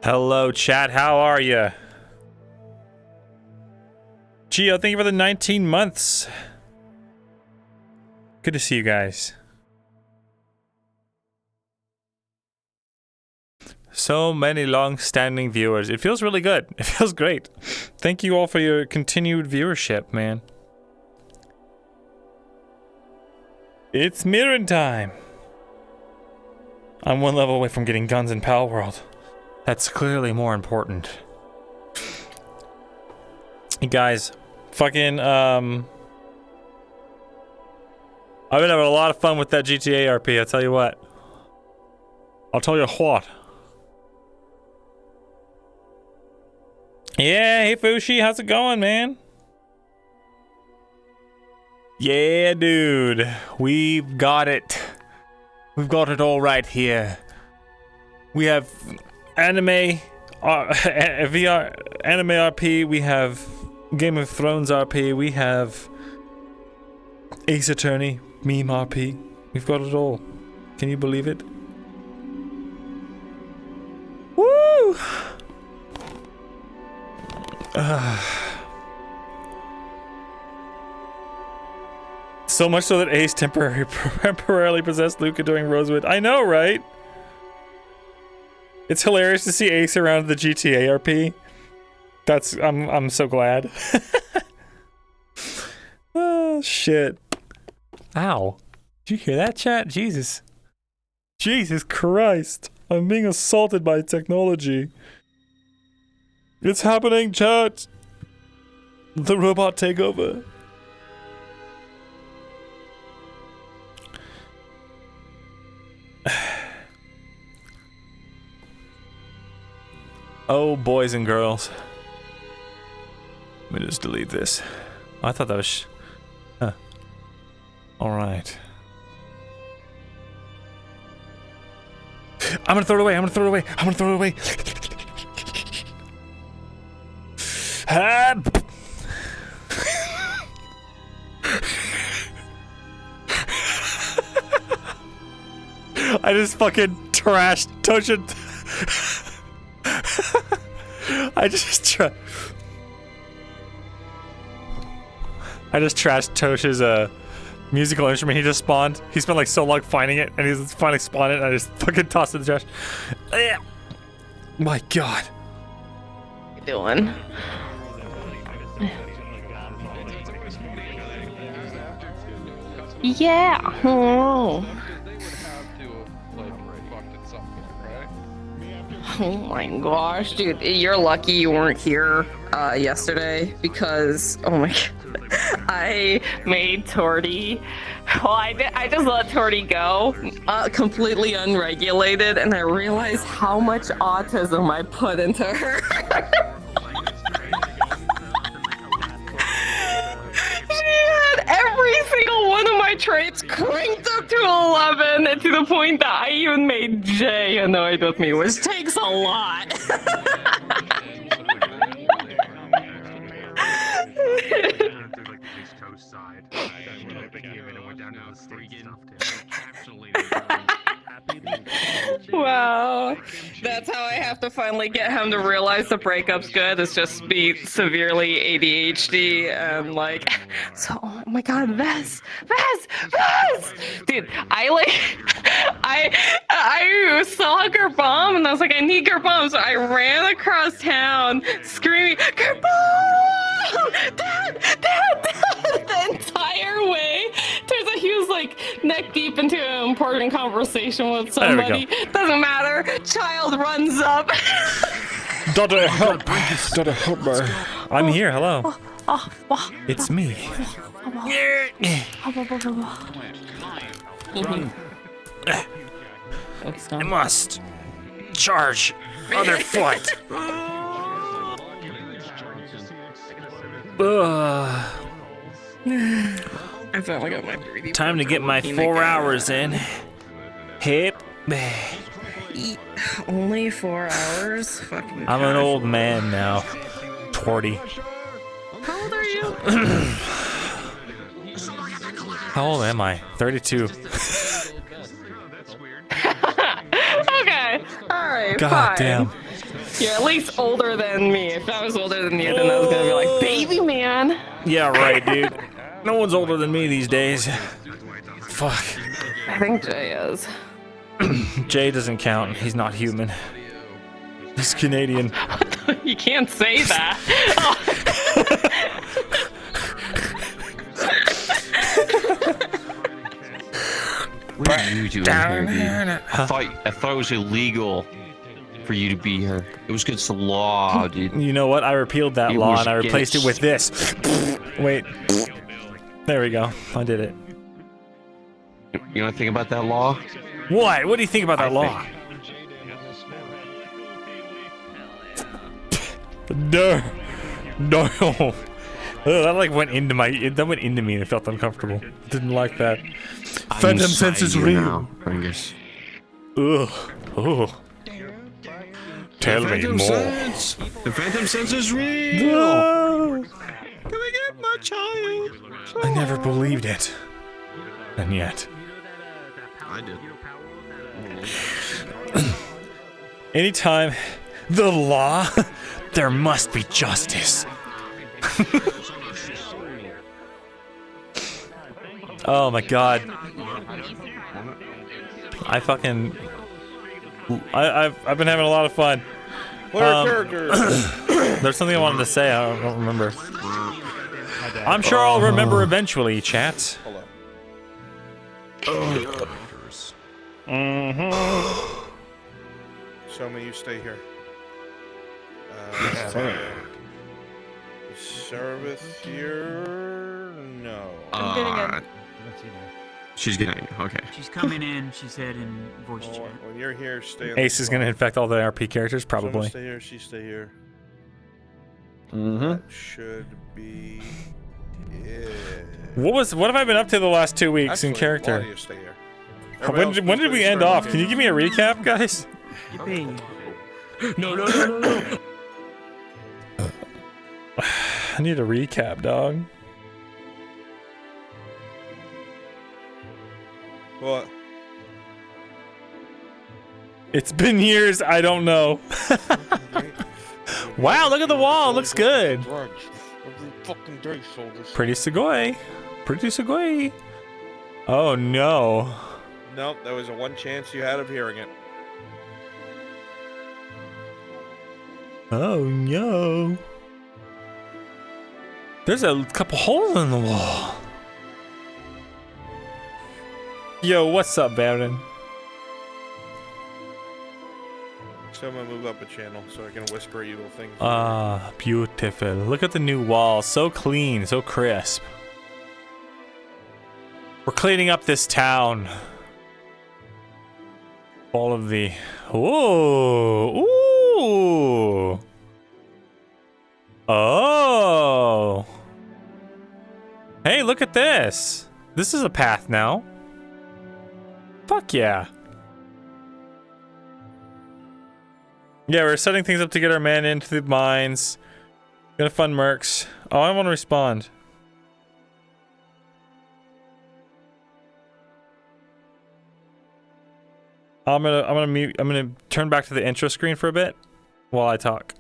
Hello, chat. How are you? Gio, thank you for the 19 months. Good to see you guys. So many long-standing viewers. It feels really good. It feels great. Thank you all for your continued viewership, man. It's mirroring time. I'm one level away from getting guns in Pal World. That's clearly more important. Hey guys, fucking I've been having a lot of fun with that GTA RP, I'll tell you what. I'll tell you what. Yeah, hey Fushi, how's it going, man? Yeah, dude. We've got it. We've got it all right here. We have anime VR anime RP, we have Game of Thrones RP, we have Ace Attorney meme RP. We've got it all. Can you believe it? Woo! So much so that Ace temporarily possessed Luca during Rosewood. I know, right? It's hilarious to see Ace around the GTA RP. I'm so glad. Oh shit. Ow. Did you hear that, chat? Jesus. Jesus Christ. I'm being assaulted by technology. It's happening, chat. The robot takeover. Oh, boys and girls. Let me just delete this. Oh, I thought that was... Huh. Alright. I'm gonna throw it away, I'm gonna throw it away, I'm gonna throw it away. I just fucking trashed Toshin. I just trashed Tosh's musical instrument he just spawned. He spent like so long finding it, and he's finally spawned it, and I just fucking tossed it in the trash. My god. What you doing? Yeah. Oh. Oh my gosh, dude, you're lucky you weren't here yesterday because, oh my god, I made Torty. Well, I just let Torty go, completely unregulated, and I realized how much autism I put into her. Every single one of my traits cranked up to 11, and to the point that I even made Jay annoyed with me, which takes a lot. Wow, that's how I have to finally get him to realize the breakup's good. It's just be severely ADHD and like, so oh my god, Vess, dude, I saw Gerbomb and I was like, I need Gerbomb, so I ran across town screaming, Gerbomb, dad, the entire way. Turns out he was like neck deep into an important conversation with somebody. Doesn't matter. Child runs up. Daughter, help! Daughter, help me! I'm here. Hello. It's me. I must charge other foot. I felt like I got my 3D. Time to get my 4 hours in. Hip. Only 4 hours? Fucking I'm an old man now. 40. How old are you? How old am I? 32. Okay. Alright, God fine. damn. You're at least older than me. If I was older than you, then I was gonna be like, baby man. Yeah, right, dude. No one's older than me these days. Fuck. I think Jay is. Jay doesn't count. He's not human. He's Canadian. You can't say that. What are you doing here, dude? I thought it was illegal for you to be here. It was against the law, dude. You know what? I repealed that law and I replaced it with this. Wait. There we go. I did it. You know anything about that law? What? What do you think about that law? No. No. That like went into my. That went into me and it felt uncomfortable. Didn't like that. Phantom sense is real. Ugh. Ugh. Tell me more. The phantom sense is real. No. Can we get my child? I never believed it. And yet. I did. Anytime the law, there must be justice. Oh my god. I've been having a lot of fun. What are characters? There's something I wanted to say, I don't remember. I'm sure I'll remember eventually, chat. Soma, you stay here. Service here? No. She's getting okay. She's coming in, she said in voice chat. When you're here, stay on Ace is gonna infect all the RP characters, probably. Soma, stay here, she stay here. Mm-hmm. That should be it. What have I been up to the last 2 weeks in character? Claudia, stay here. When did we end off? Can you give me a recap, guys? Yippee. No. I need a recap, dog. What? It's been years, I don't know. Wow, look at the wall, it looks good. Pretty sugoi. Pretty sugoi. Oh no. Nope, that was a one chance you had of hearing it. Oh no. There's a couple holes in the wall. Yo, what's up, Baron? So I'm gonna move up a channel so I can whisper evil things. Ah, beautiful. Look at the new wall. So clean, so crisp. We're cleaning up this town. All of the... Ooh! Ooh! Oh! Hey, look at this! This is a path now. Fuck yeah. Yeah, we're setting things up to get our men into the mines. Gonna fund mercs. Oh, I want to respond. I'm gonna turn back to the intro screen for a bit while I talk.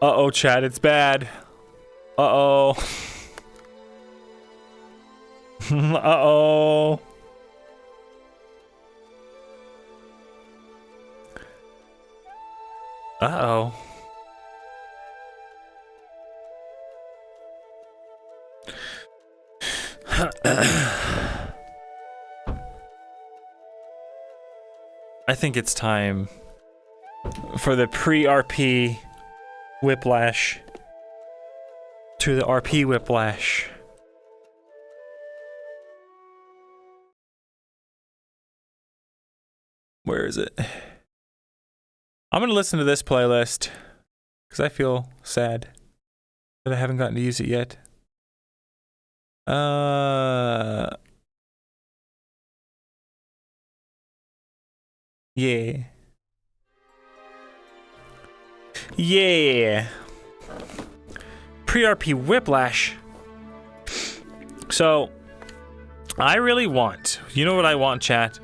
Uh-oh, chat, it's bad. Uh-oh. Uh-oh. Uh-oh. I think it's time for the pre-RP whiplash to the RP whiplash. Where is it? I'm gonna listen to this playlist because I feel sad that I haven't gotten to use it yet. Yeah. Yeah. Pre-RP whiplash. So, I really want, you know what I want, chat?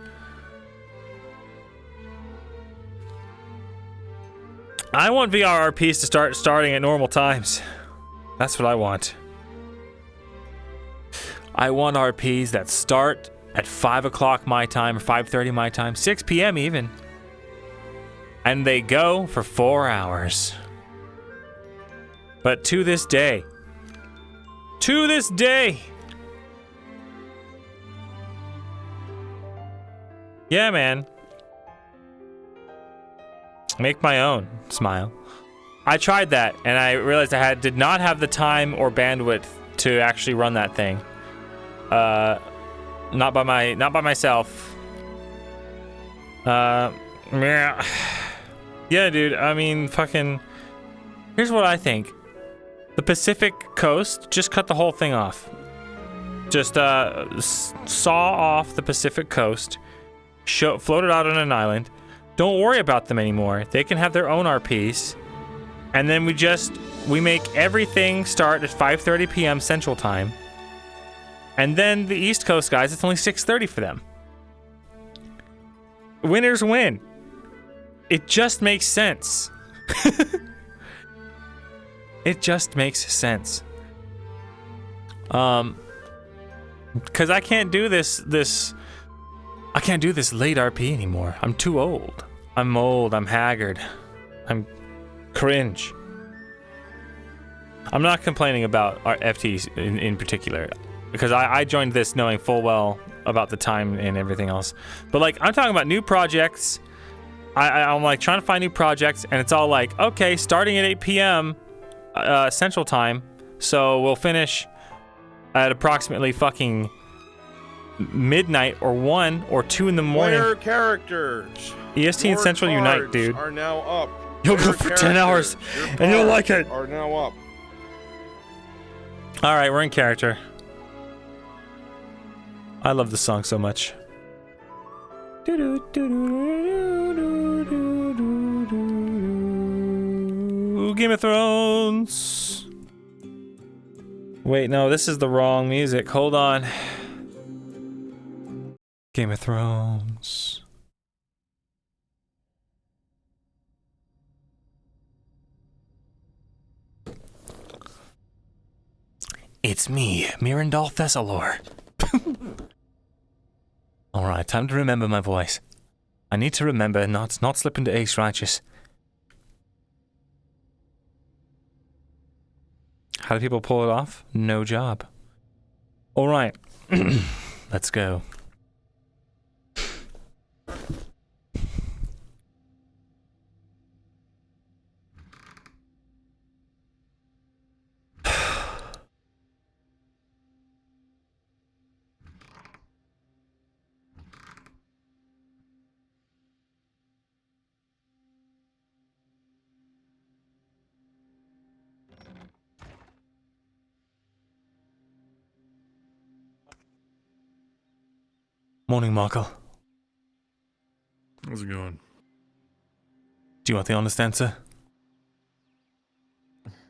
I want VR RPs to start starting at normal times. That's what I want. I want RPs that start at 5 o'clock my time, or 5:30 my time, 6 p.m. even. And they go for 4 hours. But to this day, yeah, man. Make my own. Smile. I tried that, and I realized did not have the time or bandwidth to actually run that thing. Not by myself. Yeah, dude. I mean, fucking. Here's what I think. The Pacific Coast, just cut the whole thing off. Just saw off the Pacific Coast, float it out on an island. Don't worry about them anymore. They can have their own RPs. And then we make everything start at 5:30 p.m. Central Time. And then the East Coast guys, it's only 6:30 for them. Winners win. It just makes sense. It just makes sense. Because I can't do this I can't do this late RP anymore. I'm too old. I'm old. I'm haggard. I'm cringe. I'm not complaining about our FTs in particular, because I joined this knowing full well about the time and everything else. But like, I'm talking about new projects. I'm like trying to find new projects, and it's all like, okay, starting at 8 p.m. Central Time, so we'll finish at approximately fucking midnight or 1 or 2 in the morning. Player characters. EST and Central Unite, dude. Are now up. You'll go for 10 hours and you'll like it. Are now up. All right, we're in character. I love this song so much. Game of Thrones. Wait, no, this is the wrong music. Hold on. Game of Thrones. It's me, Mirandol Thessalor. Alright, time to remember my voice. I need to remember not slip into Ace Righteous. How do people pull it off? No job. Alright. Let's go. Morning, Marco. How's it going? Do you want the honest answer?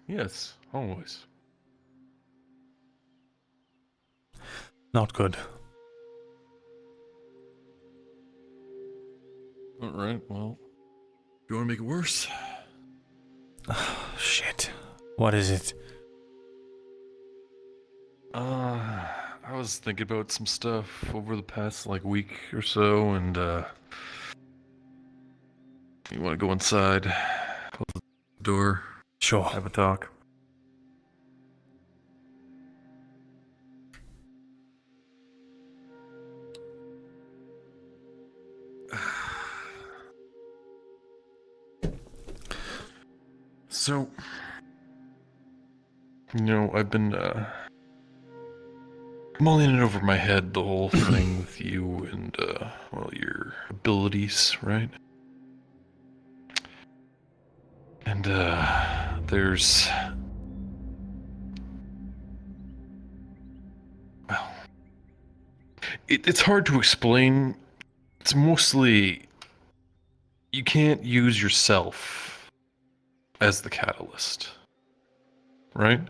Yes, always. Not good. Alright, well, if you want to make it worse. Shit. What is it? I was thinking about some stuff over the past, like, week or so, and, you want to go inside? door. Sure. Have a talk. So, I've been mulling it over my head, the whole thing with you and, your abilities, right? And, there's... Well... It's hard to explain. It's mostly... You can't use yourself as the catalyst. Right?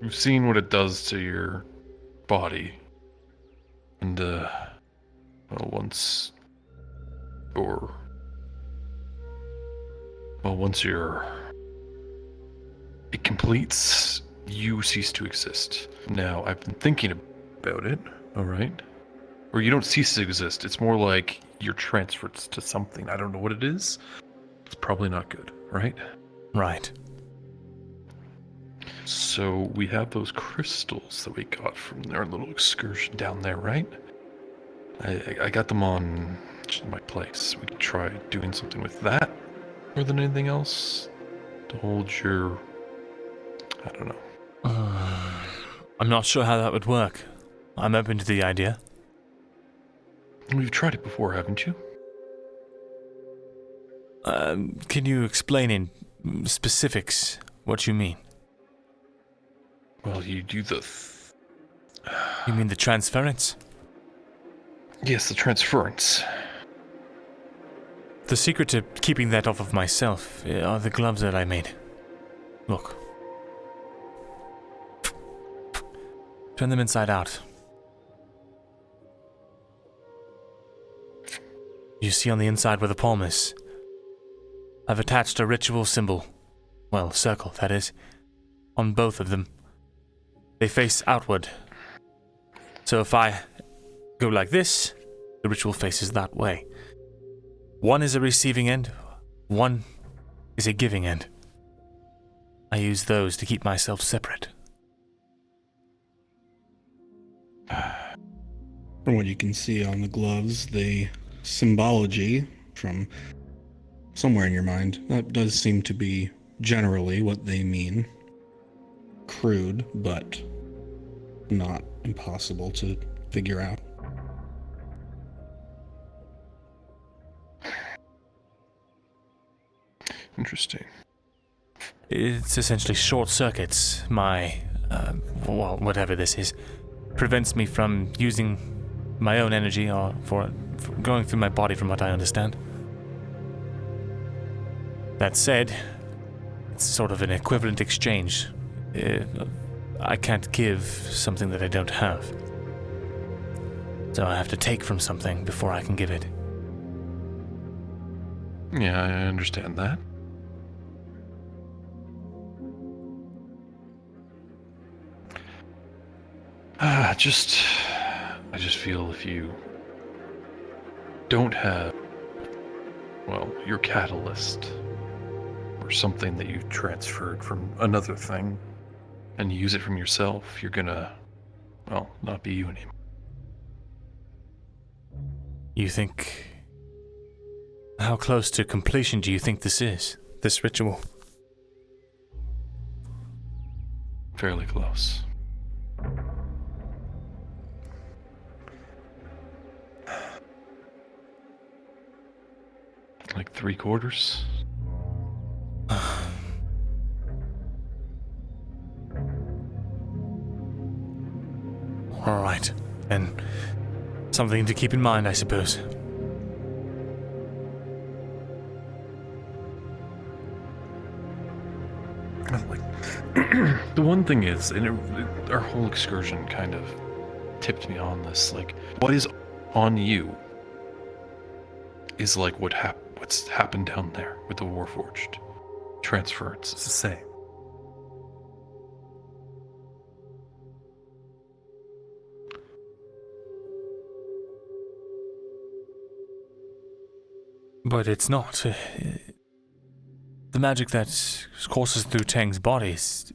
You've seen what it does to your body. And, once it completes, you cease to exist. Now, I've been thinking about it, alright? Or you don't cease to exist, it's more like you're transferred to something. I don't know what it is. It's probably not good, right? Right. So, we have those crystals that we got from our little excursion down there, right? I got them on my place. We could try doing something with that more than anything else to hold your... I don't know. I'm not sure how that would work. I'm open to the idea. We've tried it before, haven't you? Can you explain in specifics what you mean? Well, you do the... You mean the transference? Yes, the transference. The secret to keeping that off of myself are the gloves that I made. Look. Turn them inside out. You see on the inside where the palm is? I've attached a ritual symbol. Well, circle, that is. On both of them. They face outward. So if I go like this, the ritual faces that way. One is a receiving end, one is a giving end. I use those to keep myself separate. From what you can see on the gloves, the symbology from somewhere in your mind, that does seem to be generally what they mean. Crude, but not impossible to figure out. Interesting. It's essentially short circuits. My, whatever this is, prevents me from using my own energy or for going through my body from what I understand. That said, it's sort of an equivalent exchange. I can't give something that I don't have. So I have to take from something before I can give it. Yeah, I understand that. I just feel if you don't have, well, your catalyst or something that you transferred from another thing and use it from yourself, you're gonna, well, not be you anymore. You think... How close to completion do you think this is? This ritual? Fairly close. Like 3/4? All right, and something to keep in mind, I suppose. The one thing is, and our whole excursion kind of tipped me on this, like, what is on you is like what's happened down there with the Warforged. Transference, it's the same. But it's not. the magic that courses through Tang's body is...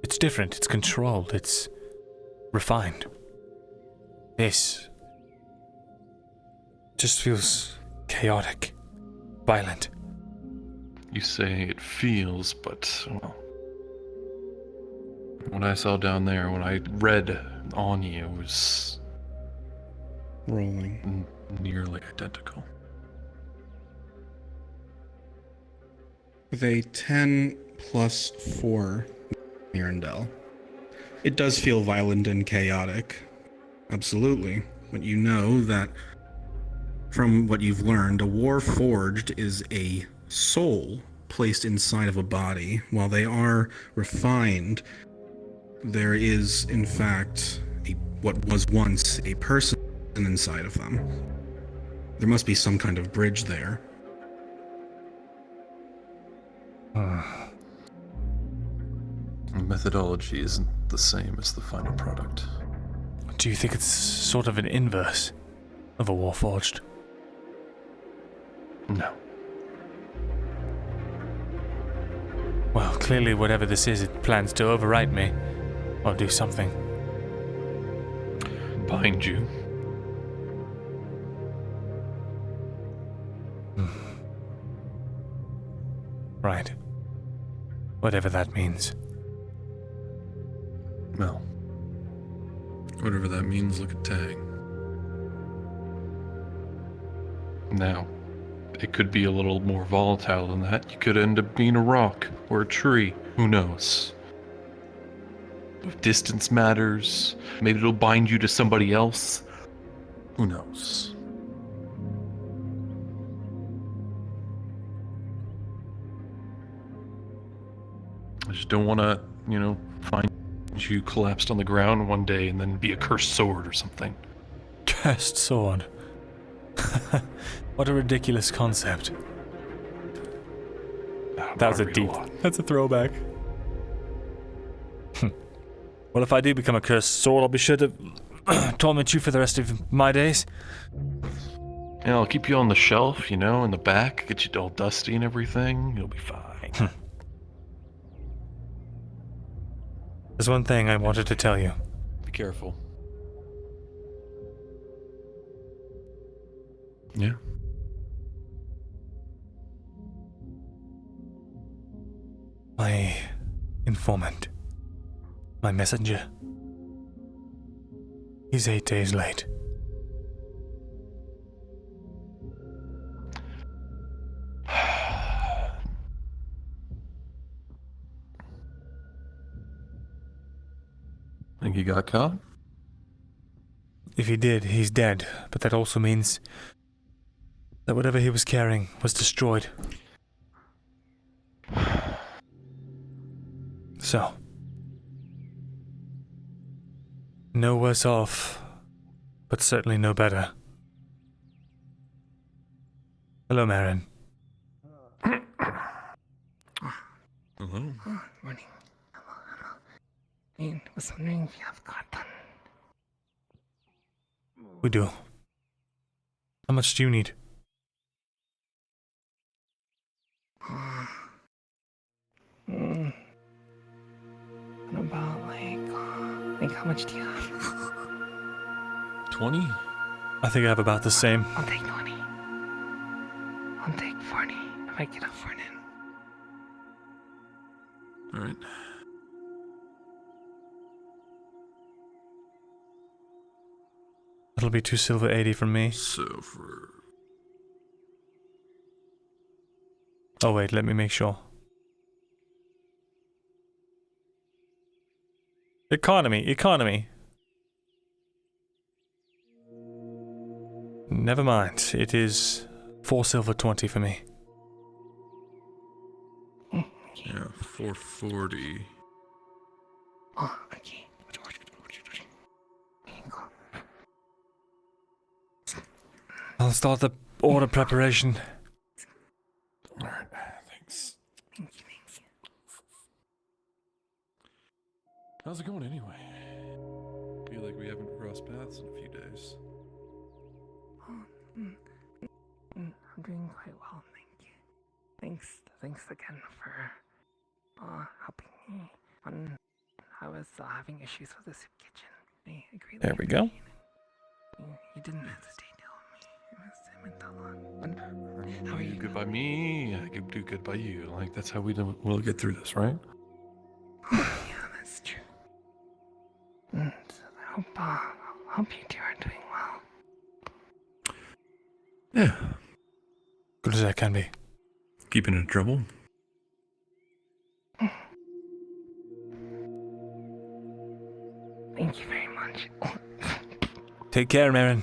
It's different, it's controlled, it's refined. This just feels chaotic, violent. You say it feels, but, well, what I saw down there, when I read on you, was Rolling. nearly identical. With a 10 plus 4, Mirandel. It does feel violent and chaotic. Absolutely. But you know that from what you've learned, a war forged is a soul placed inside of a body. While they are refined, there is, in fact, what was once a person inside of them. There must be some kind of bridge there. The methodology isn't the same as the final product. Do you think it's sort of an inverse of a Warforged? No. Well, clearly whatever this is, it plans to overwrite me. Or do something. Bind you. Right. Whatever that means. Well, whatever that means, look at Tang. Now, it could be a little more volatile than that. You could end up being a rock or a tree. Who knows? If distance matters, maybe it'll bind you to somebody else. Who knows? I just don't want to, find you collapsed on the ground one day and then be a cursed sword or something. Cursed sword. What a ridiculous concept. That was a deep... That's a throwback. Well, if I do become a cursed sword, I'll be sure to torment you for the rest of my days. Yeah, I'll keep you on the shelf, in the back, get you all dusty and everything. You'll be fine. There's one thing I wanted to tell you. Be careful. Yeah. My informant. My messenger. He's 8 days late. Think he got caught? If he did, he's dead. But that also means that whatever he was carrying was destroyed. So, no worse off, but certainly no better. Hello, Marin. Hello. Morning. Hello. I was wondering if you have cotton. We do. How much do you need? What about like how much do you have? 20? I think I have about the same. I'll take 20. I'll take 40 if I get afford it. Alright. That'll be 2 silver 80 from me. So for... Oh wait, let me make sure. Economy. Never mind. It is 4 silver 20 for me. Yeah, 440. Oh, okay. I'll start the order preparation. Alright, thanks. How's it going anyway? Feel like we haven't crossed paths in a few days. I'm doing quite well, thank you. Thanks again for helping me when I was having issues with the soup kitchen. I agree. There we go. You didn't hesitate to help me. It meant a lot. How are You you? do good by me, I can do good by you. Like, that's how we'll get through this, right? Yeah, that's true. And I hope you two are doing well. Yeah. Good as I can be. Keeping in trouble. Thank you very much. Take care, Marin.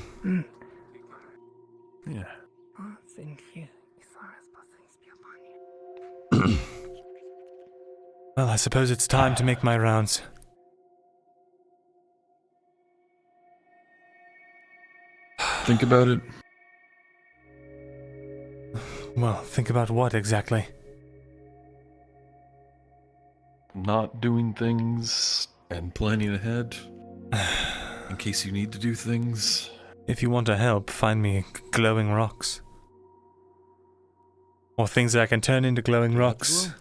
Yeah. Thank you. Isara's blessings be upon you. Well, I suppose it's time to make my rounds. Think about it. Well, think about what exactly? Not doing things and planning ahead in case you need to do things. If you want to help, find me glowing rocks. Or things that I can turn into glowing rocks.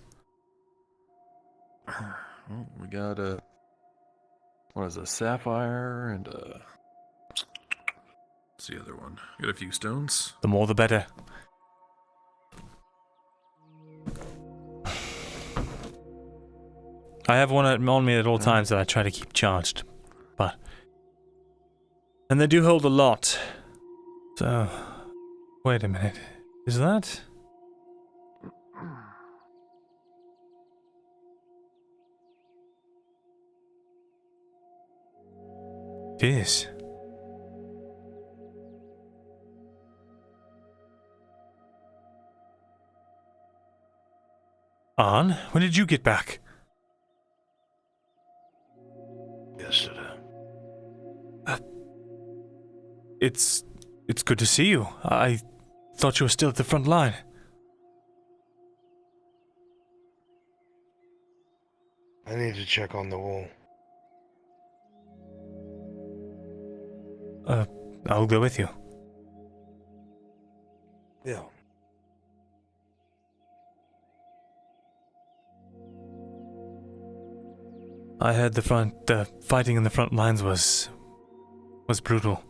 Well, we got what is a sapphire and what's the other one? We got a few stones. The more the better. I have one on me at all times that I try to keep charged. And they do hold a lot. So, wait a minute. Is that? It is. Arn, when did you get back? Yesterday. It's good to see you. I thought you were still at the front line. I need to check on the wall. I'll go with you. Yeah. I heard the fighting in the front lines was brutal.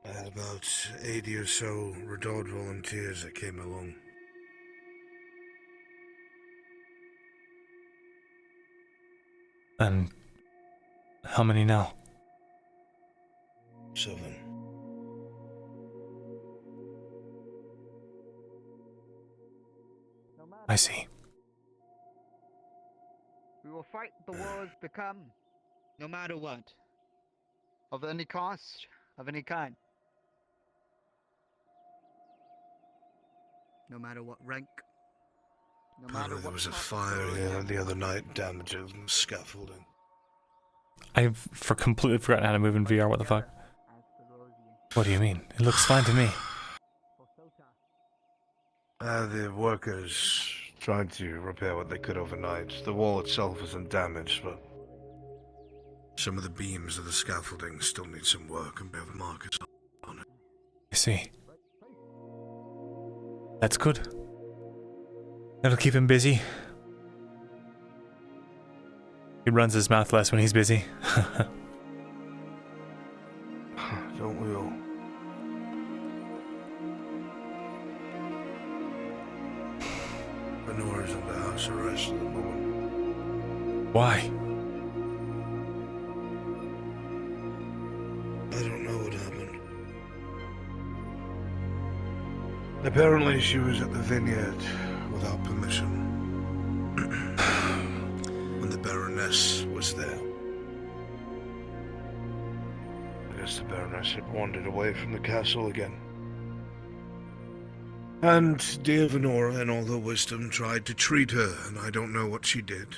I had about 80 or so Redoubt volunteers that came along. And how many now? 7. I see. We will fight the wars to come, no matter what. Of any cost, of any kind. No matter what rank. No matter Apparently there what was a cost. fire here the other night, damaging scaffolding. I've completely forgotten how to move in VR. What the fuck? What do you mean? It looks fine to me. The workers tried to repair what they could overnight. The wall itself isn't damaged, but some of the beams of the scaffolding still need some work and we have markers on it. I see. That's good. That'll keep him busy. He runs his mouth less when he's busy. Don't we all? Benora's under house arrest at the moment. Why? I don't know what happened. Apparently she was at the vineyard without permission. When the Baroness was there. I guess the Baroness had wandered away from the castle again. And dear Venora, in all her wisdom, tried to treat her, and I don't know what she did.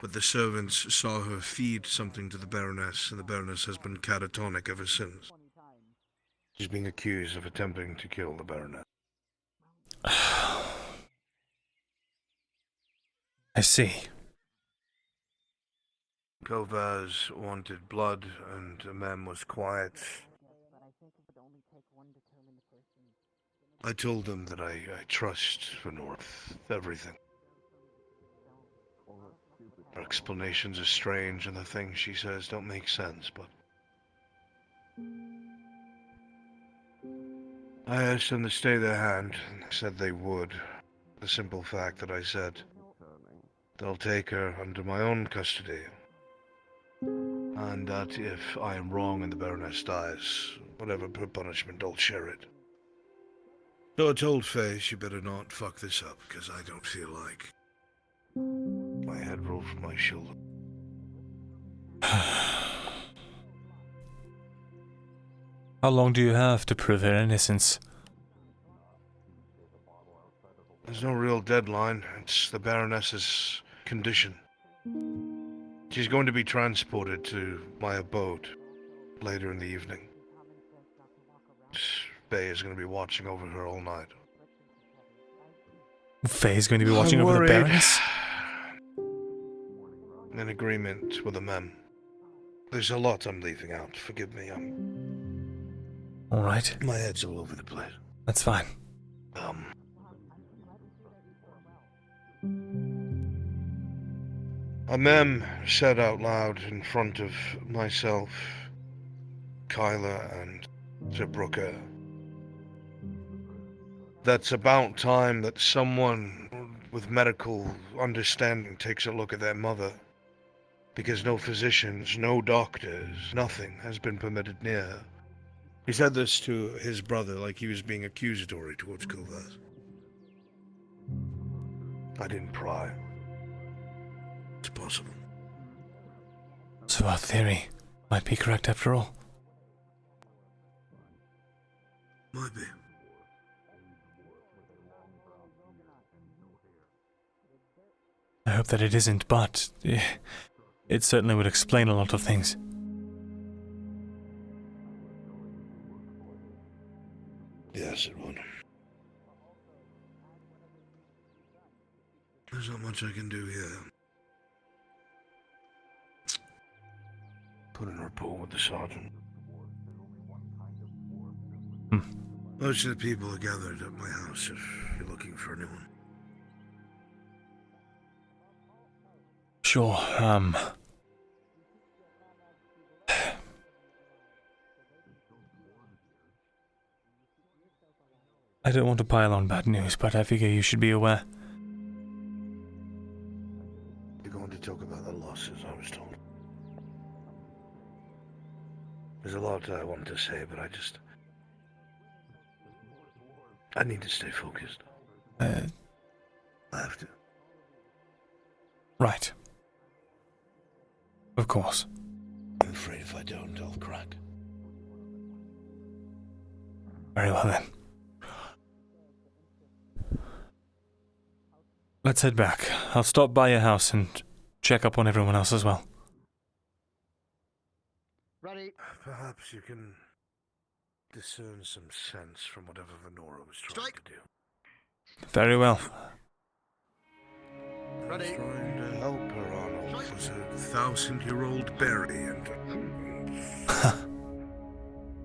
But the servants saw her feed something to the Baroness, and the Baroness has been catatonic ever since. She's being accused of attempting to kill the Baroness. I see. Kovaz wanted blood, and Mem was quiet. I told them that I trust Venora with everything. Her explanations are strange, and the things she says don't make sense, but... I asked them to stay their hand, and they said they would. The simple fact that I said they'll take her under my own custody. And that if I am wrong and the Baroness dies, whatever her punishment, I'll share it. So I told Faye she better not fuck this up, because I don't feel like my head rolled from my shoulder. How long do you have to prove her innocence? There's no real deadline. It's the Baroness's condition. She's going to be transported to my abode later in the evening. Faye is going to be watching over her all night. Faye is going to be watching I'm over the worried. Baroness? In agreement with the men. There's a lot I'm leaving out. Forgive me, Alright, my head's all over the place. that's fine. A mem said out loud in front of myself, Kyla, and Sir Brooker, that's about time that someone with medical understanding takes a look at their mother, because no physicians, no doctors, nothing has been permitted near her. He said this to his brother like he was being accusatory towards Kulvas. I didn't pry. It's possible. So our theory might be correct after all. Might be. I hope that it isn't, but it certainly would explain a lot of things. Yes, it would. There's not much I can do here. Put in a report with the sergeant. Most of the people are gathered at my house if you're looking for anyone. Sure, I don't want to pile on bad news, but I figure you should be aware. You're going to talk about the losses, I was told. There's a lot I want to say, but I need to stay focused. I have to. Right. Of course. I'm afraid if I don't, I'll crack. Very well then. Let's head back. I'll stop by your house and check up on everyone else as well. Ready? Perhaps you can discern some sense from whatever Venora was trying to do. Very well. Ready? Trying to help her, Arnold. It was a 1,000-year-old berry, and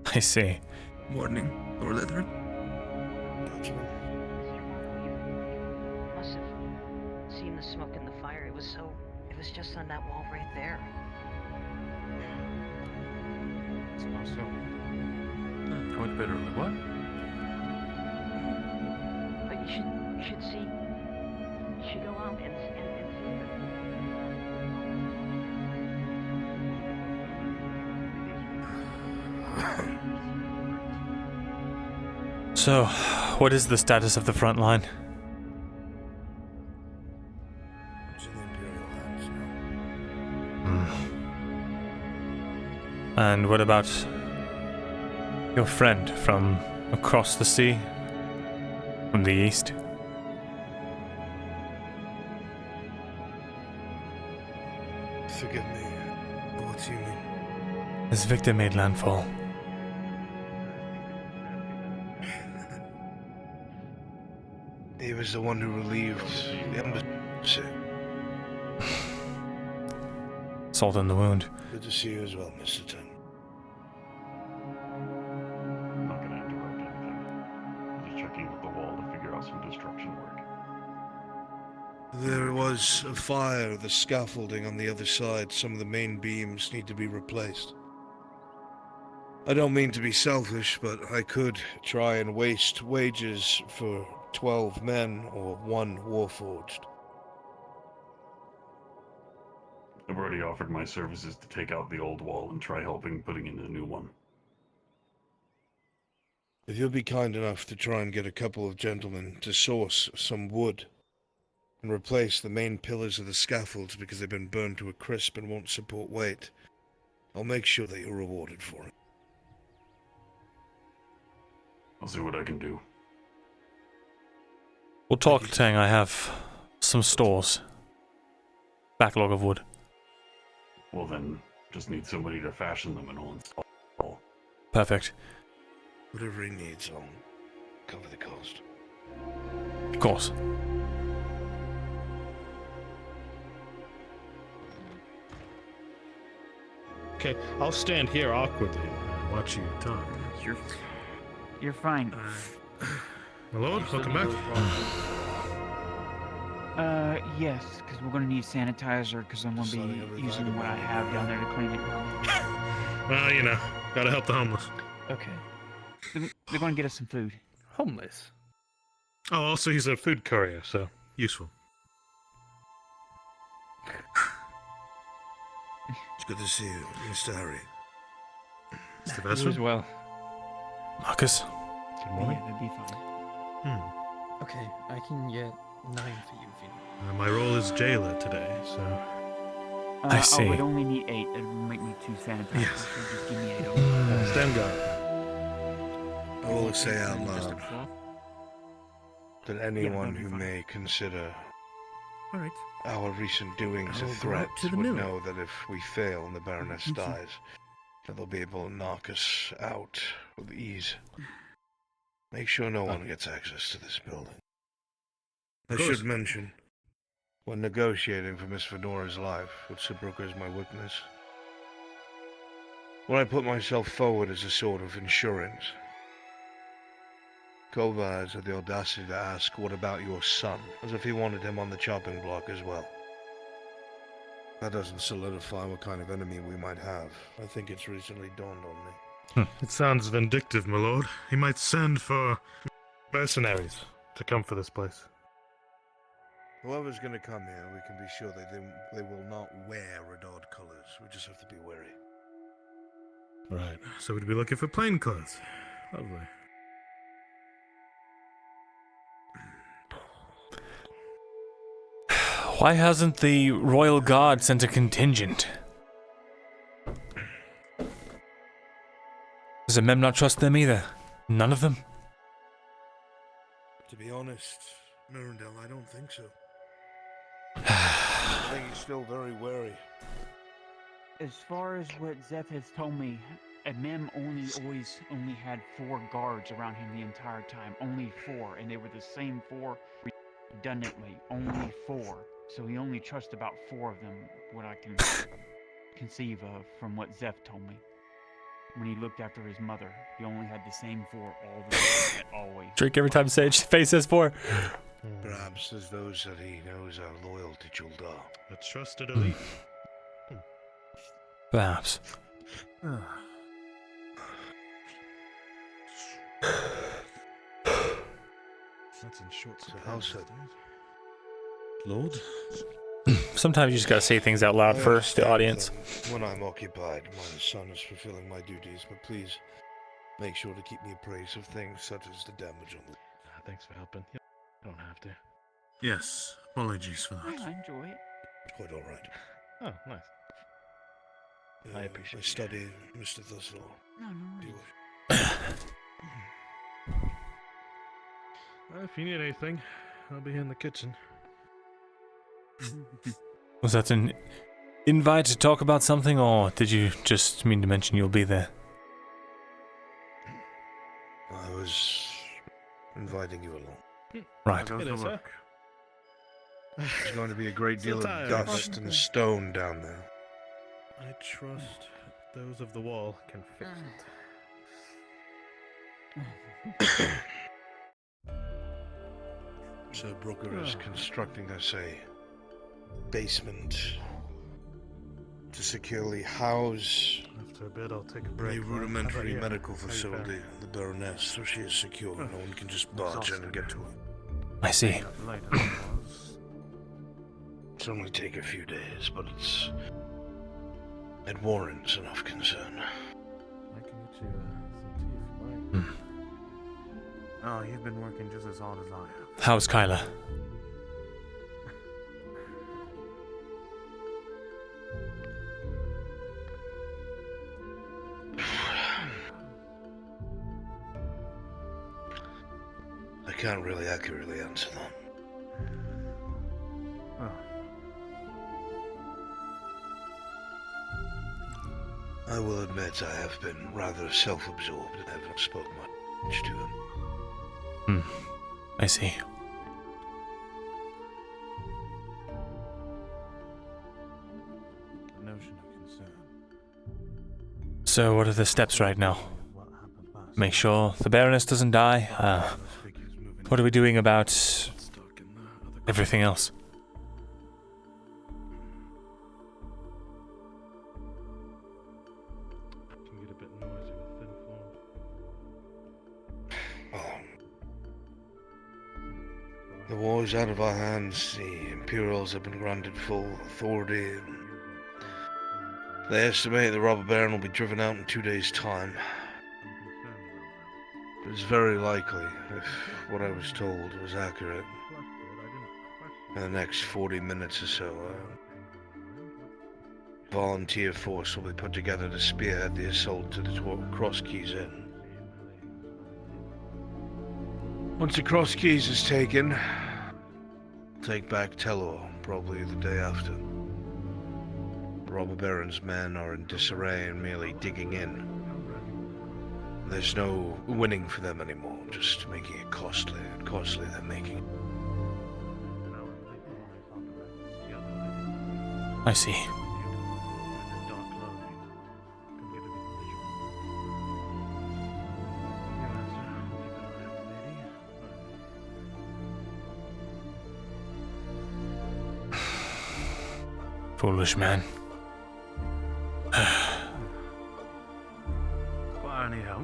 I see. Morning, Lord Leather. that's all. Must have seen the smoke and the fire. It was just on that wall right there. I suppose so. How much better than what? But you should see. You should go out and see it. So, what is the status of the front line? It's in the Imperial hands now. And what about your friend from across the sea? From the east? Forgive me. What do you mean? Has Victor made landfall? He was the one who relieved the embassy. Salt in the wound. Good to see you as well, Mr. Ten. I'm not gonna interrupt anything. Just checking was a fire of the scaffolding on the other side. Some of the main beams need to be replaced. I don't mean to be selfish, but I could try and waste wages for 12 men or 1 warforged. I've already offered my services to take out the old wall and try helping putting in a new one. If you'll be kind enough to try and get a couple of gentlemen to source some wood and replace the main pillars of the scaffolds because they've been burned to a crisp and won't support weight, I'll make sure that you're rewarded for it. I'll see what I can do. We'll talk, Tang. I have some stores. Backlog of wood. Well then, just need somebody to fashion them and I'll install. Perfect. Whatever he needs, I'll cover the cost. Of course. Okay, I'll stand here awkwardly and watch you talk. You're fine. My lord, welcome back. Yes, because we're gonna need sanitizer, because I'm gonna be using what I have down there to clean it. Well, you know, gotta help the homeless. Okay. They're gonna get us some food. Homeless? Oh, also he's a food courier, so useful. It's good to see you, Mr. Harry. Mr. You Vesper? as well. Marcus. Good morning. Yeah, that'd be fine. Okay, I can get 9 for you if you need. My role is jailer today, so... I see. I would only need 8. It would make me 2 sanitizers. Yes. So just give me 8 of them. Stand guard. I will say out Just a loud cloth? that anyone that'd be who fine. may consider Alright. our recent doings I'll a go threat out to the would mill. know that if we fail and the Baroness dies, that they'll be able to knock us out with ease. Make sure no one gets access to this building. I Of course. should mention, when negotiating for Miss Fedora's life, with Sir Brooker as my witness, when I put myself forward as a sort of insurance, Kovaz had the audacity to ask, "What about your son?" as if he wanted him on the chopping block as well. That doesn't solidify what kind of enemy we might have. I think it's recently dawned on me. It sounds vindictive, my lord. He might send for mercenaries to come for this place. Whoever's going to come here, we can be sure they will not wear Redod colors. We just have to be wary. Right. So we'd be looking for plain clothes. Lovely. Why hasn't the Royal Guard sent a contingent? Does the Mem not trust them either? None of them? To be honest, Mirandel, I don't think so. I think he's still very wary. As far as what Zeph has told me, Mem only had 4 guards around him the entire time. Only 4, and they were the same 4 redundantly. Only 4. So he only trusts about 4 of them, what I can conceive of from what Zeph told me. When he looked after his mother, he only had the same 4 all the time, always. Drink every time Sage face says 4. Perhaps there's those that he knows are loyal to Juldar. A trusted elite. Perhaps. That's in short So how said? Lord? Sometimes you just gotta say things out loud I for the understand audience. that when I'm occupied, my son is fulfilling my duties, but please make sure to keep me appraised of things such as the damage on the... Thanks for helping. You don't have to. Yes, apologies for I that. enjoy it. Quite all right. Oh, nice. I appreciate I it. study Mr. Thistle. No, no Do you worries. wish? If you need anything, I'll be in the kitchen. Was that an invite to talk about something, or did you just mean to mention you'll be there? I was inviting you along. Right. It is, sir. There's going to be a great deal of tired. dust and stone down there. I trust those of the wall can fix it. Sir Brooker is constructing us a basement to securely house After a bit, I'll take a a break. rudimentary medical facility, the Baroness, so she is secure. No one can just barge in and get to her. I see. It's only take a few days, but it warrants enough concern. I can get you some tea if you like. Oh, you've been working just as hard as I have. How's Kyla? I can't really accurately answer that. I will admit I have been rather self-absorbed and haven't spoken much to him. I see. The notion of concern. So what are the steps right now? Make sure the Baroness doesn't die? What are we doing about everything else? Can get a bit noisy with thin form. The war is out of our hands. The Imperials have been granted full authority. They estimate the robber baron will be driven out in 2 days' time. It's very likely, if what I was told was accurate, in the next 40 minutes or so, a volunteer force will be put together to spearhead the assault to the Cross Keys Inn. Once the Cross Keys is taken, take back Telor, probably the day after. The robber baron's men are in disarray and merely digging in. There's no winning for them anymore, just making it costly, and costly they're making it. I see. Foolish man.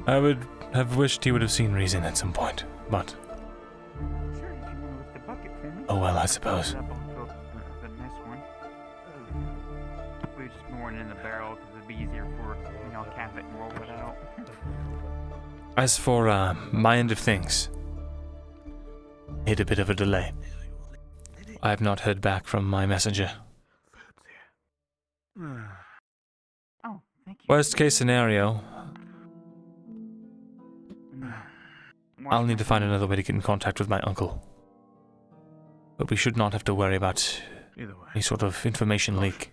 I would have wished he would have seen reason at some point, but... Sure, if you want to lift the bucket for me. Oh well, I suppose. Up onto the next one. We're just pouring it in the barrel because it'd be easier for I'll cap it and roll it out. As for my end of things, hit a bit of a delay. I have not heard back from my messenger. Oh, thank you. Worst case scenario, I'll need to find another way to get in contact with my uncle. But we should not have to worry about any sort of information leak.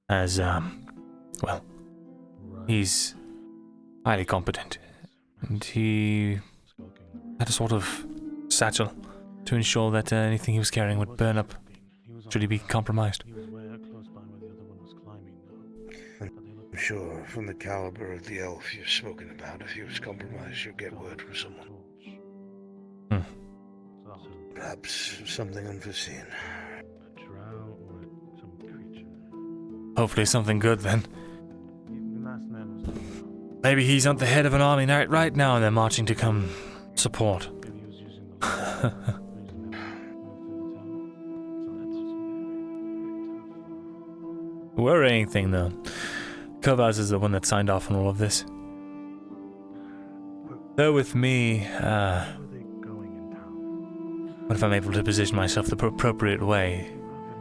As, well, he's highly competent. And he had a sort of satchel to ensure that anything he was carrying would burn up should he be compromised. I'm sure from the caliber of the elf you've spoken about, if he was compromised, you'll get word from someone. Perhaps something unforeseen. Hopefully something good then. Maybe he's at the head of an army right now and they're marching to come support. Worrying thing though. Kovaz is the one that signed off on all of this. Though with me, what if I'm able to position myself the appropriate way?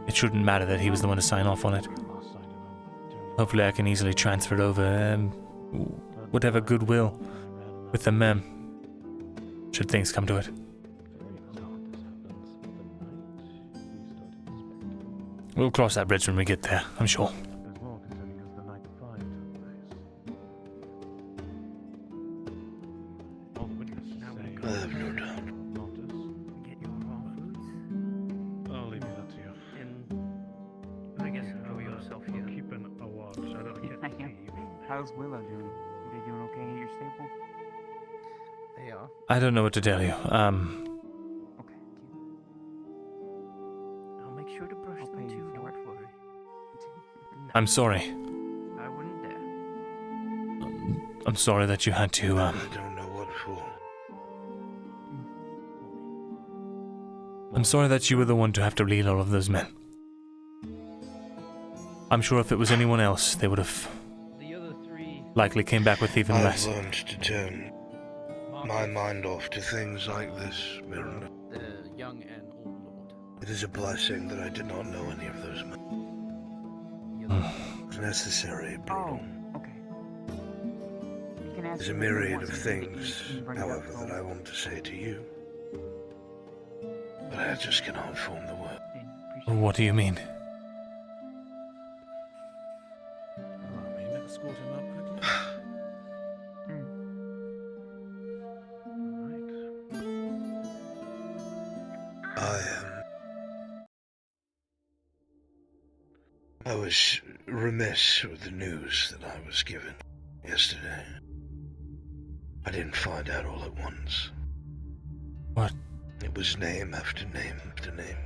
It shouldn't matter that he was the one to sign off on it. Hopefully I can easily transfer it over, whatever goodwill with the mem, should things come to it. We'll cross that bridge when we get there, I'm sure. I have no doubt. I'll leave that to you. I guess enjoy yourself here. Keeping a watch. I don't get How's Willow doing? Are they doing okay at your stable? They are. I don't know what to tell you. Okay. I'll make sure to brush them too. I'm sorry. I wouldn't dare. I'm sorry that you had to, I don't know what for. I'm sorry that you were the one to have to lead all of those men. I'm sure if it was anyone else, they would have likely came back with even less. I've learned to turn my mind off to things like this, Miranda. The young and old lord. It is a blessing that I did not know any of those men. It's necessary, brutal. Oh, okay. You can ask There's a him myriad once of he things, brings however, up that I want to say to you. But I just cannot form the word. What do you mean? Maybe you escort him out quickly. I was remiss with the news that I was given yesterday. I didn't find out all at once. What? It was name after name after name.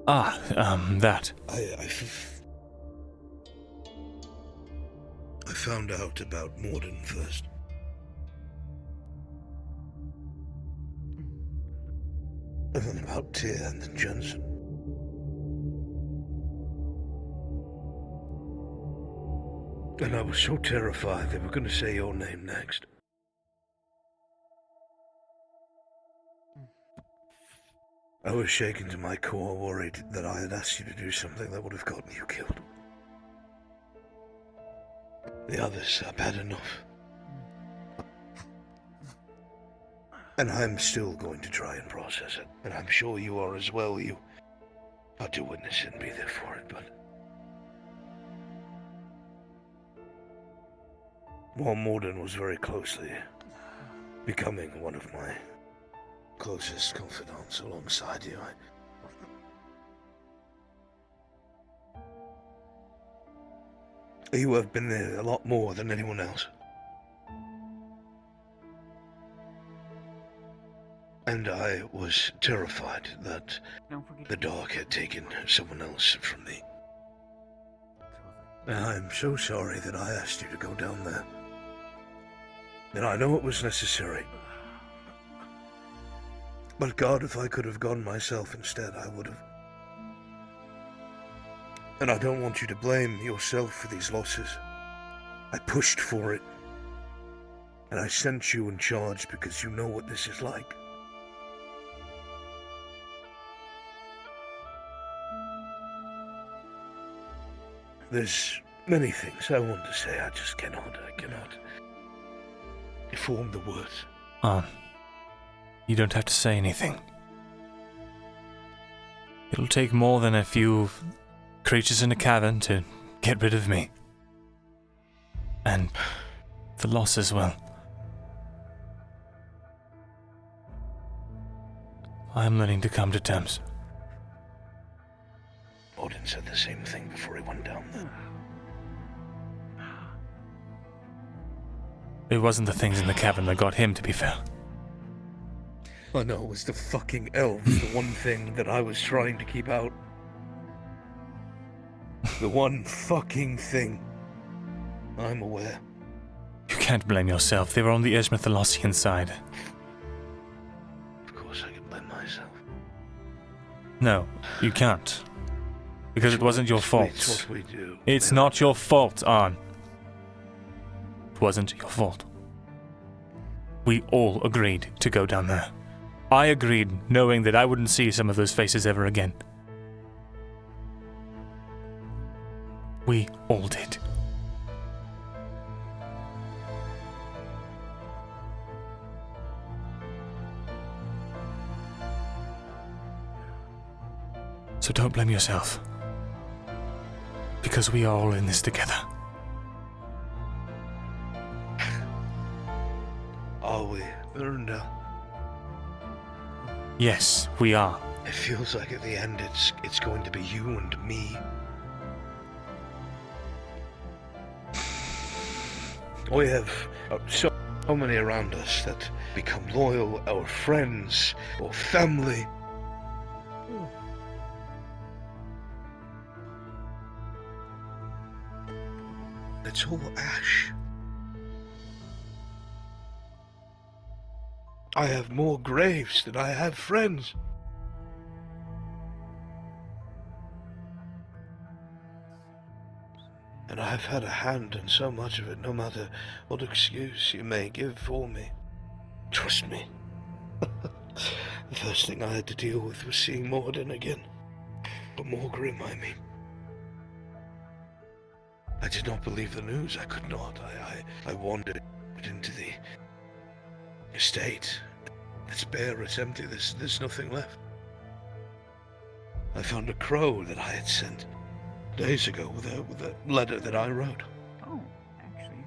That. I found out about Morden first. And then about Tyr and then Johnson. And I was so terrified they were going to say your name next. I was shaken to my core, worried that I had asked you to do something that would have gotten you killed. The others are bad enough. And I'm still going to try and process it. And I'm sure you are as well. You are to witness it and be there for it, but... While Morden was very closely becoming one of my closest confidants alongside you, you have been there a lot more than anyone else. And I was terrified that the dark had taken someone else from me. And I'm so sorry that I asked you to go down there. And I know it was necessary. But God, if I could have gone myself instead, I would have. And I don't want you to blame yourself for these losses. I pushed for it. And I sent you in charge because you know what this is like. There's many things I want to say, I just cannot form the words. You don't have to say anything. It'll take more than a few creatures in a cavern to get rid of me. And the loss as well. I'm learning to come to terms. Odin said the same thing before he went down there. It wasn't the things in the cavern that got him, to be fair. I know, it was the fucking elves, the one thing that I was trying to keep out. The one fucking thing. I'm aware. You can't blame yourself. They were on the Esmerthalossian side. Of course I can blame myself. No, you can't. Because it wasn't your fault. It's what we do. It's not your fault, Arn. It wasn't your fault. We all agreed to go down there. I agreed, knowing that I wouldn't see some of those faces ever again. We all did. So don't blame yourself. Because we are all in this together. Are we, Miranda? Yes, we are. It feels like at the end it's going to be you and me. We have so many around us that become loyal, our friends, or family. It's all ash. I have more graves than I have friends. And I've had a hand in so much of it, no matter what excuse you may give for me. Trust me. The first thing I had to deal with was seeing Morden again. But more grim, I mean. I did not believe the news. I could not. I wandered into the estate. It's bare, it's empty, there's nothing left. I found a crow that I had sent days ago with a letter that I wrote. Oh, actually,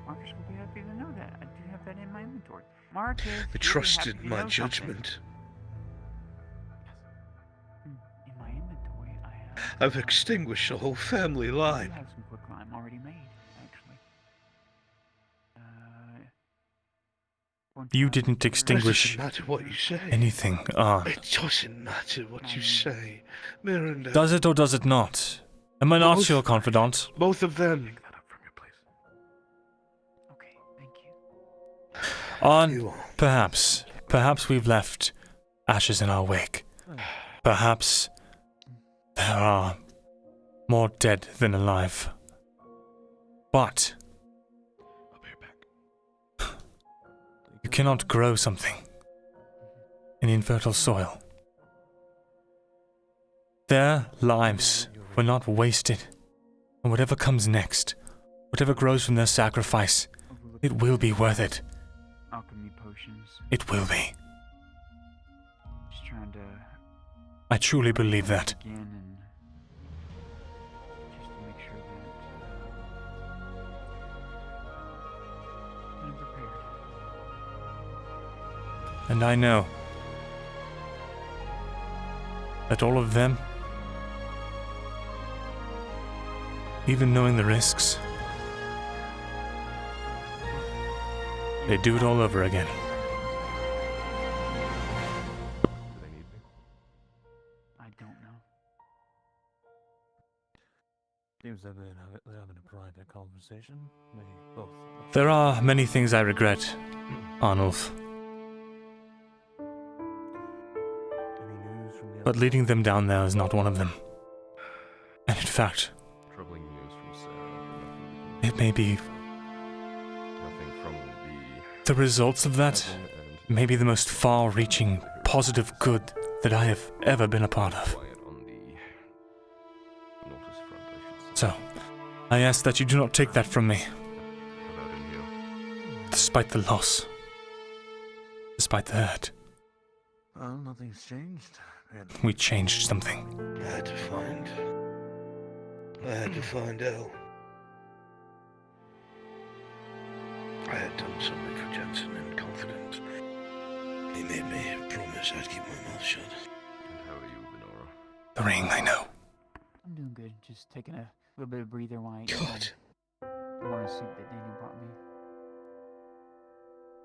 Marcus will be happy to know that. I do have that in my inventory. Marcus, I trusted my judgment. In my inventory, I have. I've extinguished a whole family line. I have some quicklime already made, actually. You didn't extinguish It doesn't matter what you say. anything, It doesn't matter what you say, Miranda. Does it or does it not? Am I not your confidant? Both of them. Okay, thank you. Perhaps we've left ashes in our wake. Perhaps there are more dead than alive. But you cannot grow something in infertile soil. Their lives were not wasted, and whatever comes next, whatever grows from their sacrifice, it will be worth it. Alchemy potions. It will be. Just trying to. I truly believe that. Again and just to make sure that I'm prepared. And I know that all of them, even knowing the risks, they do it all over again. I don't know. Seems they're having a private conversation. Maybe both. There are many things I regret, Arnulf. But leading them down there is not one of them. And in fact, Troubling news from Sarah. it may be Nothing from the results of that may be the most far-reaching positive good that I have ever been a part of. So, I ask that you do not take that from me. Despite the loss. Despite the hurt. Well, nothing's changed. We changed something. I had to find Elle. I had done something for Jensen in confidence. He made me promise I'd keep my mouth shut. And how are you, Venora? The ring, I know. I'm doing good. Just taking a little bit of breather while I eat God. the morning soup that Daniel brought me.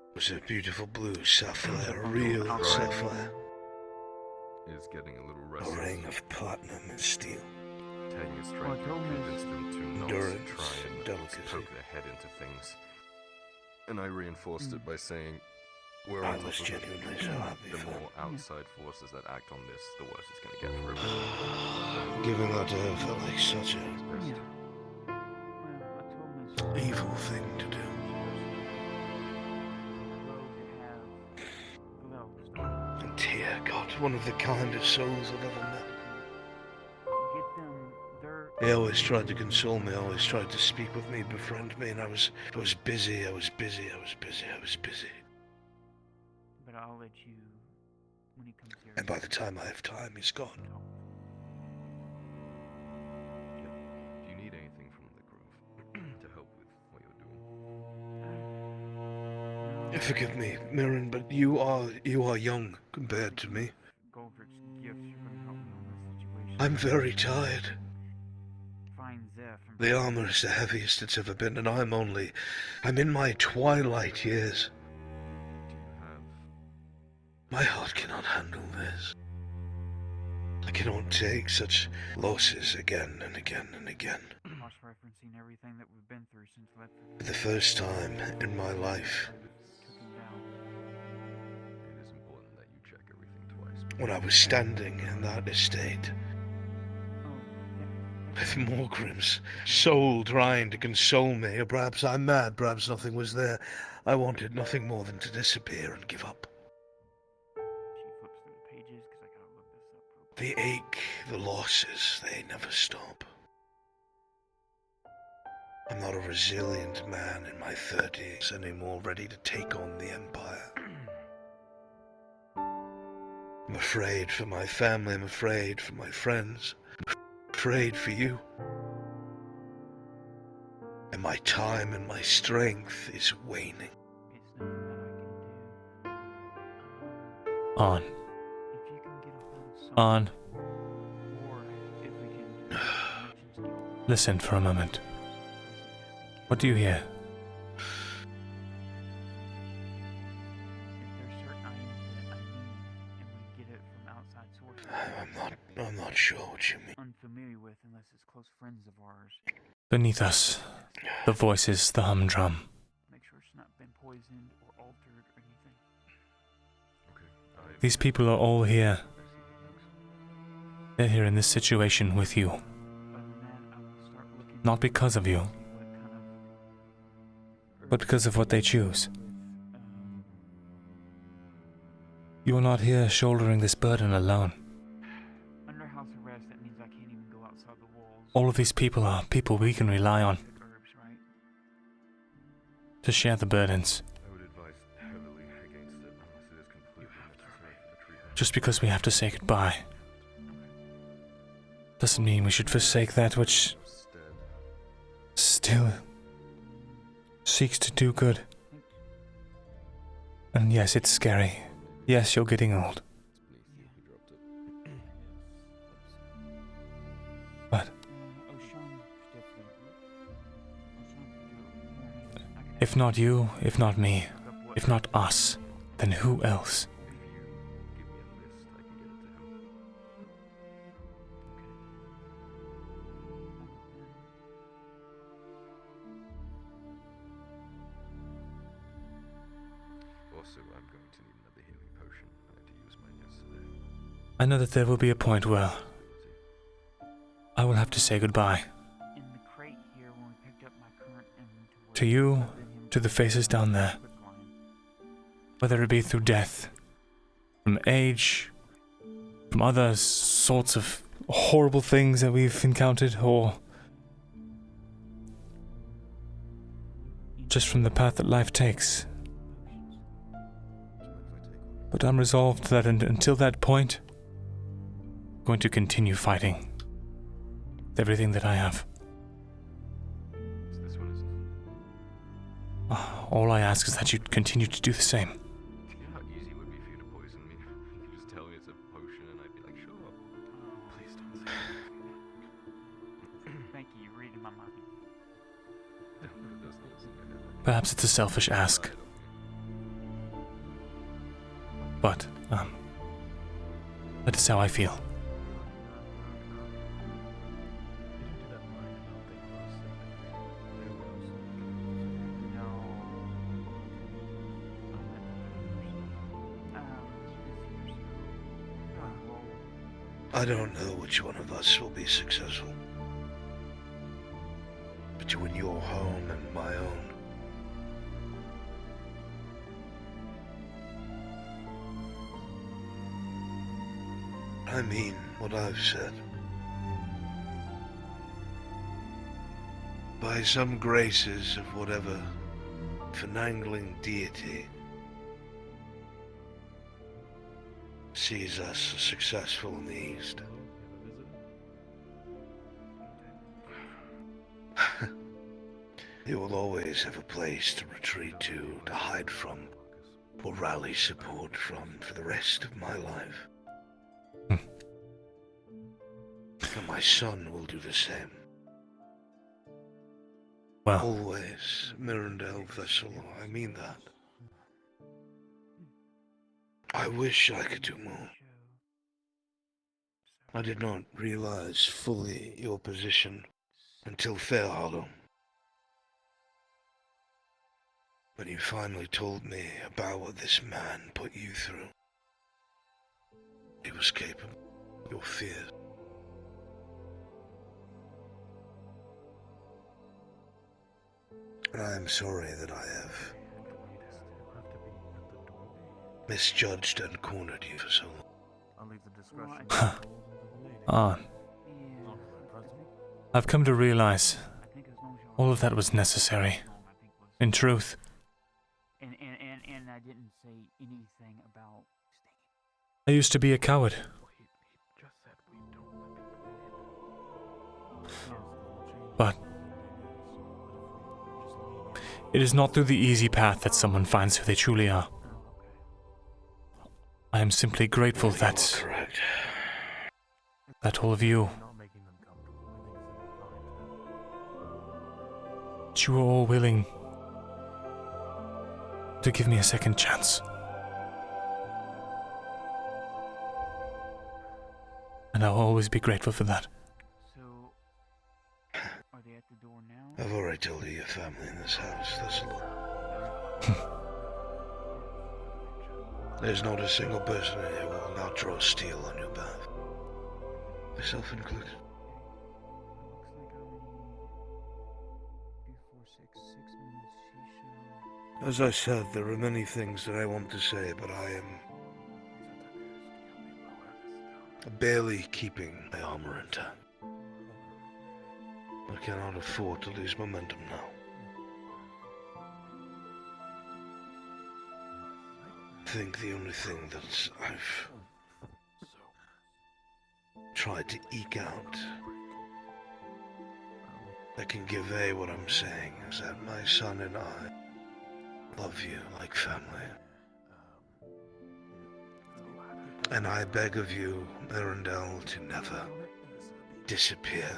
It was a beautiful blue sapphire, a real sapphire. Is getting a little A restless. ring of platinum and steel. Taking a strength to convince them to not Endurance try and and delicacy. poke their head into things. And I reinforced it by saying, we're I on top was of it. genuinely so happy The for more outside forces that act on this, the worse it's going to get for everyone. Giving that to her felt like such a evil thing to do. And dear God, one of the kindest souls I've ever met. He always tried to console me, always tried to speak with me, befriend me, and I was busy. But I'll let you when he comes here. And by the time I have time, he's gone. If you need anything from the Grove to help with what you're doing. Forgive me, Mirren, but you are young compared to me. Goldrick's gifts are going to help me on this situation. I'm very tired. Find Zeph and The armor is the heaviest it's ever been, and I'm in my twilight years. My heart cannot handle this. I cannot take such losses again and again and again. cross-referencing everything that we've been through since left. For the first time in my life, Took him down. It is important that you check everything twice. when I was standing in that estate, with Morgrim's soul trying to console me, or perhaps I'm mad, perhaps nothing was there. I wanted nothing more than to disappear and give up. She flips through the pages because I gotta look this up real quick. The ache, the losses, they never stop. I'm not a resilient man in my 30s anymore, ready to take on the Empire. I'm afraid for my family, I'm afraid for my friends, I'm afraid for you. And my time and my strength is waning. It's nothing that I can do. On. If you can get a hold of On. or if we can Listen for a moment. What do you hear? if there's certain items that I need and we get it from outside sources. I'm not sure what you mean. Unfamiliar with unless it's close friends of ours. Beneath us, the voices, the humdrum. Make sure it's not been poisoned or altered or anything. Okay. These people are all here. They're here in this situation with you. Other than that, I will start looking Not because of you, what kind of but because of what they choose. You are not here shouldering this burden alone. under house arrest. That means I can't even go outside the walls. All of these people are people we can rely on Herbs, right? to share the burdens. I would advise heavily against it unless it is completely necessary for the treatment. Just because we have to say goodbye doesn't mean we should forsake that which still seeks to do good. And yes, it's scary. Yes, you're getting old. But if not you, if not me, if not us, then who else? Also, I'm going to need another healing potion. I had to use mine yesterday. I know that there will be a point where I will have to say goodbye. In the crate here, when we picked up my current inventory, To you, to the faces down there. Whether it be through death, from age, from other sorts of horrible things that we've encountered, or just from the path that life takes. But I'm resolved that until that point, I'm going to continue fighting with everything that I have. This one is. All I ask is that you continue to do the same. Do you know how easy it would be for you to poison me? You could just tell me it's a potion and I'd be like, sure. Please don't say Thank you, you're reading my mind. Perhaps it's a selfish ask. But, that is how I feel. I don't know which one of us will be successful. Between your home and my own. I mean what I've said. By some graces of whatever finangling deity sees us successful in the East. You will always have a place to retreat to hide from, or rally support from for the rest of my life. And my son will do the same. Well, always, Mirandel Vessel, I mean that. I wish I could do more. I did not realize fully your position Until Fair Hollow. When you finally told me about what this man put you through. He was capable of your fears. And I am sorry that I have misjudged and cornered you for so long. I'll leave the discretion. Ah. I've come to realize all of that was necessary. In truth. And I didn't say anything about I used to be a coward. But it is not through the easy path that someone finds who they truly are. I am simply grateful that all of you, that you were all willing to give me a second chance. And I'll always be grateful for that. So, are they at the door now? I've already told you your family in this house, that's a lot. There's not a single person in here who will not draw steel on your path. Myself included. As I said, there are many things that I want to say, but I am barely keeping my armor intact. I cannot afford to lose momentum now. I think the only thing that I've tried to eke out that can convey what I'm saying is that my son and I love you like family. And I beg of you, Mirandel, to never disappear.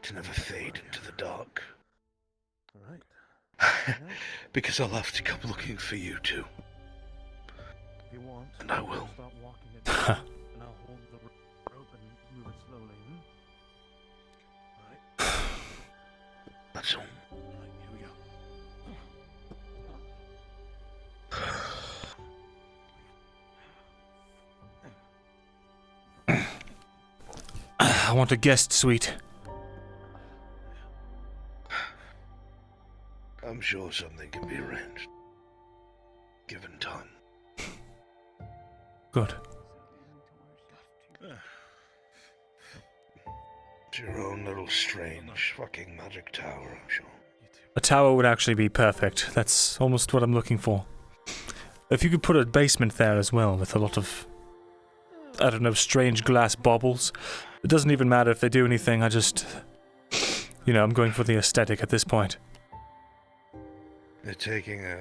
To never fade into the dark. Alright. Because I'll have to come looking for you too. If you want, and I will. Start walking it down, and I'll hold the rope and move it slowly. Alright. That's all. Alright, here we go. I want a guest suite. I'm sure something can be arranged. Given time. Good. It's your own little strange fucking magic tower, I'm sure. A tower would actually be perfect. That's almost what I'm looking for. If you could put a basement there as well with a lot of, I don't know, strange glass baubles. It doesn't even matter if they do anything, I just, you know, I'm going for the aesthetic at this point. They're taking a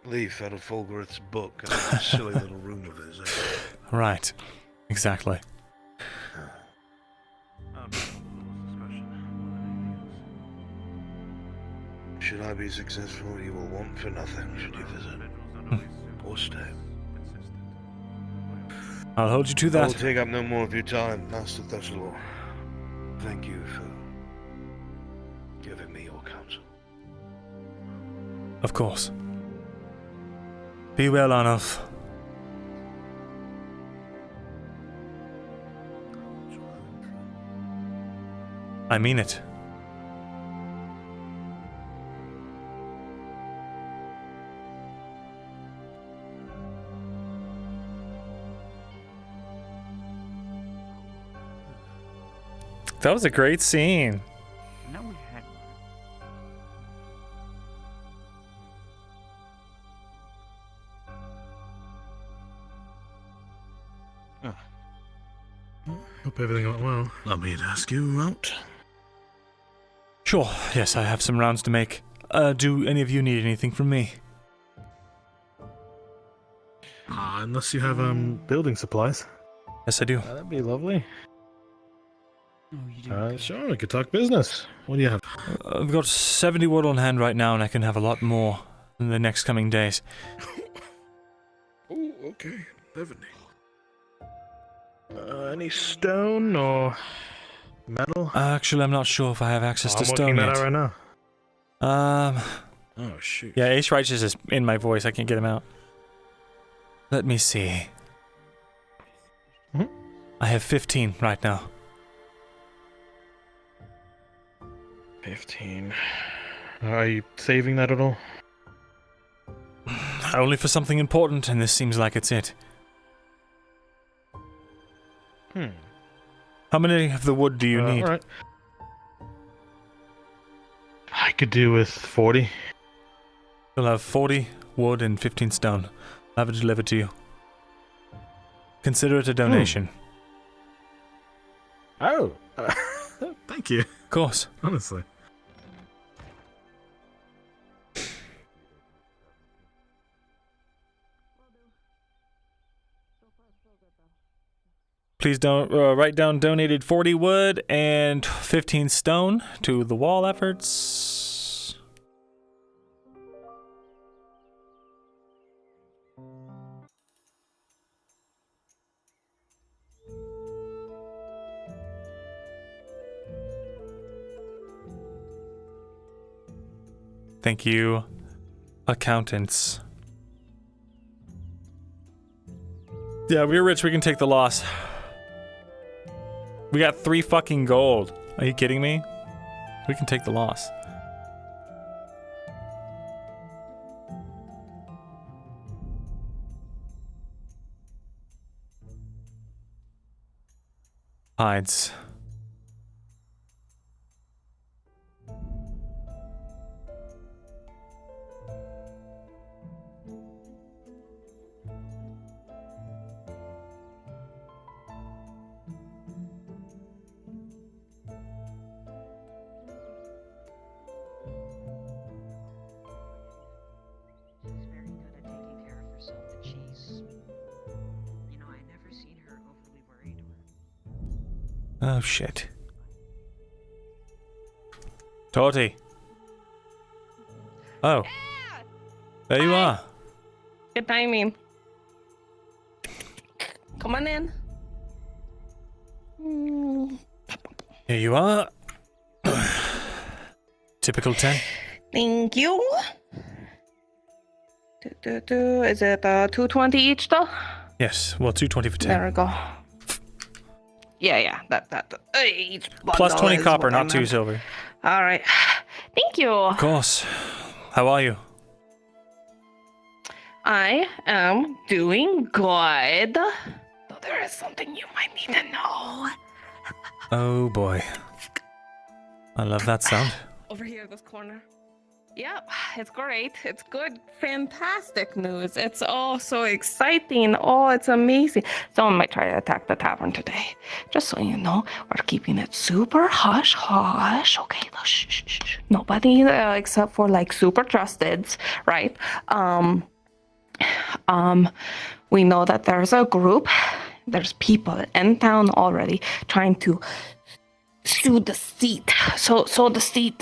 leaf out of Fulgurith's book and a silly little room of his. Right. Exactly. Should I be successful, you will want for nothing should you visit. Or stay. I'll hold you to I that. will take up no more of your time, Master Thessalor. Thank you for giving me your counsel. Of course. Be well, Arnulf. I mean it. That was a great scene. No, we had Hope everything went well. Let me ask you out. Sure, yes, I have some rounds to make. Do any of you need anything from me? Unless you have building supplies. Yes, I do. That'd be lovely. Oh, you do. Sure, we could talk business. What do you have? I've got 70 wood on hand right now, and I can have a lot more in the next coming days. Oh, okay. 70. Any stone or metal? Actually, I'm not sure if I have access to I'm stone looking that yet. up right now. Um, Oh shoot. yeah, Ace Righteous is in my voice. I can't get him out. Let me see. Mhm. I have 15 right now. 15. Are you saving that at all? Only for something important, and this seems like it's it. How many of the wood do you need? Alright. I could do with 40. You'll have 40 wood and 15 stone. I'll have it delivered to you. Consider it a donation. Oh. Thank you. Of course. Honestly. Please don't write down donated 40 wood and 15 stone to the wall efforts. Thank you, accountants. Yeah, we're rich. We can take the loss. We got 3 fucking gold. Are you kidding me? We can take the loss. Hides. She's very good at taking care of herself, and she's... You know, I never seen her overly worried or... Oh, shit. Torty. Oh. Yeah! There you are. Good timing. Come on in. Here you are. Typical 10. Thank you. Is it 220 each though? Yes, well, 220 for 10. There we go. Yeah, that. Each Plus bundle 20 is copper, what I not 2 meant. silver. All right. Thank you. Of course. How are you? I am doing good. Though there is something you might need to know. Oh boy. I love that sound. Over here, this corner. Yep, it's great. It's good, fantastic news. It's all so exciting. Oh, it's amazing. Someone might try to attack the tavern today. Just so you know, we're keeping it super hush hush. Okay, shh, shh, shh. Nobody except for like super trusteds, right? We know that there's a group. There's people in town already trying to sow the seed. So the seed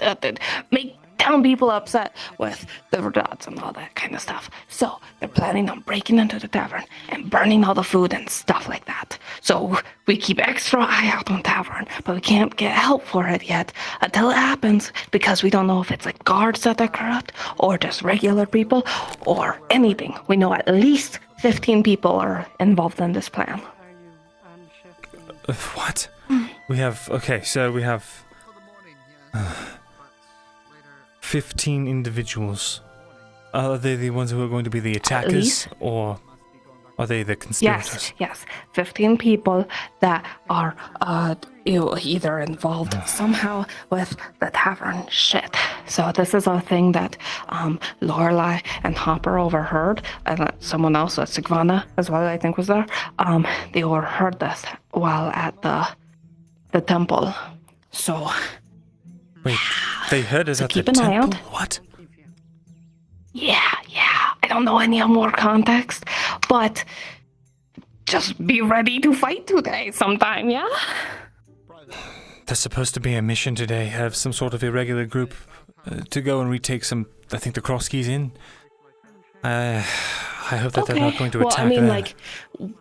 make town people upset with the rods and all that kind of stuff. So they're planning on breaking into the tavern and burning all the food and stuff like that. So we keep extra eye out on tavern, but we can't get help for it yet until it happens because we don't know if it's like guards that are corrupt or just regular people or anything. We know at least 15 people are involved in this plan. What? We have... Okay, so we have... 15 individuals. Are they the ones who are going to be the attackers, or are they the conspirators? Yes. 15 people that are either involved somehow with the tavern shit. So this is a thing that Lorelai and Hopper overheard, and someone else, Sigvana as well, I think was there. They overheard this while at the temple. So... Wait, they heard us so at the keep an eye temple? out. What? Yeah. I don't know any more context, but just be ready to fight today sometime, yeah? There's supposed to be a mission today. Have some sort of irregular group to go and retake some, I think, the cross keys in. I hope that they're not going to attack them.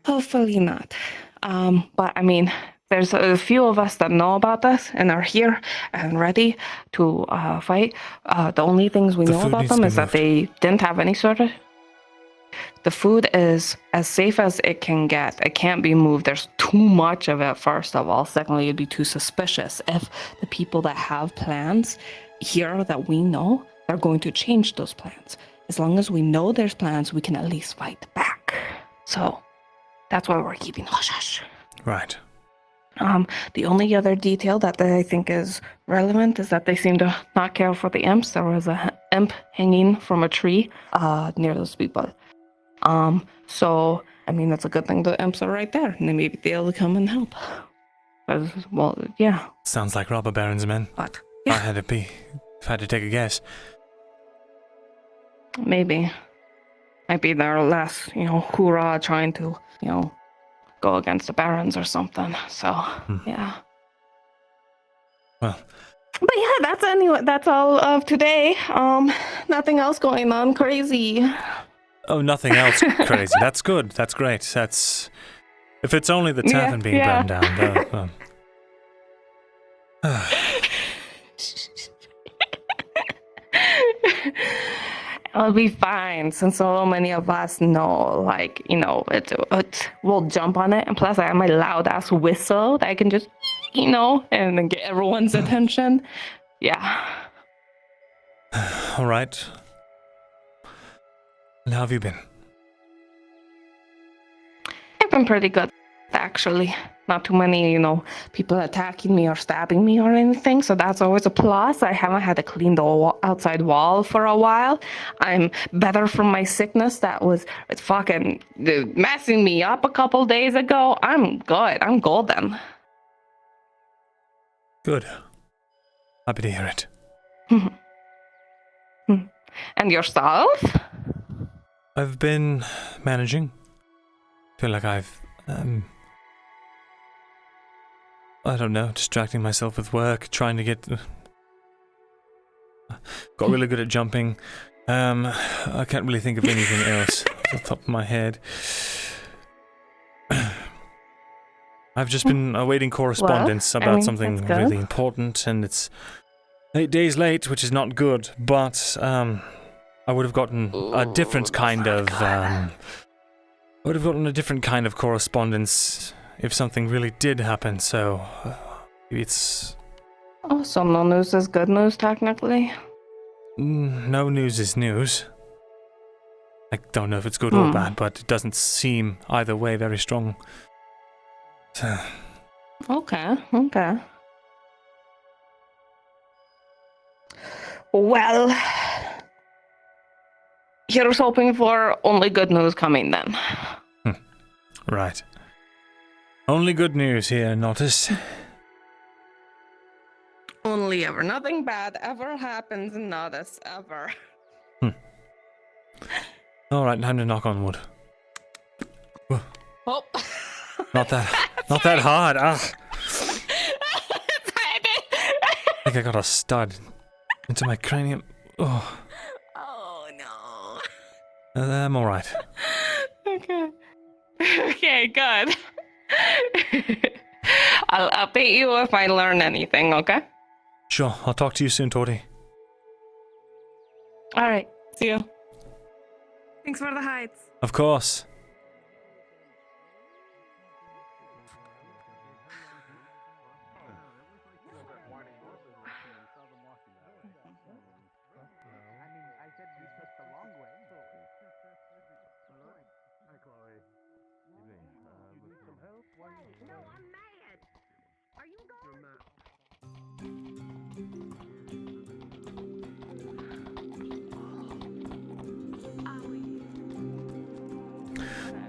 Hopefully not. But I mean, there's a few of us that know about this and are here and ready to fight. The only things we The know food about needs to them be is that moved. they didn't have any sort of. The food is as safe as it can get. It can't be moved. There's too much of it, first of all. Secondly, it'd be too suspicious if the people that have plans here that we know, they're going to change those plans. As long as we know there's plans, we can at least fight back. So that's why we're keeping hush hush. Right. The only other detail that I think is relevant is that they seem to not care for the imps. There was a imp hanging from a tree near those people. So I mean that's a good thing. The imps are right there, and maybe they'll come and help. Well, yeah. Sounds like robber barons, men. But If I had to take a guess. Maybe. Might be their last, hoorah trying to, go against the barons or something. So, yeah. Well. But yeah, that's all of today. Nothing else going on crazy. Oh, nothing else crazy. That's good. That's great. That's... If it's only the tavern being burned down, though. It'll be fine, since so many of us know, we'll jump on it. And plus, I have my loud ass whistle that I can just, and then get everyone's attention. Yeah. All right. And how have you been? I've been pretty good, actually. Not too many, people attacking me or stabbing me or anything, so that's always a plus. I haven't had to clean the outside wall for a while. I'm better from my sickness that was fucking messing me up a couple days ago. I'm good. I'm golden. Good. Happy to hear it. And yourself? I've been managing. Feel like I've, I don't know, distracting myself with work, trying to get... Got really good at jumping. I can't really think of anything else off the top of my head. I've just been awaiting correspondence about something really important, and it's 8 days late, which is not good, but I would have gotten a different kind of... I would have gotten a different kind of correspondence if something really did happen, so it's... Oh, so no news is good news, technically? No news is news. I don't know if it's good or bad, but it doesn't seem either way very strong. So... Okay. Well... Here's hoping for only good news coming then. Right. Only good news here, Notice. Only ever. Nothing bad ever happens in Notice, ever. Alright, time to knock on wood. Oh. Not that hard. I think I got a stud into my cranium. Oh. Oh no. I'm alright. Okay, good. I'll update you if I learn anything, okay? Sure, I'll talk to you soon, Tori. Alright, see you. Thanks for the heights. Of course.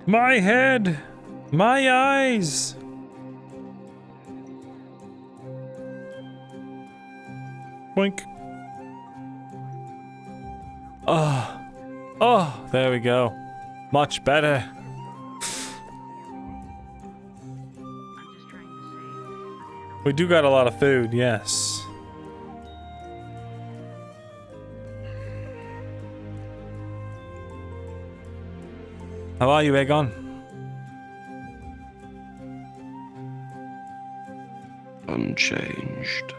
My head! My eyes! Boink. Oh, there we go. Much better. We do got a lot of food, yes. How are you, Aegon? unchanged.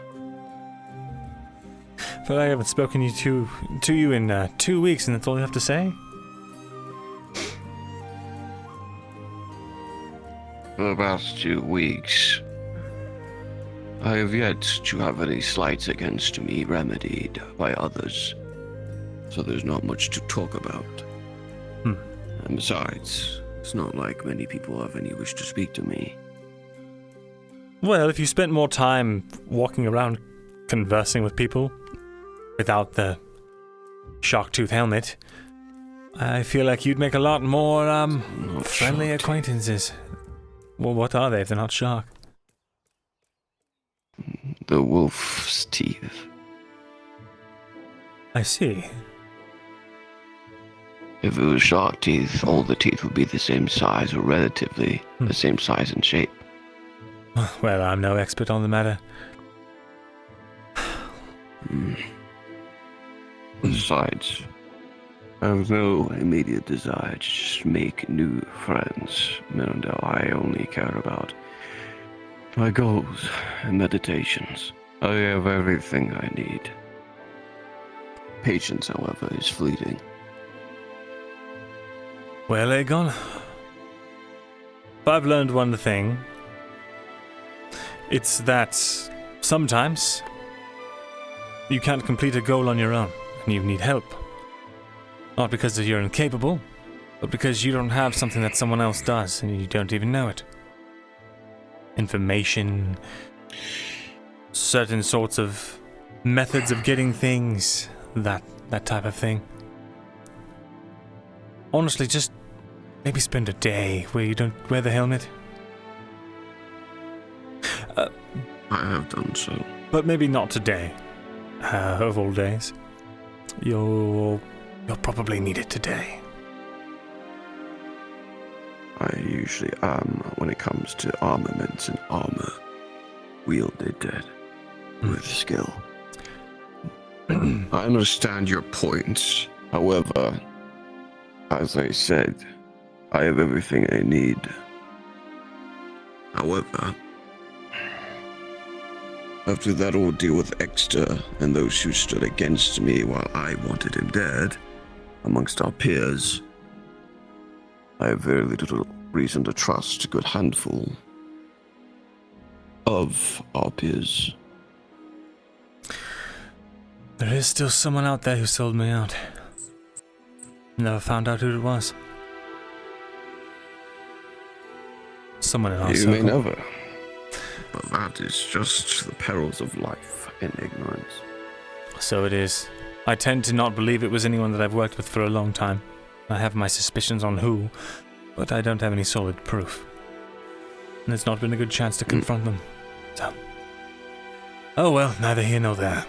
But I haven't spoken to you in 2 weeks, and that's all you have to say? For the past 2 weeks, I have yet to have any slights against me remedied by others, so there's not much to talk about. And besides, it's not like many people have any wish to speak to me. Well, if you spent more time walking around conversing with people without the shark-tooth helmet, I feel like you'd make a lot more friendly acquaintances. Well, what are they if they're not shark? The wolf's teeth. I see. If it was shark teeth, all the teeth would be the same size, or relatively the same size and shape. Well, I'm no expert on the matter. Besides, I have no immediate desire to just make new friends. No, I only care about my goals and meditations. I have everything I need. Patience, however, is fleeting. Well, Aegon, if I've learned one thing, it's that sometimes you can't complete a goal on your own, and you need help. Not because you're incapable, but because you don't have something that someone else does, and you don't even know it. Information, certain sorts of methods of getting things, that type of thing. Honestly, just maybe spend a day where you don't wear the helmet. I have done so. But maybe not today. Of all days. You'll probably need it today. I usually am when it comes to armaments and armor. Wielded with skill. I understand your points. However, as I said, I have everything I need. However, after that ordeal with Exeter and those who stood against me while I wanted him dead, amongst our peers, I have very little reason to trust a good handful of our peers. There is still someone out there who sold me out. Never found out who it was. Someone in our You may circle. never. But that is just the perils of life in ignorance. So it is. I tend to not believe it was anyone that I've worked with for a long time. I have my suspicions on who, but I don't have any solid proof. And it's not been a good chance to confront them. So. Oh well, neither here nor there.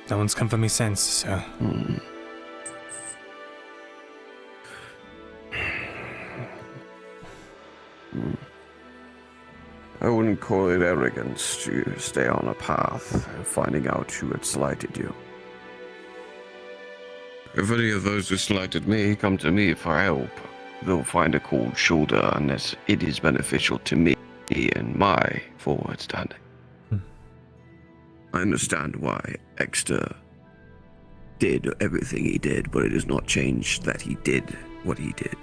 No one's come for me since, so. I wouldn't call it arrogance to stay on a path, finding out who had slighted you. If any of those who slighted me come to me for help, they'll find a cold shoulder unless it is beneficial to me and my forward standing. I understand why Exeter did everything he did, but it does not change that he did what he did.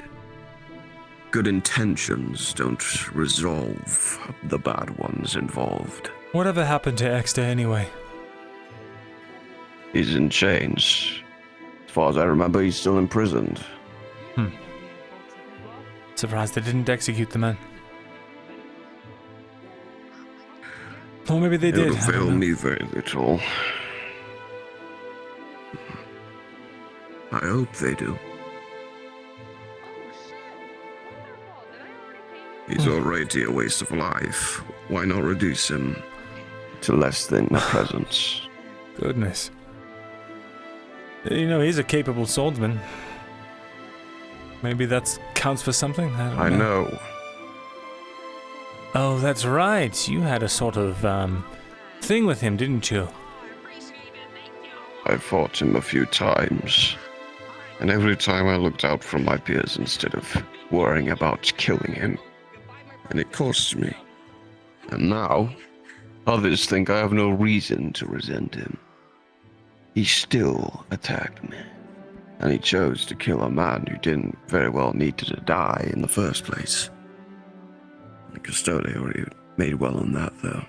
Good intentions don't resolve the bad ones involved. Whatever happened to Exeter anyway? He's in chains. As far as I remember, he's still imprisoned. Surprised they didn't execute the man. Or maybe they did. It'll avail me very little. I hope they do. He's already a waste of life. Why not reduce him to less than a presence? Goodness. You know, he's a capable swordsman. Maybe that counts for something? I don't know. Oh, that's right. You had a sort of, thing with him, didn't you? I fought him a few times. And every time I looked out for my peers instead of worrying about killing him. And it cost me. And now, Others think I have no reason to resent him. He still attacked me, and he chose to kill a man who didn't very well need to die in the first place. The Custodio already made well on that, though.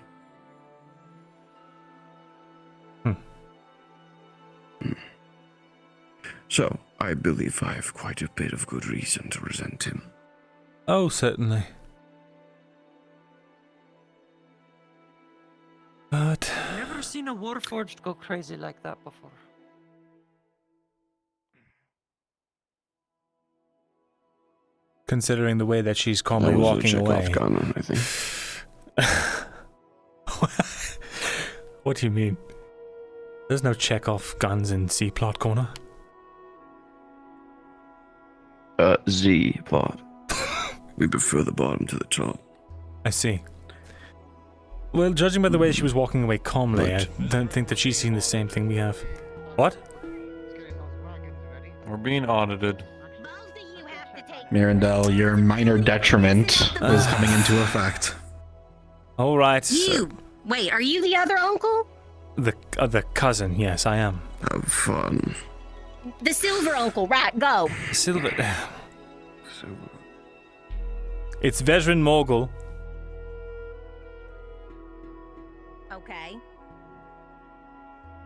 So, I believe I have quite a bit of good reason to resent him. Oh, certainly. But... Never seen a Warforged go crazy like that before. considering the way that she's calmly that was walking a away. Chekhov gun, I think. What do you mean? There's no Chekhov guns in C plot corner. Z plot. We prefer the bottom to the top. I see. Well, judging by the way she was walking away calmly, I don't think that she's seen the same thing we have. What? We're being audited. Mirandel, your minor detriment is coming into effect. All right. You! Wait, are you the other uncle? The cousin, yes, I am. Have fun. The silver uncle, right, go. Silver. It's Vezran Morgul. Okay.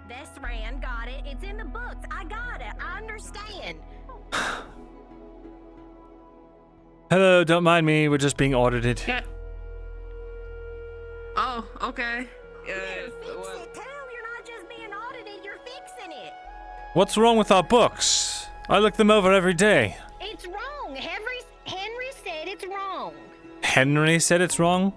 Vesran, got it. It's in the books. I got it. I understand. Hello, don't mind me. We're just being audited. Yeah. Oh, okay. You're not just being audited, you're fixing it. What's wrong with our books? I look them over every day. It's wrong. Henry said it's wrong. Henry said it's wrong?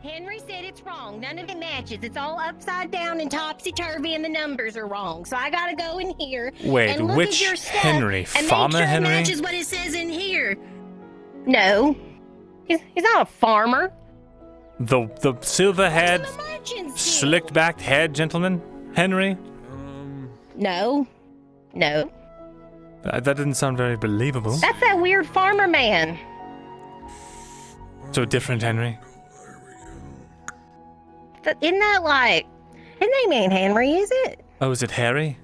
Henry said it's wrong. None of it matches. It's all upside down and topsy-turvy and the numbers are wrong. So I gotta go in here Wait, and look which at your stuff Henry? and Farmer make sure Henry? it matches what it says in here. No. He's not a farmer. The silver-haired, Merchant's slicked-backed head gentleman? Henry? No. No. That didn't sound very believable. That's that weird farmer man. So different Henry? Isn't that like... His name ain't Henry, is it? Oh, is it Harry?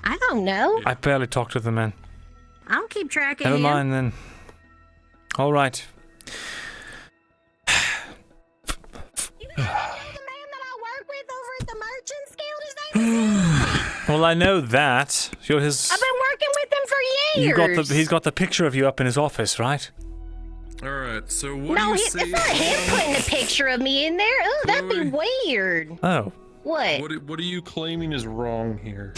I don't know. I barely talk to the man. I don't keep track of Never him. mind then. All right. Well, I know that. You're his. I've been working with him for years. He's got the picture of you up in his office, right? Alright, so what No, do you it's say? not him putting a picture of me in there. Oh, that'd be weird. Oh. What? What are you claiming is wrong here?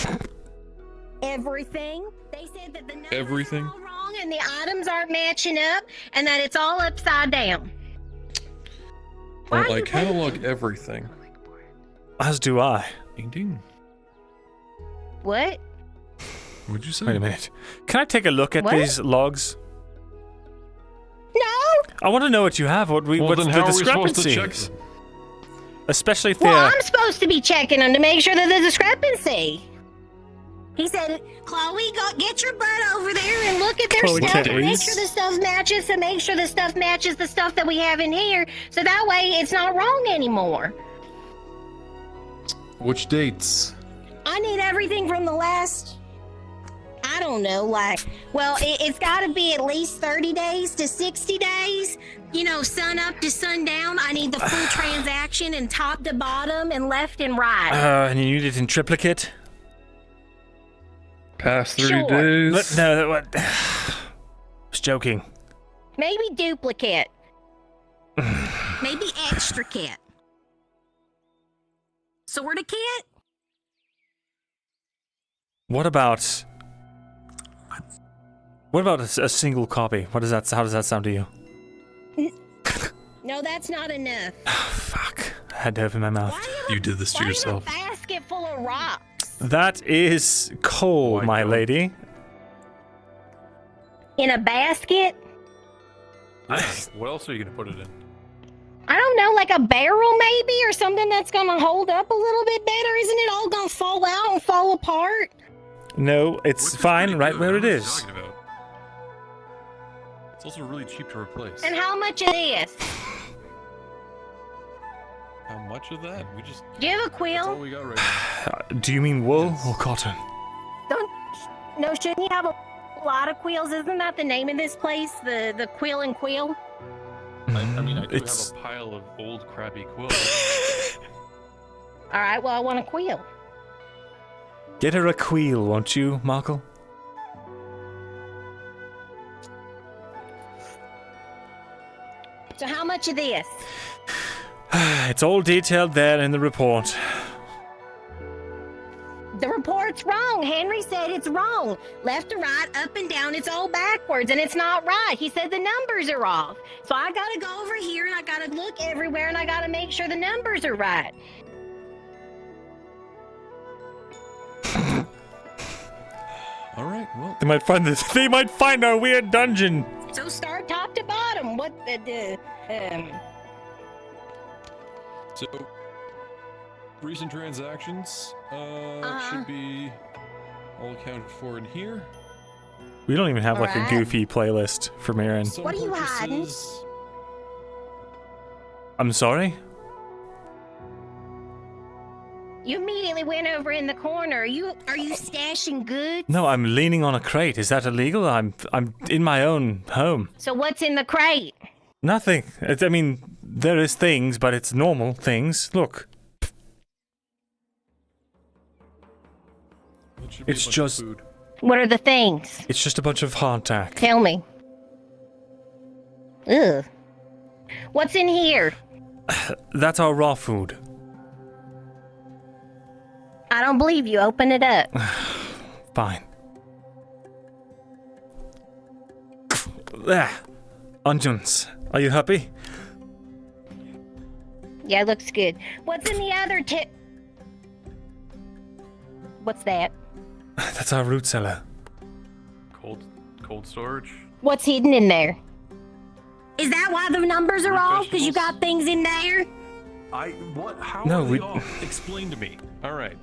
Everything. They said that the numbers Everything? are all wrong and the items aren't matching up and that it's all upside down. Well, I catalog everything. As do I. Ding ding. What? What'd you say? Wait a minute. Can I take a look at What? these logs? No. I want to know what you have. What's then the how are we supposed to discrepancies? check them? Especially if Well, they're. I'm supposed to be checking them to make sure that there's a discrepancy. He said, Chloe, get your butt over there and look at their Chloe stuff. Days. Make sure the stuff matches and make sure the stuff matches the stuff that we have in here. So that way it's not wrong anymore. Which dates? I need everything from the last, I don't know, it's got to be at least 30 days to 60 days. You know, sun up to sundown. I need the full transaction and top to bottom and left and right. And you need it in triplicate? Past 30 Sure. days? No, what? I was joking. Maybe duplicate. Maybe extra kit. Sorta kit? What about a single copy? How does that sound to you? No, that's not enough. Fuck. I had to open my mouth. You did this to yourself. Basket full of rocks. That is coal, my lady. In a basket? What else are you gonna put it in? I don't know, like a barrel maybe, or something that's gonna hold up a little bit better. Isn't it all gonna fall out and fall apart? No, it's fine right where it is. Talking about? It's also really cheap to replace. And how much it is? How much of that? We just. Do you have a That's all quill? we got right now. Do you mean wool or cotton? No, shouldn't you have a lot of quills? Isn't that the name of this place? The Quill and Quill? I mean, I do It's- have a pile of old crappy quills. All right, well, I want a quill. Get her a quill, won't you, Markle? So how much of this? It's all detailed there in the report. The report's wrong. Henry said it's wrong. Left to right, up and down, it's all backwards, and it's not right. He said the numbers are off. So I gotta go over here, and I gotta look everywhere, and I gotta make sure the numbers are right. All right, well. They might find this. They might find our weird dungeon. So start top to bottom. What So, recent transactions Uh-huh. should be all accounted for in here. We don't even have like a Alright. goofy playlist for Marin. Some What are you hiding? purchases- I'm sorry? You immediately went over in the corner. Are you stashing goods? No, I'm leaning on a crate. Is that illegal? I'm in my own home. So what's in the crate? Nothing. I mean, there is things, but it's normal things. Look, It should be a It's bunch of just- food. What are the things? it's just a bunch of hardtack. Tell me. Ugh. What's in here? That's our raw food. I don't believe you. Open it up. Fine. There. Onions. Are you happy? Yeah, it looks good. What's in the other tip? What's that? That's our root cellar. Cold storage. What's hidden in there? Is that why the numbers are Root off? Because you vegetables? got things in there? What? How No, are we- they off? Explain to me. All right.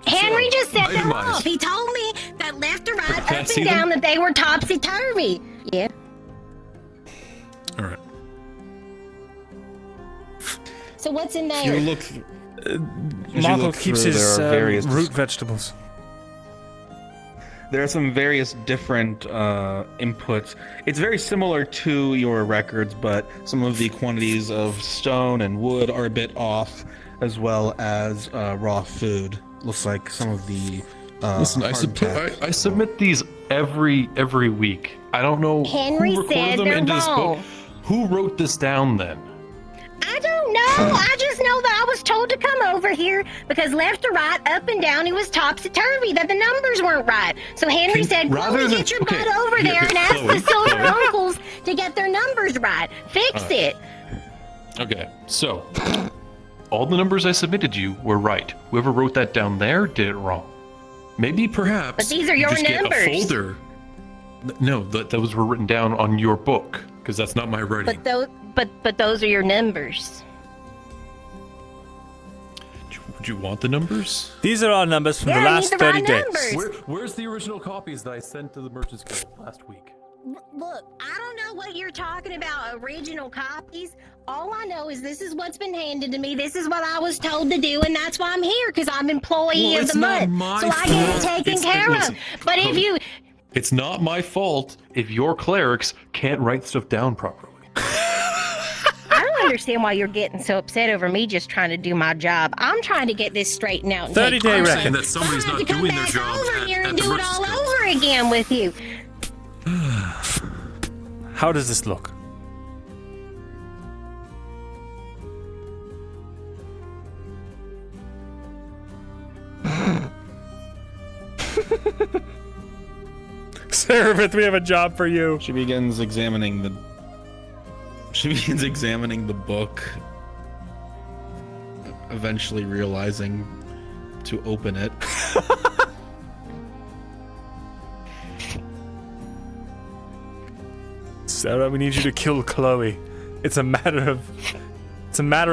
Henry So, just said they're itemized. off. He told me that left to right, Can I up see and down, them? that they were topsy-turvy. Yeah. All right. So what's in If you there? look, Marco look keeps through, his there are various root vegetables. there are some various different inputs. It's very similar to your records, but some of the quantities of stone and wood are a bit off, as well as raw food. Looks like some of the Listen, I submit these every week. I don't know Henry who recorded said them they're into this book. wrong. Who wrote this down then? I don't know. I just know that I was told to come over here because left to right, up and down, it was topsy-turvy, that the numbers weren't right. So Henry said, rather Chloe, than- get your okay, butt over here, there and ask Chloe, the Silver Chloe. Uncles to get their numbers right. Fix Alright. it. Okay, so all the numbers I submitted you were right. Whoever wrote that down there did it wrong. Maybe perhaps. But these are you your just numbers. Get a folder. No, those were written down on your book because that's not my writing. But those are your numbers. Would you want the numbers? These are our numbers from the Yeah, I last need the 30 right days. numbers. Where's the original copies that I sent to the Merchants Guild last week? Look, I don't know what you're talking about, original copies. All I know is this is what's been handed to me. This is what I was told to do, and that's why I'm here, because I'm employee Well, of it's the not month. my So I get it fault. taken It's- care listen, of. But if you... It's not my fault if your clerics can't write stuff down properly. I don't understand why you're getting so upset over me just trying to do my job. I'm trying to get this straightened out and 30 take day care of record. it. that somebody's I have not to come doing their back job over at- here at and the do it Merchants all Guild. over again with you. How does this look? Serapith, we have a job for you. She begins examining the book, eventually realizing to open it. Sarah, we need you to kill Chloe. It's a matter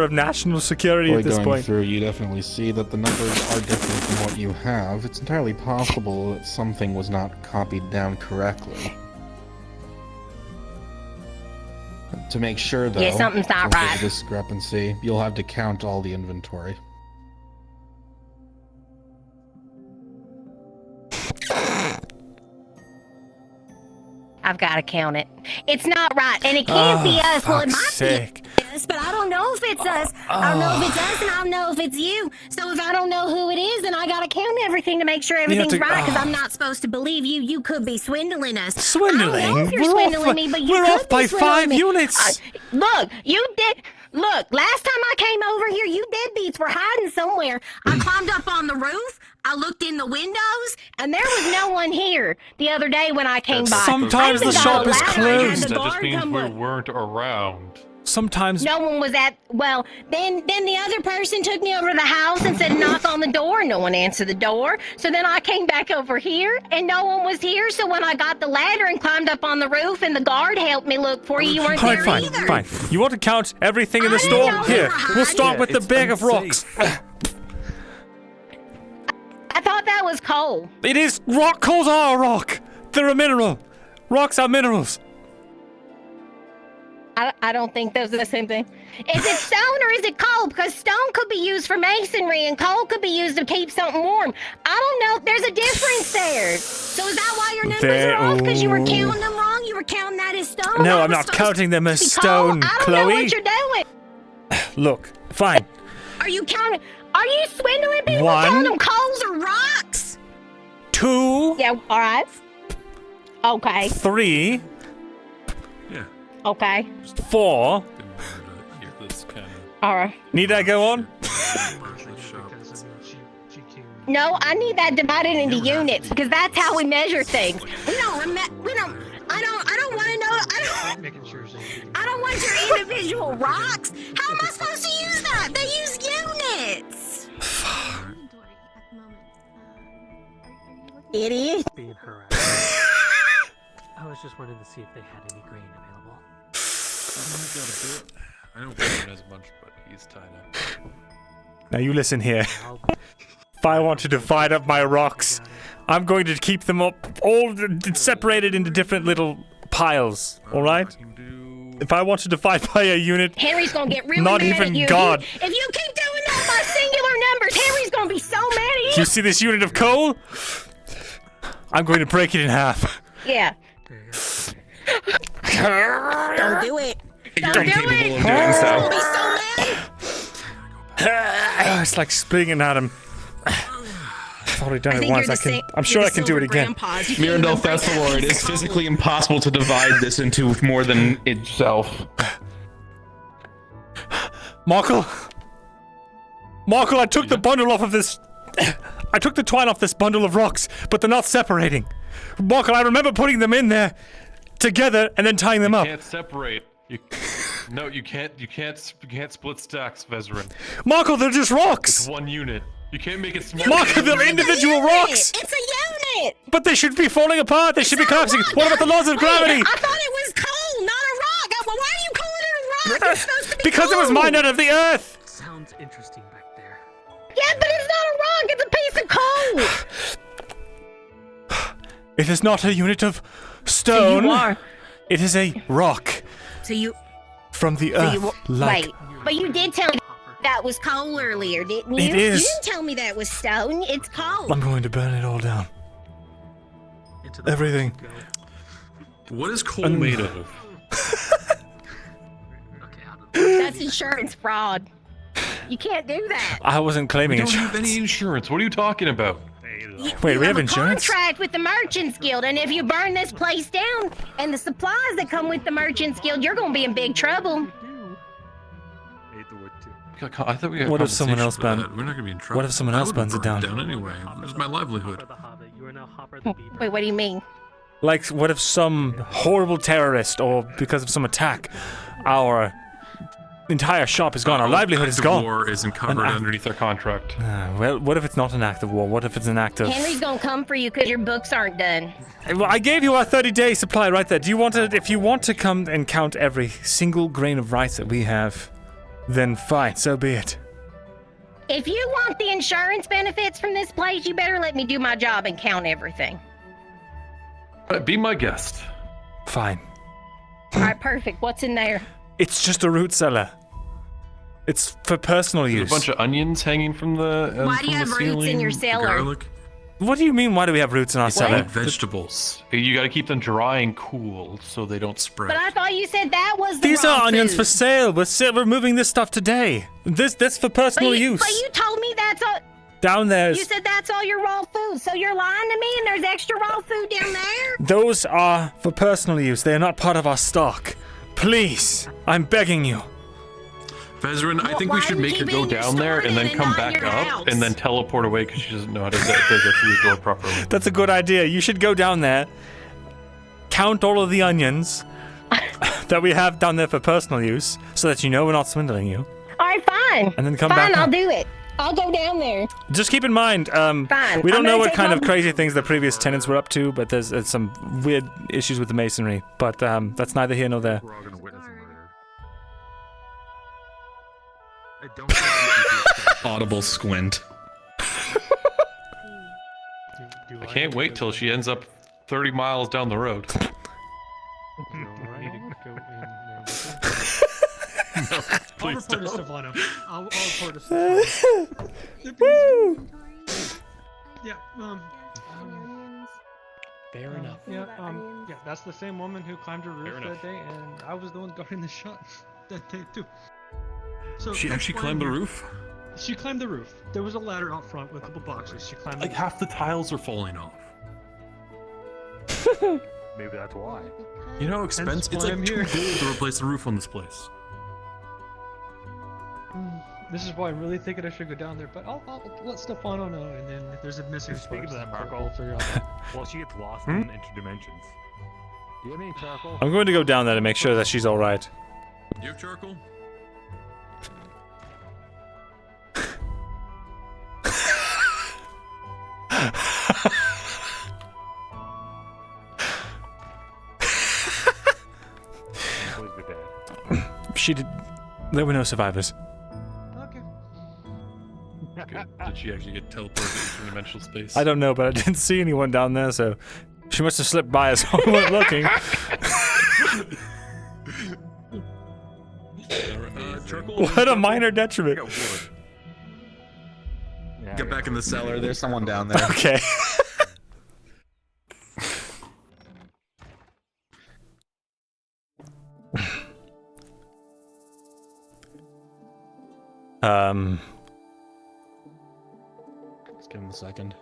of national security By at this going point. through, you definitely see that the numbers are different from what you have. It's entirely possible that something was not copied down correctly. To make sure, though, Yeah, something's not since there's right. a discrepancy, you'll have to count all the inventory. I've got to count it. It's not right, and it can't be us. Well, it might Sake. be us, but I don't know if it's us. I don't know if it's us, and I don't know if it's you. So if I don't know who it is, then I got to count everything to make sure everything's right, because I'm not supposed to believe you. You could be swindling us. Swindling? I don't know if you're We're swindling off, me, but you we're could off be by swindling 5 me. units. Look, you did. Look, last time I came over here, you deadbeats were hiding somewhere. I climbed up on the roof. I looked in the windows, and there was no one here the other day when I came by. Sometimes the shop is closed. That just means we weren't around. Sometimes no one was at. Well, then the other person took me over to the house and said knock on the door. No one answered the door. So then I came back over here, and no one was here. So when I got the ladder and climbed up on the roof, and the guard helped me look for you, you weren't All right, there fine, either. fine. You want to count everything in the didn't store? know Here, you were we'll start hiding. with the bag of rocks. I thought that was coal. It is rock. Coals are a rock. They're a mineral. Rocks are minerals. I don't think those are the same thing. Is it stone or is it coal? Because stone could be used for masonry and coal could be used to keep something warm. I don't know. There's a difference there. So is that why your numbers are off? Because you were counting them wrong? You were counting that as stone? No, That I'm was not supposed counting them as to be coal? stone, I don't Chloe. know what you're doing. Look, fine. Are you counting? Are you swindling people? One. Calling them coals or rocks? 2. Yeah, all right. Okay. 3. Okay. 4. All right. Need I go on? No, I need that divided into units because that's how we measure things. We don't. I don't want to know. I don't want your individual rocks. How am I supposed to use that? They use units. Idiot. Being harassed. I was just wanting to see if they had any grain available. I don't think he has much, but he's tied up. Now you listen here. If I want to divide up my rocks, I'm going to keep them up all separated into different little piles. All right? If I want to divide by a unit, Henry's gonna get really not mad even at you. God. If you keep doing that by singular numbers, Henry's gonna be so mad at Do you. you see this unit of coal? I'm going to break it in half. Yeah. Don't do it. Don't do it. of doing so. I'll be so mad. It's like springing at him. I've already done I it think once. you're I the can. same- I'm sure you're I the can do it silver again. grandpas. You can't Mirandel even break Festalord, it's physically impossible to divide this into more than itself. Markle, I took the bundle off of this. I took the twine off this bundle of rocks, but they're not separating. Markle, I remember putting them in there together and then tying them up. You can't separate. No, you can't. You can't split stacks, Vezrin. Markle, they're just rocks. It's one unit. You can't make it smaller. Markle, they're individual rocks. It's a unit. But they should be falling apart. They should be collapsing. What about the laws of gravity? I thought it was coal, not a rock. Well, why are you calling it a rock? It's supposed to be Because it was coal. mined out of the earth. Sounds interesting back there. Yeah, but it's not a rock. It's a piece of coal. It is not a unit of stone. you are. It is a rock So you. from the So earth. you. Like Wait. But you did tell me that was coal earlier, didn't you? It is. You didn't tell me that was stone. It's coal. I'm going to burn it all down. Everything. What is coal made of? That's insurance fraud. You can't do that. I wasn't We claiming don't insurance. have any insurance. What are you talking about? Wait, You we have a insurance? contract with the Merchants Guild, and if you burn this place down and the supplies that come with the Merchants Guild, you're going to be in big trouble. I thought we had What if someone else conversation burns? about that. We're not gonna be in trouble. What if someone else burns it down? Anyway, this is my livelihood. Wait, what do you mean? Like, what if some horrible terrorist, or because of some attack, our entire shop is gone, our livelihood is gone? War isn't covered underneath our contract. Well, what if it's not an act of war? What if it's an act of... Henry's going to come for you because your books aren't done. Well, I gave you our 30-day supply right there. Do you want to... If you want to come and count every single grain of rice that we have, then fine, so be it. If you want the insurance benefits from this place, you better let me do my job and count everything. Be my guest. Fine. Alright, perfect. What's in there? It's just a root cellar. It's for personal There's use. a bunch of onions hanging from the Why do you have roots in your cellar? Garlic. What do you mean, why do we have roots in our cellar? Vegetables. You gotta keep them dry and cool so they don't spread. But I thought you said that was the These raw are onions food. for sale. We're moving this stuff today. This for personal use. But you told me that's all. Down there. You said that's all your raw food, so you're lying to me, and there's extra raw food down there. Those are for personal use. They are not part of our stock. Please, I'm begging you. Vezrin, I think why we should are you make her keeping go it in your down there and then store come and not in back your up house? and then teleport away because she doesn't know how to go through the door properly. That's a good idea. You should go down there, count all of the onions that we have down there for personal use, so that you know we're not swindling you. All right, fine. And then come fine, back I'll up. do it. I'll go down there. Just keep in mind, Fine. we don't I'm know gonna what take kind my- of crazy things the previous tenants were up to, but there's some weird issues with the masonry. But that's neither here nor there. We're all gonna witness a murder. I don't think Audible squint. I can't wait till she ends up 30 miles down the road. I'll report to Stefano. I'll report to Stefano. Woo! Yeah, Fair enough. yeah, that's the same woman who climbed her roof that day, and I was the one guarding the shot that day too. So She that's actually why climbed I'm the here. roof? She climbed the roof. There was a ladder out front with a couple boxes. She climbed Like the half the tiles are falling off. Maybe that's why. You know how expensive? It's why like I'm $2 here. gold to replace the roof on this place. This is why I'm really thinking I should go down there, but I'll let Stefano know, and then if there's a missing Speaking of person, that, Marco, we'll figure out that. well, she gets lost in interdimensions. Do you have any charcoal? I'm going to go down there to make sure that she's all right. You have charcoal? Who's the dad? She did. There were no survivors. Okay. Good. Did she actually get teleported into dimensional space? I don't know, but I didn't see anyone down there, so she must have slipped by us while we weren't looking. Charcoal? What a minor detriment. Get back in the cellar. There's someone down there. Okay. Let's give him a second.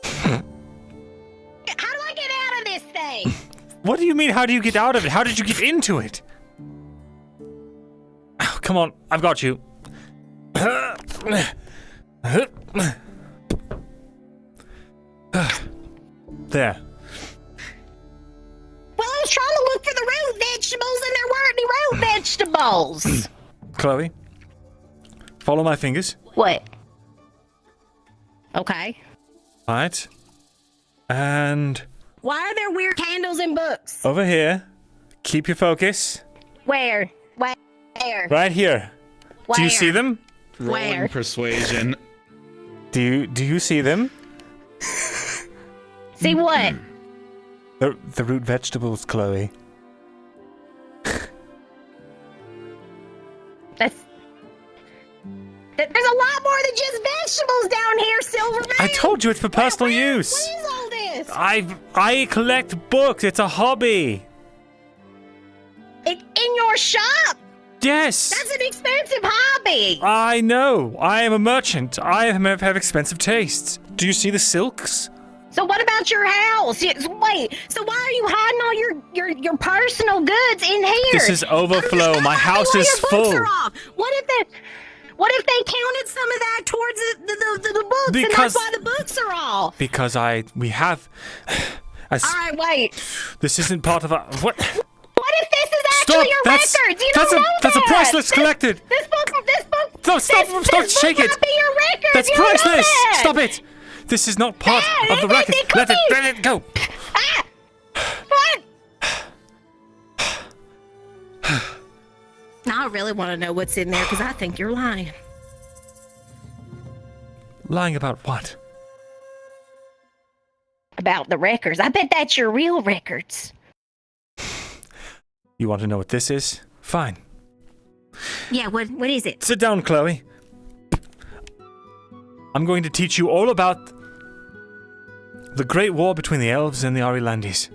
How do I get out of this thing? What do you mean, how do you get out of it? How did you get into it? Oh, come on, I've got you. There. Well, I was trying to look for the root vegetables, and there weren't any root vegetables. Chloe, follow my fingers. What? Okay. All right. And Why are there weird candles and books? over here. Keep your focus. Where? Where? Right here. Do you see Where? them? Where? Persuasion. Do you see them? See what? The root vegetables, Chloe. There's a lot more than just vegetables down here, Silverman. I told you it's for personal use. What is all this? I collect books. It's a hobby. In your shop? Yes. That's an expensive hobby. I know. I am a merchant. I have expensive tastes. Do you see the silks? So what about your house? Wait. So why are you hiding all your personal goods in here? This is overflow. My house is Your books full. are off. What if they counted some of that towards the books, and Because- that's why the books are off? Because we have. All right, wait. This isn't part of our. What? What if this is actually Stop! your That's records? You don't know that's a that. priceless collected. This book. No, stop! This Stop! book Shake it! might be your record. That's You don't know priceless! that. Stop it! This is not part of the record. Let it go. What? Now I really want to know what's in there because I think you're lying. Lying about what? about the records. I bet that's your real records. You want to know what this is? Fine. Yeah, what is it? Sit down, Chloe. I'm going to teach you all about the Great War between the elves and the Arilandis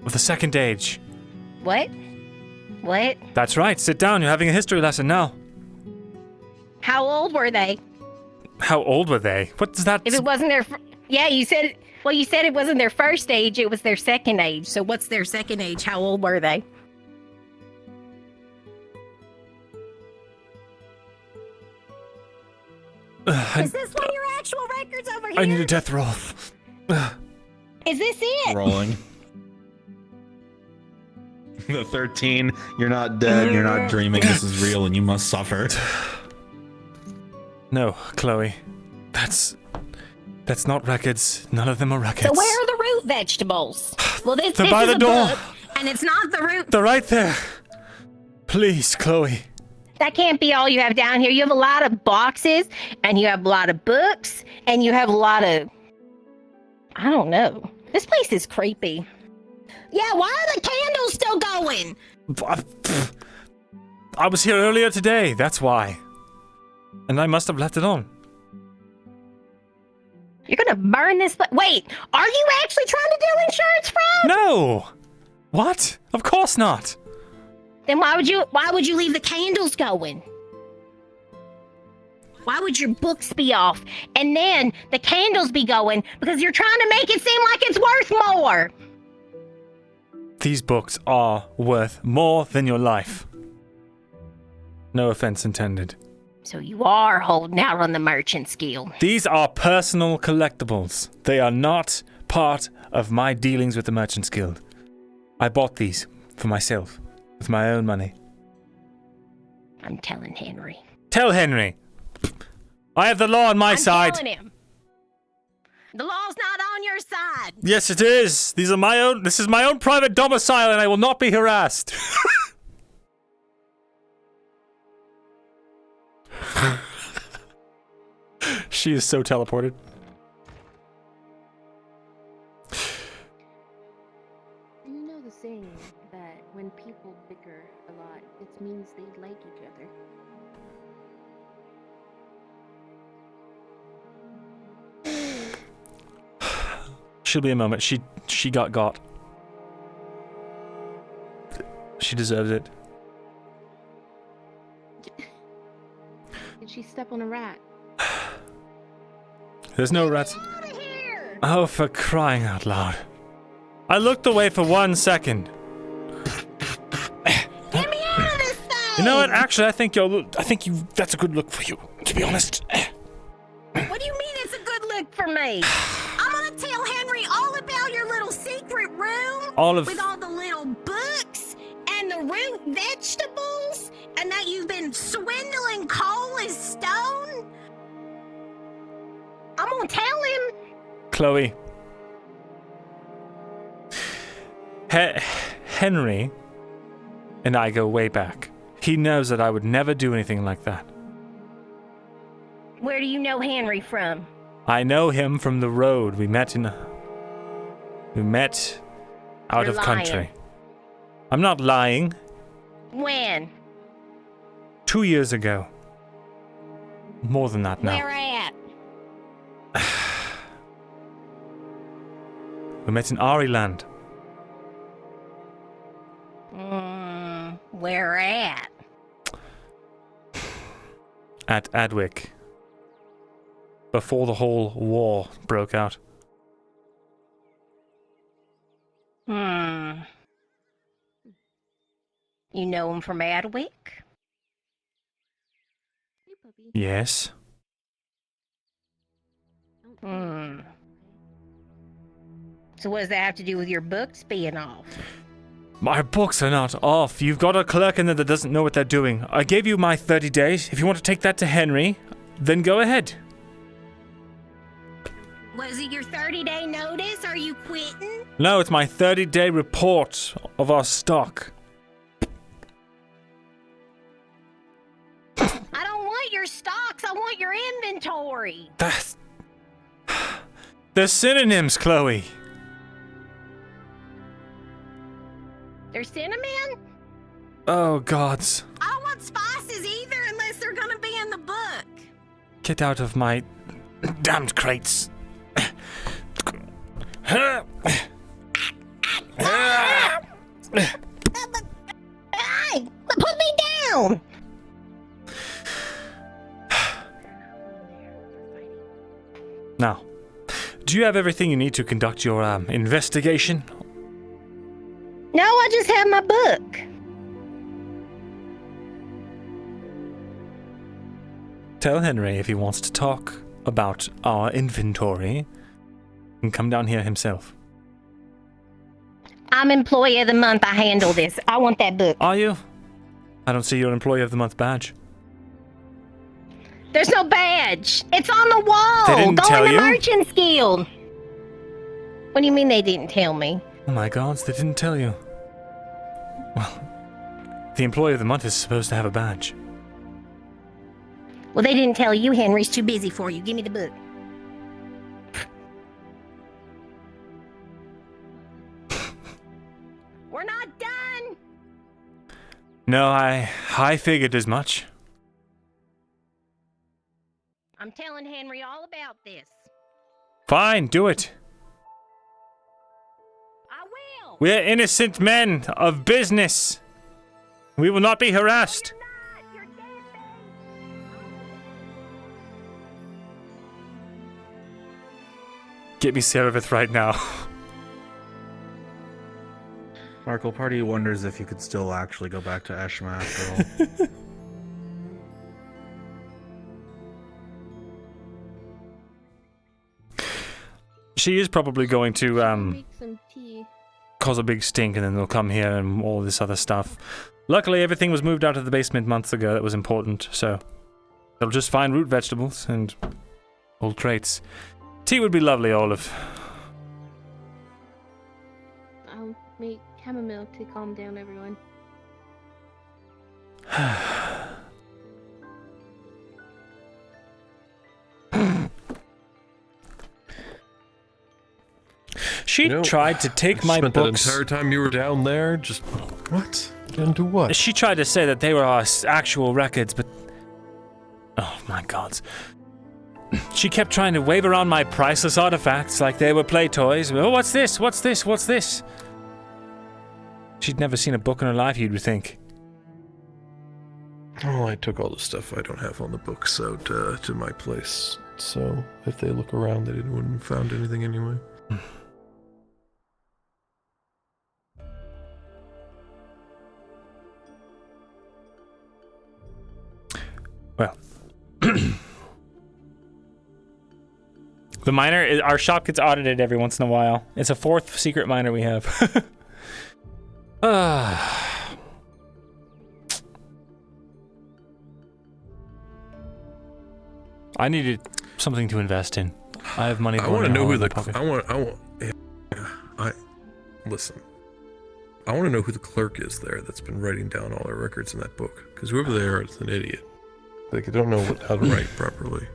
of the Second Age. What? What? That's right. Sit down. You're having a history lesson now. How old were they? How old were they? What does that... If it wasn't their... Yeah, you said... Well, you said it wasn't their first age, it was their second age. So what's their second age? How old were they? Is this one of your actual records over here? I need a death roll. Is this it? Rolling. The 13. You're not dead. You're not dreaming. This is real, and you must suffer. No, Chloe. That's not records. None of them are records. So where are the root vegetables? Well, this They're by is the a door. book, and it's not the root. They're right there. Please, Chloe. That can't be all you have down here. You have a lot of boxes, and you have a lot of books, and you have a lot of... I don't know. This place is creepy. Yeah, why are the candles still going? I was here earlier today, that's why. And I must have left it on. You're gonna burn this... Wait, are you actually trying to do insurance fraud? No! What? Of course not. Then why would you leave the candles going? Why would your books be off and then the candles be going? Because you're trying to make it seem like it's worth more. These books are worth more than your life. No offense intended. So you are holding out on the Merchant's Guild. These are personal collectibles. They are not part of my dealings with the Merchant's Guild. I bought these for myself. With my own money. I'm telling Henry. Tell Henry. I have the law on my side. I'm telling him. The law's not on your side. Yes, it is. This is my own private domicile, and I will not be harassed. She is so teleported. You know the saying that when people bicker a lot, it means they like each other. She'll be a moment. She got. She deserves it. Did she step on a rat? There's no rats. Oh, for crying out loud. I looked away for 1 second. Get me out of this thing! You know what? Actually, I think that's a good look for you, to be honest. What do you mean it's a good look for me? I'm gonna tell Henry all about your little secret room with all the little books and the root vegetables, and that you've been swindling coal as stone. I'm gonna tell him. Chloe. Henry and I go way back. He knows that I would never do anything like that. Where do you know Henry from? I know him from the road. We met out You're of country. lying. I'm not lying. When? 2 years ago. More than that now. Where at? We met in Ariland. Where at? At Adwick. Before the whole war broke out. You know him from Adwick? Yes. So what does that have to do with your books being off? My books are not off. You've got a clerk in there that doesn't know what they're doing. I gave you my 30 days. If you want to take that to Henry, then go ahead. Was it your 30-day notice? Are you quitting? No, it's my 30-day report of our stock. I don't want your stocks. I want your inventory. They're synonyms, Chloe. There's cinnamon? Oh, gods. I don't want spices either unless they're gonna be in the book. Get out of my damned crates. Hey, put me down! Now, do you have everything you need to conduct your investigation? No, I just have my book. Tell Henry if he wants to talk about our inventory, and come down here himself. I'm Employee of the Month. I handle this. I want that book. Are you? I don't see your Employee of the Month badge. There's no badge. It's on the wall. They didn't Go tell in the you? Merchant's Guild. What do you mean they didn't tell me? Oh my gods, they didn't tell you. Well, the Employee of the Month is supposed to have a badge. Well, they didn't tell you. Henry's too busy for you. Give me the book. We're not done. No, I figured as much. I'm telling Henry all about this. Fine, do it. I will. We're innocent men of business. We will not be harassed. Get me Serapith right now. Markle Party wonders if you could still actually go back to Eshma after all. She is probably going to Make some tea. cause a big stink, and then they'll come here and all this other stuff. Luckily, everything was moved out of the basement months ago. That was important, so they'll just find root vegetables and old traits. Tea would be lovely, Olive. I'll make chamomile to calm down everyone. She tried to take my spent books. that entire time you were down there, just what? Get into what? She tried to say that they were our actual records, but oh my god. She kept trying to wave around my priceless artifacts like they were play toys. Oh, what's this? What's this? What's this? She'd never seen a book in her life, you'd think. Oh, I took all the stuff I don't have on the books out to my place. So if they look around, they wouldn't have found anything anyway. Well, the miner, our shop gets audited every once in a while. It's a fourth secret miner we have. I needed something to invest in. I have money. I want to know who listen. I want to know who the clerk is there that's been writing down all our records in that book. Because whoever they are is an idiot. Like, they don't know how to write properly.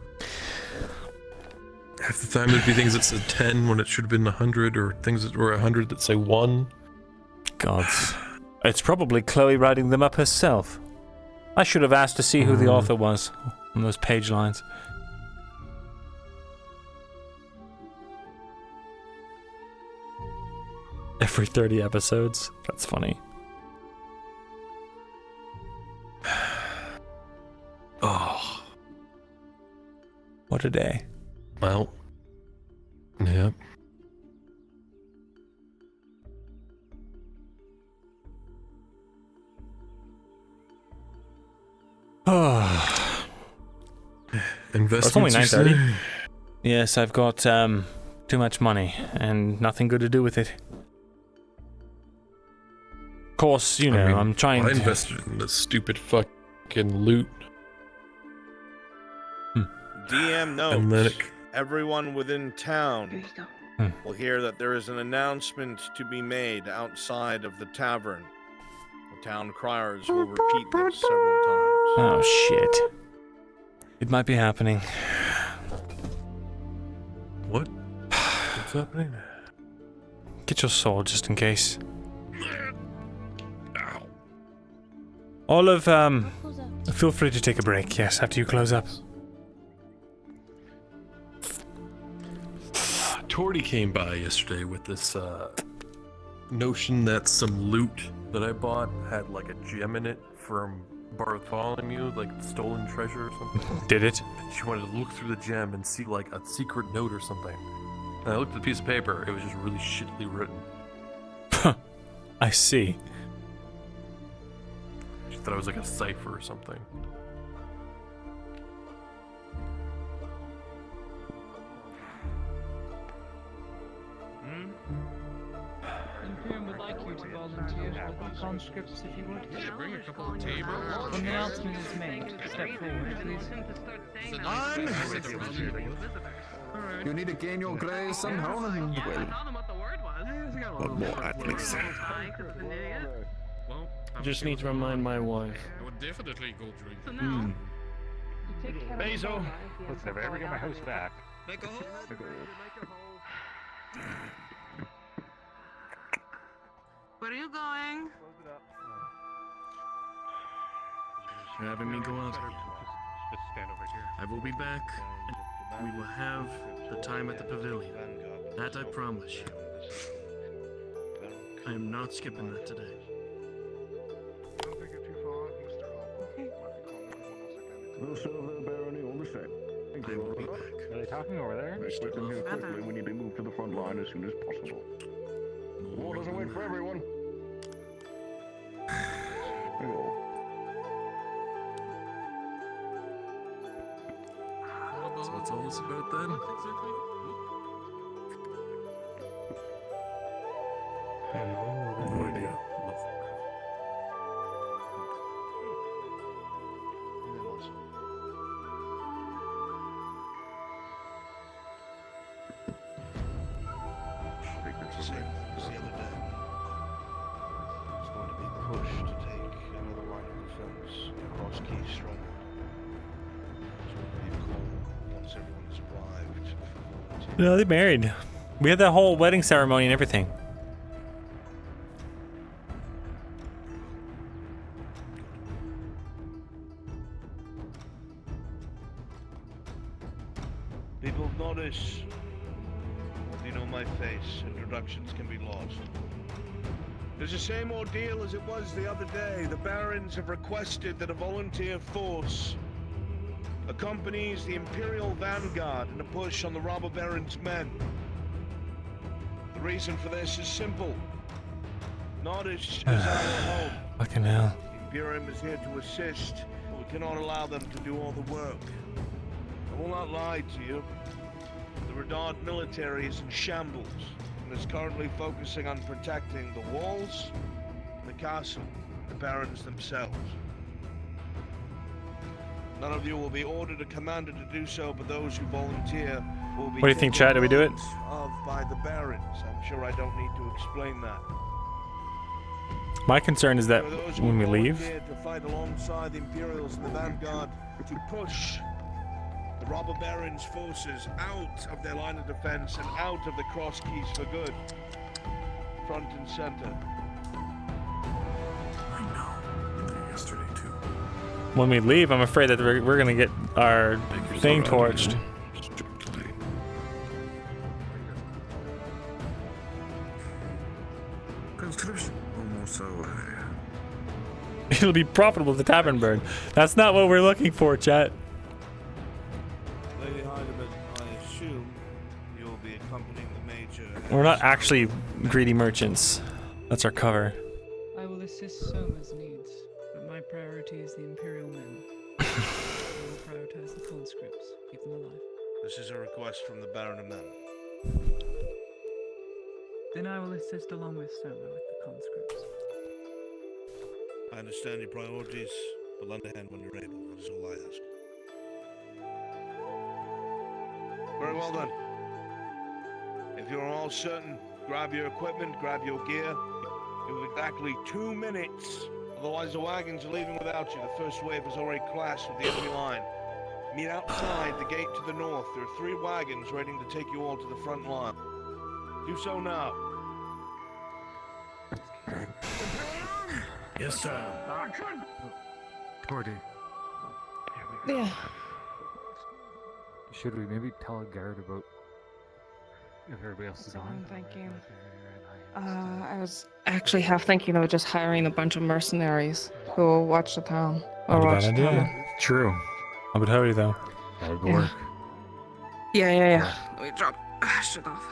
Half the time there'd be things that said 10 when it should have been 100, or things that were 100 that say 1. God. It's probably Chloe writing them up herself. I should have asked to see who the author was on those page lines. Every 30 episodes? That's funny. Oh. What a day. Well. Yep. Oh. Investments. It's only 9:30. Yes, I've got too much money and nothing good to do with it. Of course, you know, I'm trying I to... invested in the stupid fucking loot. DM notes. And then Everyone within town will hear that there is an announcement to be made outside of the tavern. The town criers will repeat this several times. Oh, shit. It might be happening. What? What's happening? Get your sword just in case. Olive, feel free to take a break, yes, after you close up. Torty came by yesterday with this notion that some loot that I bought had like a gem in it from Bartholomew, like stolen treasure or something. Did it? She wanted to look through the gem and see like a secret note or something. And I looked at the piece of paper, it was just really shittily written. I see. She thought it was like a cipher or something. Imperium would like you to volunteer with the conscripts if you would. Yeah, bring a couple of tables. When the announcement is made, step forward, please. You need to gain your grace somehow, and well. What more at least? Just need to remind my wife. I would definitely go drink. Basil! Listen, if I ever get my house back. Make a hole. Where are you going? You're having me go out. Just stand over here. I will be back, and we will have the time at the pavilion. That I promise you. I am not skipping that today. We'll serve the barony all the same. Thank you, Lord. Are they talking over there? Get them here quickly. We need to move to the front line as soon as possible. War doesn't wait for everyone. So what's all this about then? No idea. Same as the other day. It's going to be pushed to take another line of defense across Key Stronghold. It's going to be a call once everyone's arrived. No, they're married. We had that whole wedding ceremony and everything. People notice. You know my face. Introductions can be lost. It's the same ordeal as it was the other day. The barons have requested that a volunteer force accompanies the Imperial Vanguard in a push on the robber barons' men. The reason for this is simple. Nordis is our home. Fucking hell. Imperium is here to assist, but we cannot allow them to do all the work. I will not lie to you. The Redard military is in shambles and is currently focusing on protecting the walls, the castle, and the barons themselves. None of you will be ordered or commanded to do so, but those who volunteer will be. What do you think, Chad? Do we do it? Of by the barons. I'm sure I don't need to explain that. My concern is that when we leave, To fight alongside the Imperials and the Vanguard to push the robber barons' forces out of their line of defense and out of the cross keys for good. Front and center. I know. Yesterday too. when we leave, I'm afraid that we're gonna get our thing torched. Conscription almost over. It'll be profitable to tavern burn. That's not what we're looking for, chat. Lady Heidemann, I assume you'll be accompanying the major. We're not actually greedy merchants. That's our cover. I will assist Soma's needs, but my priority is the Imperial men. I will prioritize the conscripts, keep them alive. This is a request from the Baron of Men. Then I will assist along with Soma with the conscripts. I understand your priorities, but lend a hand when you're able. That is all I ask. Very well then. If you're all certain, grab your equipment, grab your gear. You have exactly 2 minutes. Otherwise the wagons are leaving without you. The first wave has already clashed with the enemy line. Meet outside the gate to the north. There are 3 wagons waiting to take you all to the front line. Do so now. Yes, sir. Cordy, Yeah. should we maybe tell Garrett about if everybody else is That's what on? I'm thinking. I was actually half thinking of just hiring a bunch of mercenaries who will watch the town. Or Not a watch bad the town. idea. True. I would hurry though. That would Yeah. work. Yeah. Let me drop shit off.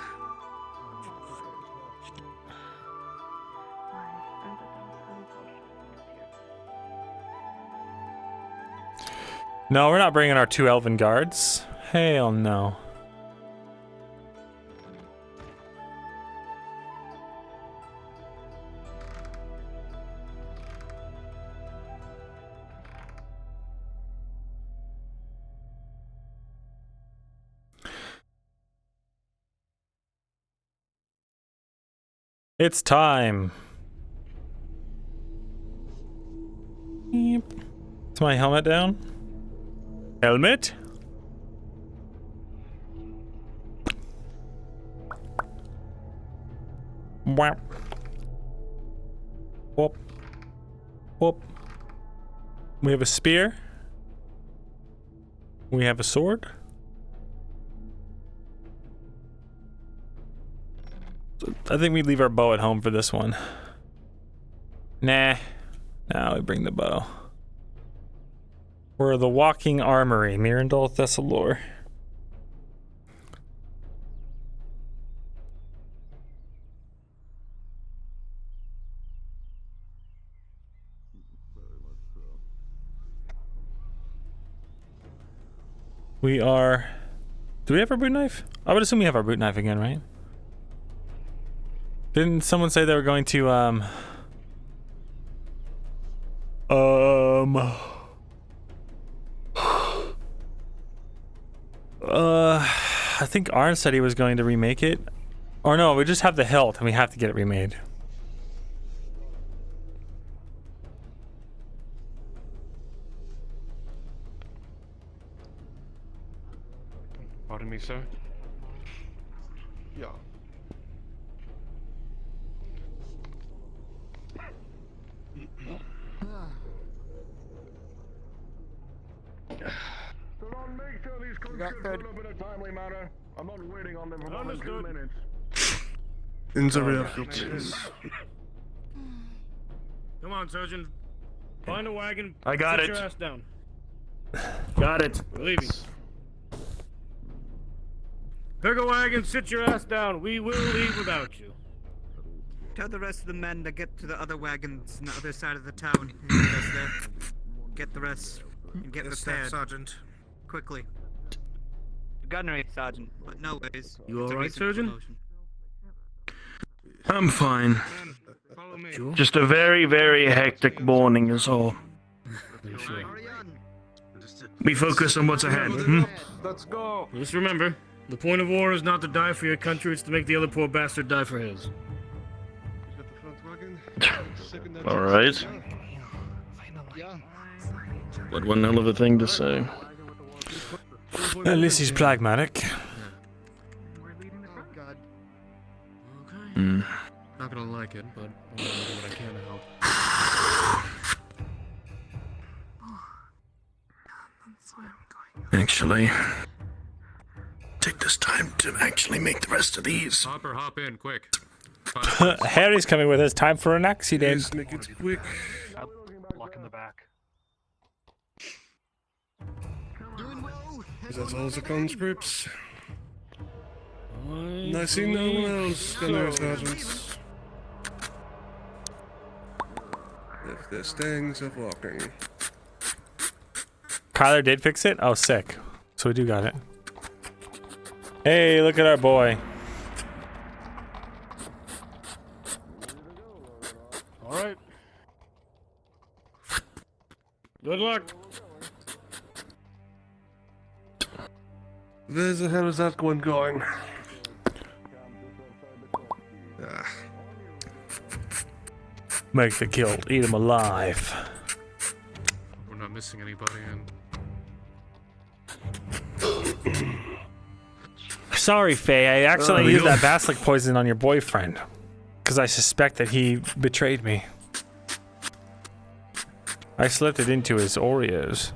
No, we're not bringing our 2 elven guards. Hell no. It's time. Yep. Is my helmet down? Helmet? Whap. Whoop. Whoop. We have a spear. We have a sword. I think we leave our bow at home for this one. Nah. Now we bring the bow. We're the walking armory, Mirandol Thessalor. We are... Do we have our boot knife? I would assume we have our boot knife again, right? Didn't someone say they were going to, I think Arn said he was going to remake it. Or no, we just have the hilt and we have to get it remade. Pardon me, sir. Yeah. Make sure these conscripts turn up in a timely manner. I'm not waiting on them for more than 2 minutes. Come on, Surgeon. Find a wagon. I got sit it. Your ass down. Got it. We're leaving. Pick a wagon, sit your ass down. We will leave without you. Tell the rest of the men to get to the other wagons on the other side of the town. And meet us there. Get the rest and get Yes, prepared. Sergeant. Quickly. Gunnery, Sergeant. But no ways. You It's a all right, recent Surgeon? promotion. I'm fine. Follow me. Just a very, very hectic morning is all. We focus on what's ahead. Let's go. Just remember, the point of war is not to die for your country, it's to make the other poor bastard die for his. All right. But one hell of a thing to say. At least he's pragmatic. Okay. Not gonna like it, but I'll do what I can to help. Actually, take this time to actually make the rest of these. Hopper, hop in, quick. Harry's coming with us. Time for an accident. Make it quick. Lock in the back. Is that all the conscripts? I see no one else, Gunner Sergeants. If they're staying, so walking. Kyler did fix it? Oh, sick. So we do got it. Hey, look at our boy. Alright. Good luck. Where the hell is that one going? Make the guild eat him alive. We're not missing anybody, and Sorry, Faye. I accidentally used that basilic poison on your boyfriend. Because I suspect that he betrayed me. I slipped it into his Oreos.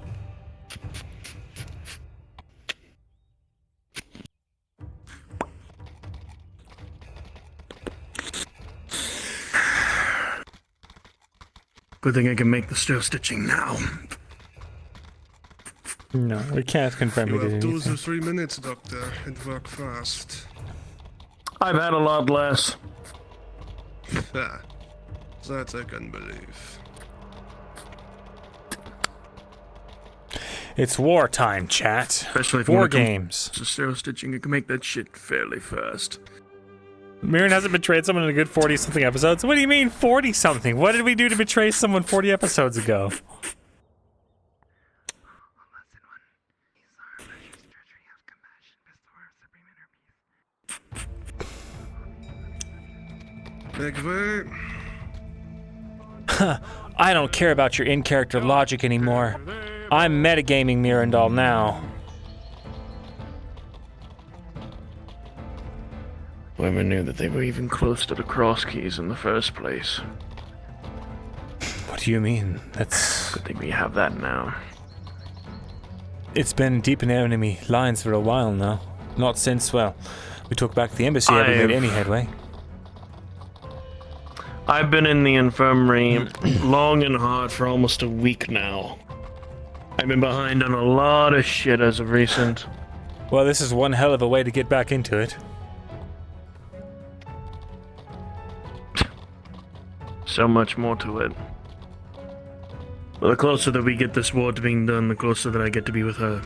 Good thing I can make the stair stitching now. No, we can't confirm You we did have 2 anything. to 3 minutes, Doctor, and work fast. I've had a lot less. That I can believe. It's wartime, chat. Especially if War games. So stair stitching, you can make that shit fairly fast. Mirren hasn't betrayed someone in a good 40-something episodes? What do you mean 40-something? What did we do to betray someone 40 episodes ago? Big way. I don't care about your in-character logic anymore. I'm metagaming Mirandal now. Whoever knew that they were even close to the cross keys in the first place. What do you mean? That's... Good thing we have that now. It's been deep in enemy lines for a while now. Not since, well, we took back the embassy have we made any headway. I've been in the infirmary long and hard for almost a week now. I've been behind on a lot of shit as of recent. Well, this is one hell of a way to get back into it. So much more to it. But the closer that we get this war to being done, the closer that I get to be with her.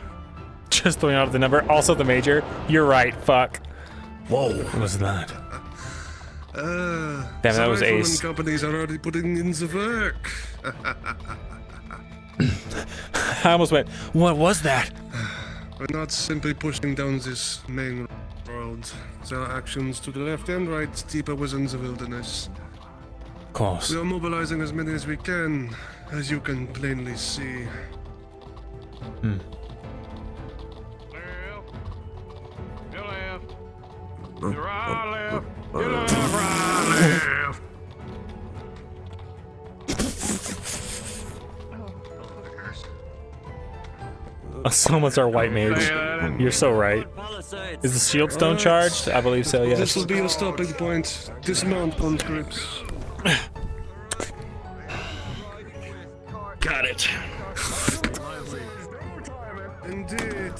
Just throwing out the number. Also the major. You're right, fuck. Whoa. What was that? Damn, that was Ace. Companies are already putting in the work. I almost went, what was that? We're not simply pushing down this main road. There are actions to the left and right, deeper within the wilderness. Of course. We are mobilizing as many as we can, as you can plainly see. Your left. Your right left. Your left, right left. Someone's our white mage. You're so right. Is the shield stone charged? I believe so, yes. This will be your stopping point. Dismount, conscripts. Got it. Indeed.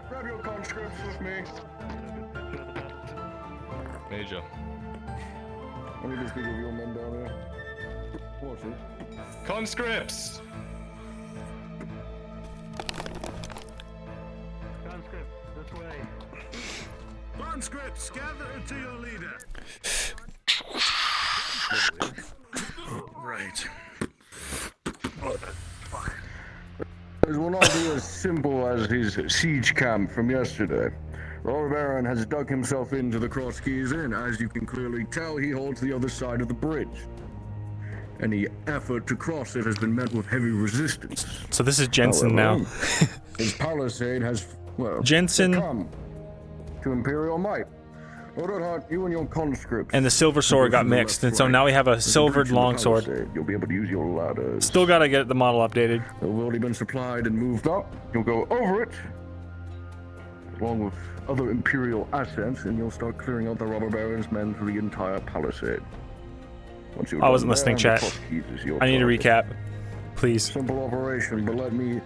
Grab your conscripts with me. Major. I need to speak with your men down there. Watch it. Conscripts! Conscripts, this way. Conscripts, gather to your leader. Right. This will not be as simple as his siege camp from yesterday. The Lord Baron has dug himself into the cross keys, and as you can clearly tell, he holds the other side of the bridge. Any effort to cross it has been met with heavy resistance. So this is Jensen now. His palisade has, well, Jensen succumbed to Imperial might. Lord, you and your conscripts. and the silver sword got mixed, and so now we have a silvered longsword. You'll be able to use your ladders. Still gotta get the model updated. They've already been supplied and moved up. You'll go over it, along with other Imperial assets, and you'll start clearing out the robber baron's men through the entire palisade. Once you're I wasn't done listening, there, chat. the cross keys is your I need a target. recap. Please. Simple operation, but let me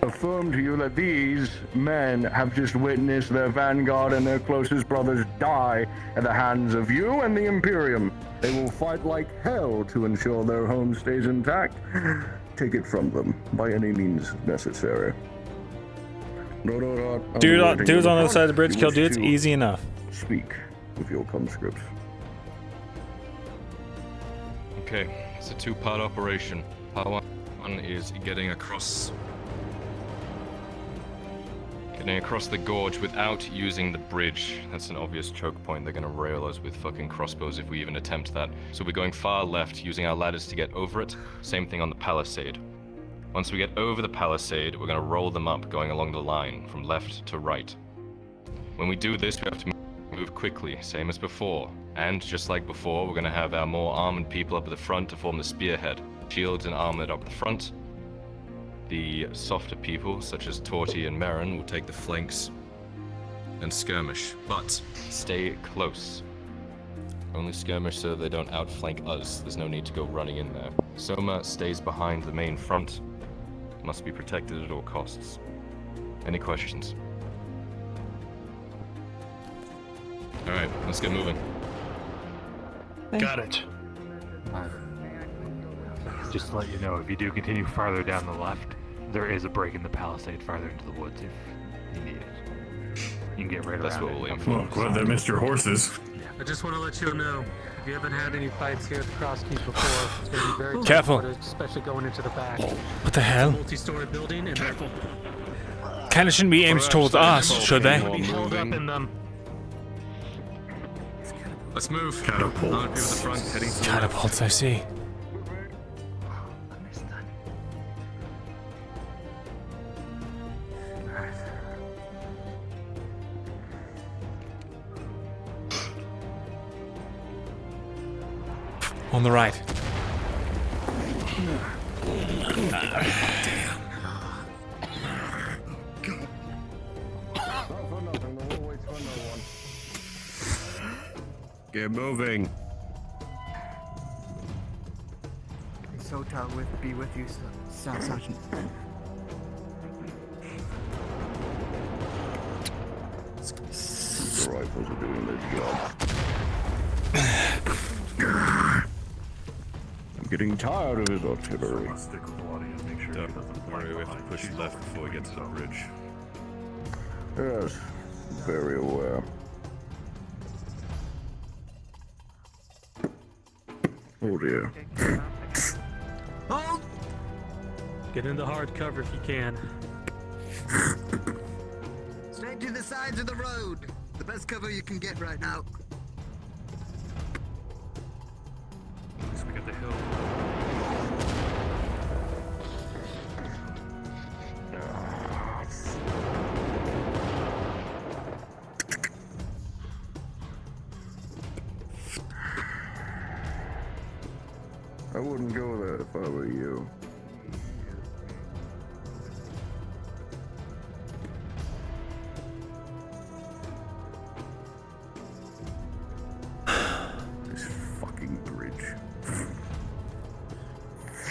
affirm to you that these men have just witnessed their vanguard and their closest brothers die at the hands of you and the Imperium. They will fight like hell to ensure their home stays intact. Take it from them by any means necessary. Dudes on the other side of the bridge kill dudes, easy enough. Speak with your conscripts. Okay, it's a two-part operation. Part one is getting across the gorge without using the bridge. That's an obvious choke point. They're gonna rail us with fucking crossbows if we even attempt that. So we're going far left, using our ladders to get over it. Same thing on the palisade. Once we get over the palisade, we're gonna roll them up, going along the line from left to right. When we do this, we have to Move quickly, same as before. And just like before, we're gonna have our more armored people up at the front to form the spearhead. Shields and armored up the front. The softer people, such as Torty and Marin, will take the flanks and skirmish, but stay close. Only skirmish so they don't outflank us. There's no need to go running in there. Soma stays behind the main front. Must be protected at all costs. Any questions? Alright, let's get moving. Got it. Just to let you know, if you do continue farther down the left, there is a break in the palisade farther into the woods if you need it. You can get right That's around what it. we'll aim Well, glad they missed your horses. I just want to let you know, if you haven't had any fights here at the Crosskeep before, it's going to be very Careful. tough, especially going into the back. What the hell? Multi-story building and careful. Kinda shouldn't be aimed towards us, should they? Be held up in them. Let's move. Catapults. Armored people at the front, heading to the left. Catapults, I see. On the right. Get moving. Sota be with you, Sergeant. The rifles are doing their job. I'm getting tired of his artillery. Don't worry, we have to push left before we get to the bridge. Yes, very aware. Oh dear. Hold! Get into hard cover if you can. Straight to the sides of the road. The best cover you can get right now. So we got the hill. I wouldn't go there if I were you. This fucking bridge.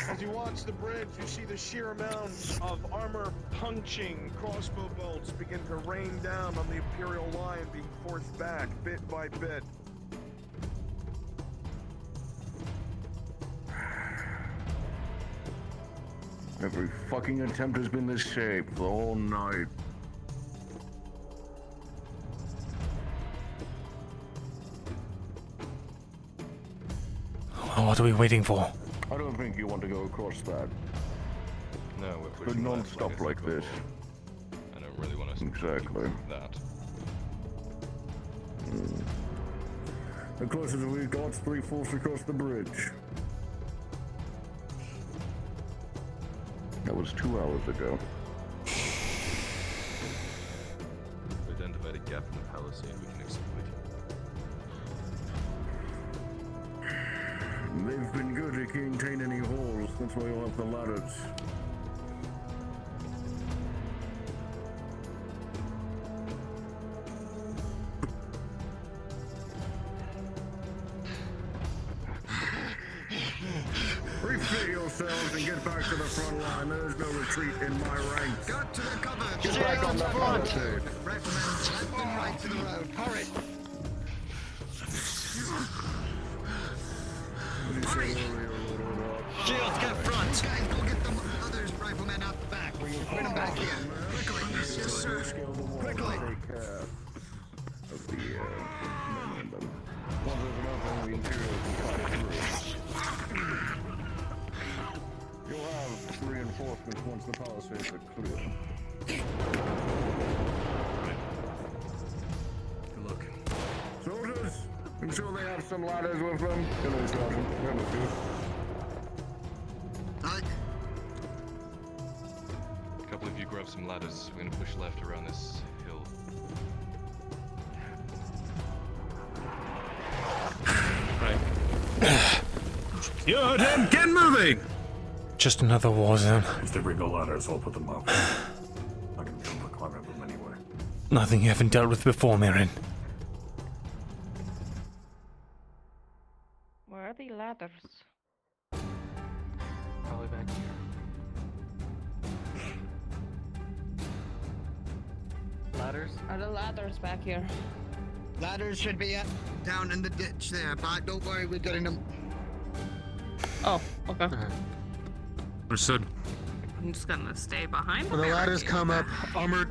As you watch the bridge, you see the sheer amount of armor punching crossbow bolts begin to rain down on the Imperial line, being forced back bit by bit. Every fucking attempt has been this shape the whole night. Well, what are we waiting for? I don't think you want to go across that. No, we're But pushing left, non-stop I like this. I don't really want to Exactly. do that. The closest we've got's 3/4 across the bridge. That was 2 hours ago. We identified a gap in the palisade we can exploit. They've been good at contain any holes. That's why you'll have the ladders. Refit yourselves and get back to the front line. There's no retreat in my ranks. Got to the cover. Get back on the front. Riflemen, left and right to the road. Hurry! Shields, get front! Guys, go get the others riflemen out the back. Bring them back here. Quickly. Yes, sir. Quickly. Of the, men in them. Well, there's enough on the Imperial to fight through. You'll have reinforcements once the palisades are clear. Good look. Soldiers, I'm sure they have some ladders with them. Hello, Sergeant. Hello, dude. A couple of you grab some ladders. We're gonna push left around this hill. You heard him! Get moving! Just another war zone. If they bring the ladders, I'll put them up. I can be able to climb up them anyway. Nothing you haven't dealt with before, Mirren. Where are the ladders? Probably back here. Ladders? Are the ladders back here? Ladders should be down in the ditch there, but don't worry, we're getting them. Oh, okay. Understood. I'm just gonna stay behind. When the ladders come up, armored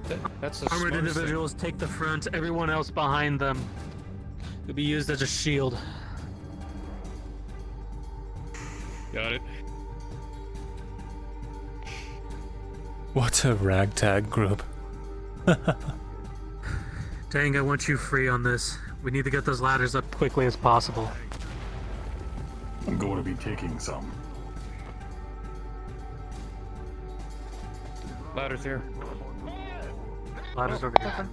individuals take the front, everyone else behind them. It'll be used as a shield. Got it. What a ragtag group. Dang, I want you free on this. We need to get those ladders up quickly as possible. I'm going to be taking some. Ladders here. Ladders over here.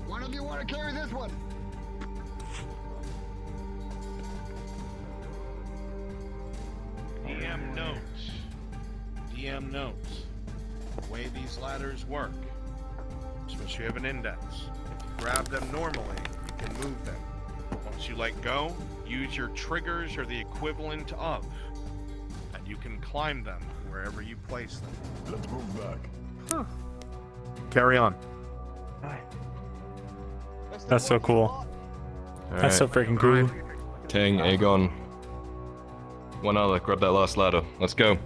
One of you want to carry this one? DM notes. DM notes. The way these ladders work. Since you have an index. If you grab them normally, you can move them. Once you let go, use your triggers or the equivalent of. And you can climb them wherever you place them. Let's move back. Huh. Carry on. That's so cool. That's so freaking cool. Tang, Aegon. One other, grab that last ladder. Let's go.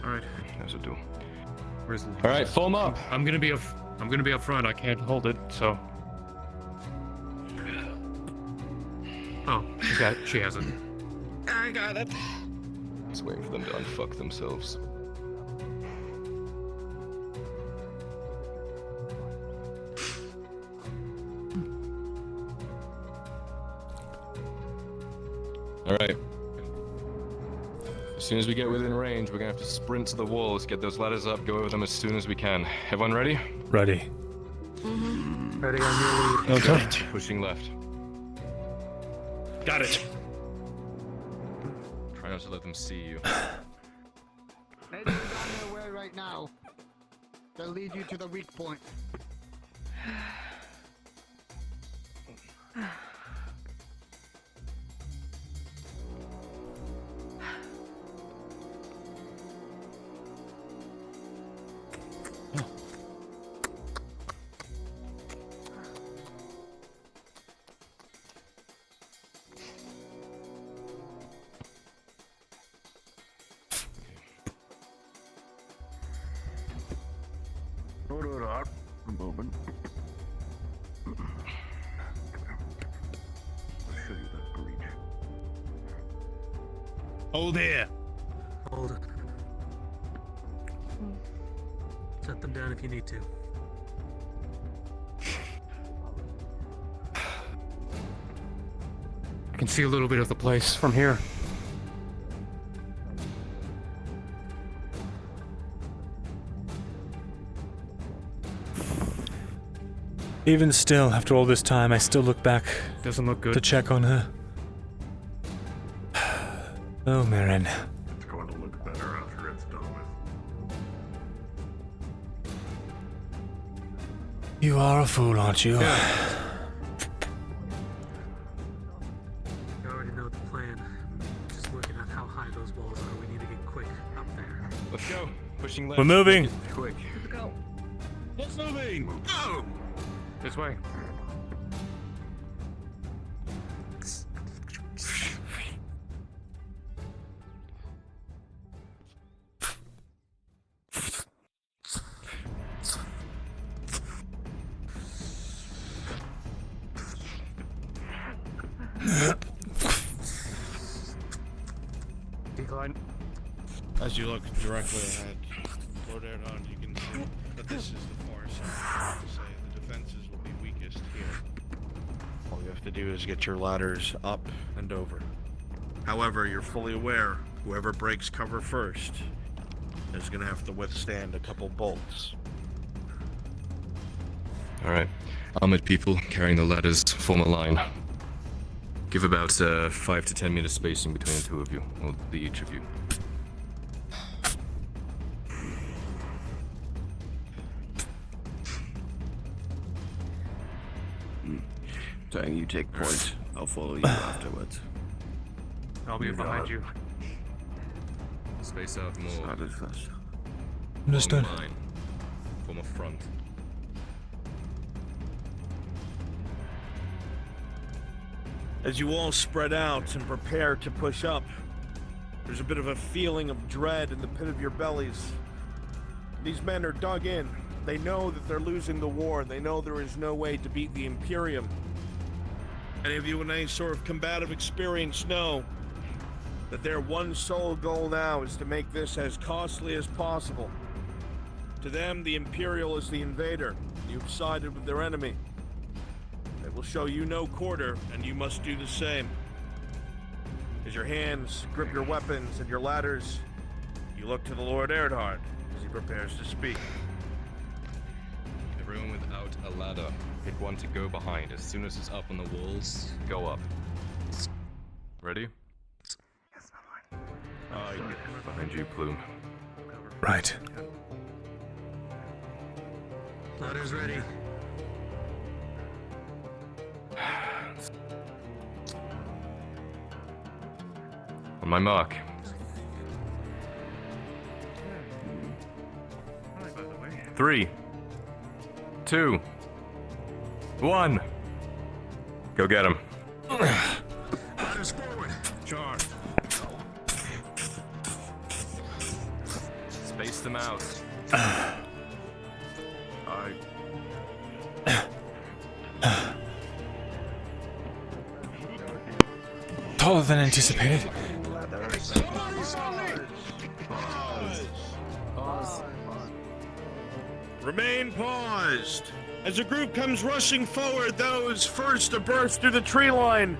Alright. As we do. Where's the... Alright, form up. I'm gonna be up front. I can't hold it, so. Oh, she has it. I got it. Just waiting for them to unfuck themselves. Alright. As soon as we get within range, we're gonna have to sprint to the walls, get those ladders up, go over them as soon as we can. Everyone ready? Ready. Ready on your lead. Okay. Pushing left. Got it. Try not to let them see you. They're on their way right now. They'll lead you to the weak point. Hold on a moment. I'll show you that breach. Hold here. Hold. Set them down if you need to. I can see a little bit of the place from here. Even still, after all this time, I still look back. Doesn't look good. To check on her. Oh, Mirren. It's going to look better after it's done with. You are a fool, aren't you? Yeah. You already know the plan. Just looking at how high those walls are, we need to get quick up there. Let's go. Pushing left. We're moving. Quick. Let's go. Let's moving. Go. This way. Decline. As you look directly ahead, Lord Erdon, you can see that this is the far side. Say the defenses will be weakest here. All you have to do is get your ladders up and over. However, you're fully aware, whoever breaks cover first is going to have to withstand a couple bolts. Alright. Armored people carrying the ladders form a line. Give about 5 to 10 meter spacing between the two of you, or each of you. Tang, you take point. I'll follow you afterwards. I'll be behind you. Space out more. Started first. Understood. Form a line. Form a front. As you all spread out and prepare to push up, there's a bit of a feeling of dread in the pit of your bellies. These men are dug in. They know that they're losing the war. They know there is no way to beat the Imperium. Any of you with any sort of combative experience know that their one sole goal now is to make this as costly as possible. To them, the Imperial is the invader. You've sided with their enemy. They will show you no quarter, and you must do the same. As your hands grip your weapons and your ladders, you look to the Lord Erdhard as he prepares to speak. Everyone without a ladder, pick one to go behind. As soon as it's up on the walls, go up. Ready? Yes, my lord. Behind you, Plume. Right. Ladders ready. On my mark. Three, 2, 1. Go get him. Ladders forward. Charge. Space them out. Taller than anticipated. Remain paused. As the group comes rushing forward, those first to burst through the tree line.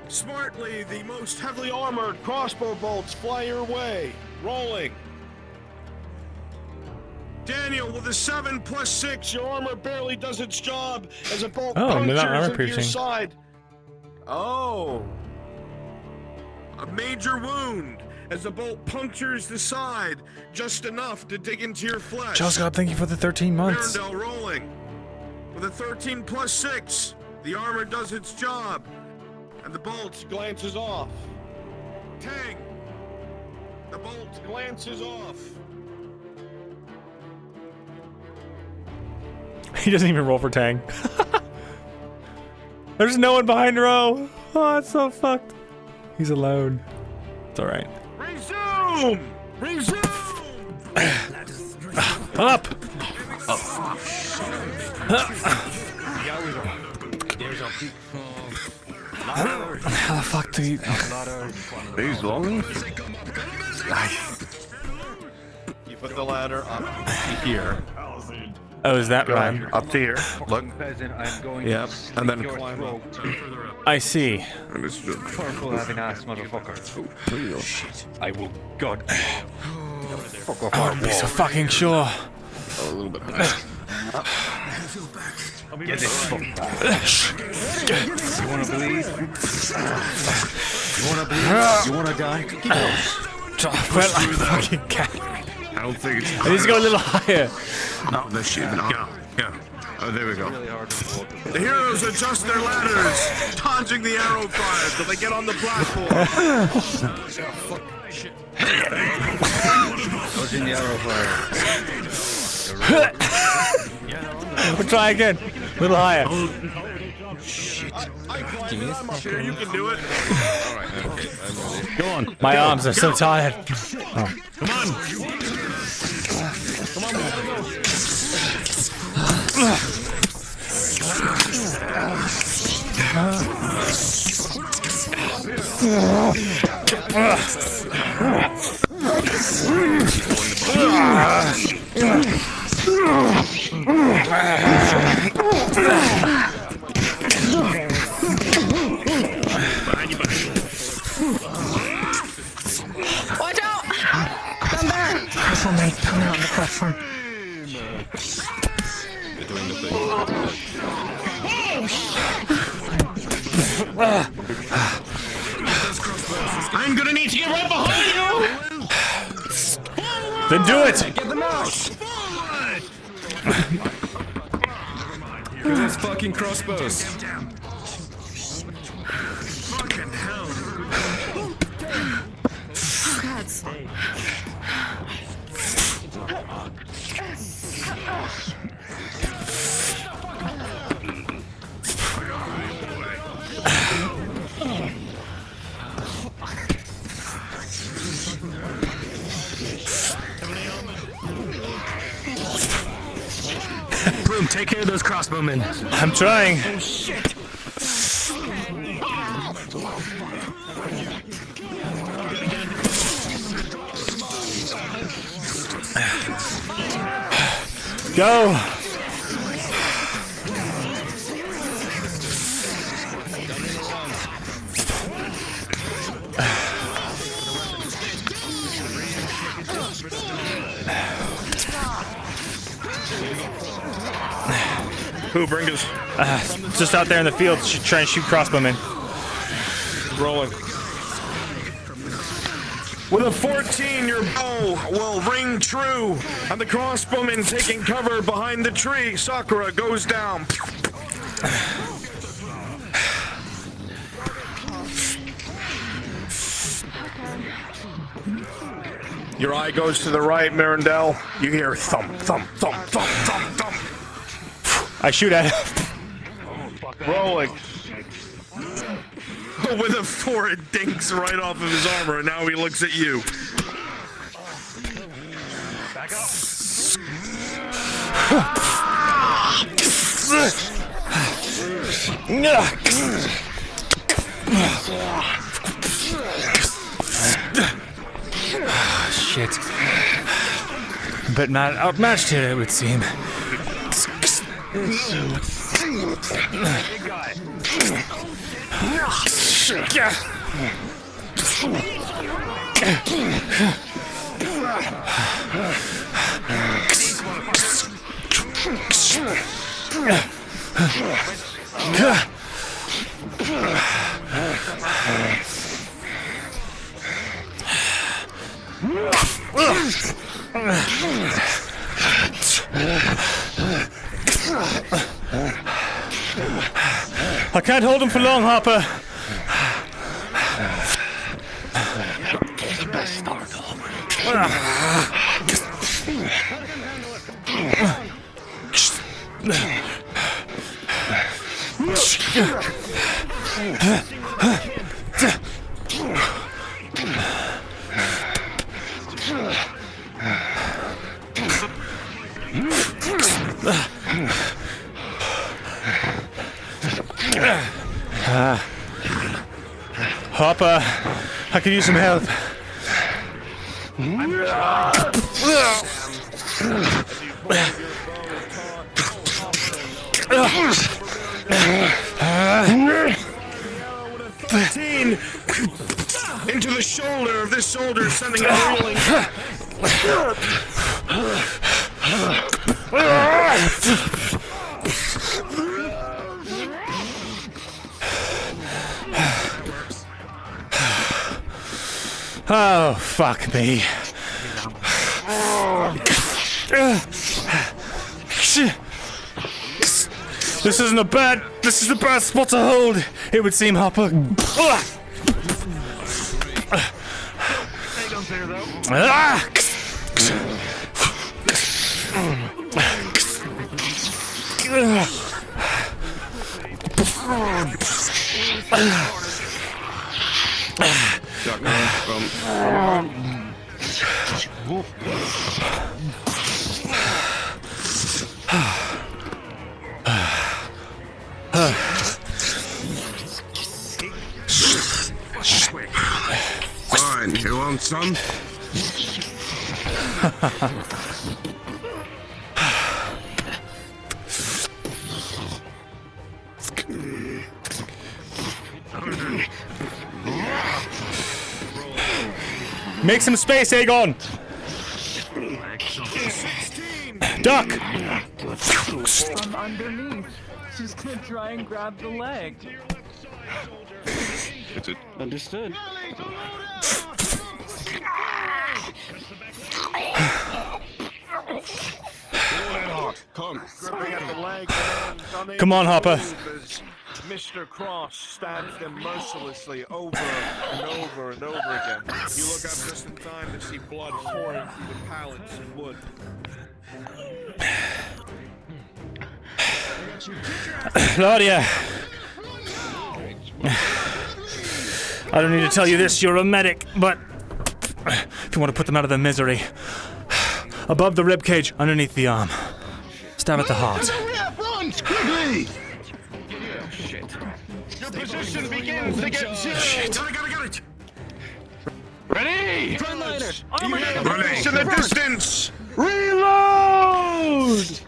Smartly, the most heavily armored crossbow bolts fly your way, rolling. Daniel, with a 7+6, your armor barely does its job as a bolt Oh, they're not punctures armor into your piercing. side. Oh. A major wound as the bolt punctures the side, just enough to dig into your flesh. Charles God, thank you for the 13 months. Mirandel rolling. With a 13+6, the armor does its job, and the bolt glances off. Tang! The bolt glances off. He doesn't even roll for Tang. There's no one behind Ro. Oh, that's so fucked. He's alone. It's alright. Resume! Resume! Up! How the fuck do you... These long? You put the ladder up to here. Oh, is that right? Up to here. Look. Yep. And then climb up. I see. Understood. Powerful having ass motherfucker. Oh, shit. I will God. Fuck off. I wouldn't be so fucking sure. Oh, a little bit higher. Get this fuck back. You wanna bleed? You wanna bleed? You wanna die? Keep close. Well, I fucking can't. I don't think it's I need to go a little higher. No, this shit. No. Yeah. Oh, there we go. The heroes adjust their ladders, dodging the arrow fire till they get on the platform. Dodging the arrow fire. We'll try again. A little higher. Shit. I'm up here. You can do it. All right. Okay. I'm ready. Go on. My arms are so tired. Oh. Come on. Come on. We gotta go. Watch out! Down there! Careful, mate. Coming on the platform. They're doing the thing. I'm gonna need to get right behind you! Then do it! Get them out! Because it's fucking crossbows. Fucking hell. Boom, take care of those crossbowmen. I'm trying. Oh shit! Go! Who, Bringus? Just out there in the field trying to shoot crossbowmen. Rolling. With a 14, your bow will ring true, and the crossbowman taking cover behind the tree. Sakura goes down. Your eye goes to the right, Mirandel. You hear thump, thump, thump, thump, thump, thump. I shoot at him. Rolling. With a 4, it dinks right off of his armor, and now he looks at you. Back up. Shit. But not outmatched here, it would seem. Big guy. I can't hold him for long, Hopper. The best start. Hopper, I could use some help. Into the shoulder of this soldier, sending it reeling. Oh, fuck me. This isn't a bad. This is a bad spot to hold. It would seem, Hopper. Fine, you want some? Make some space, Aegon! Duck! From underneath. She's gonna try and grab the leg. It's it. Understood. Come on, Hopper. Mr. Cross stabs them mercilessly over and over and over again. You look up just in time to see blood pouring through the pallets and wood. Claudia! I don't need to tell you this, you're a medic, but if you want to put them out of their misery, above the ribcage, underneath the arm, stab at the heart. Front, quickly! Your position begins to get serious. Got it. Ready? Frontliners, Running to the distance! Reload!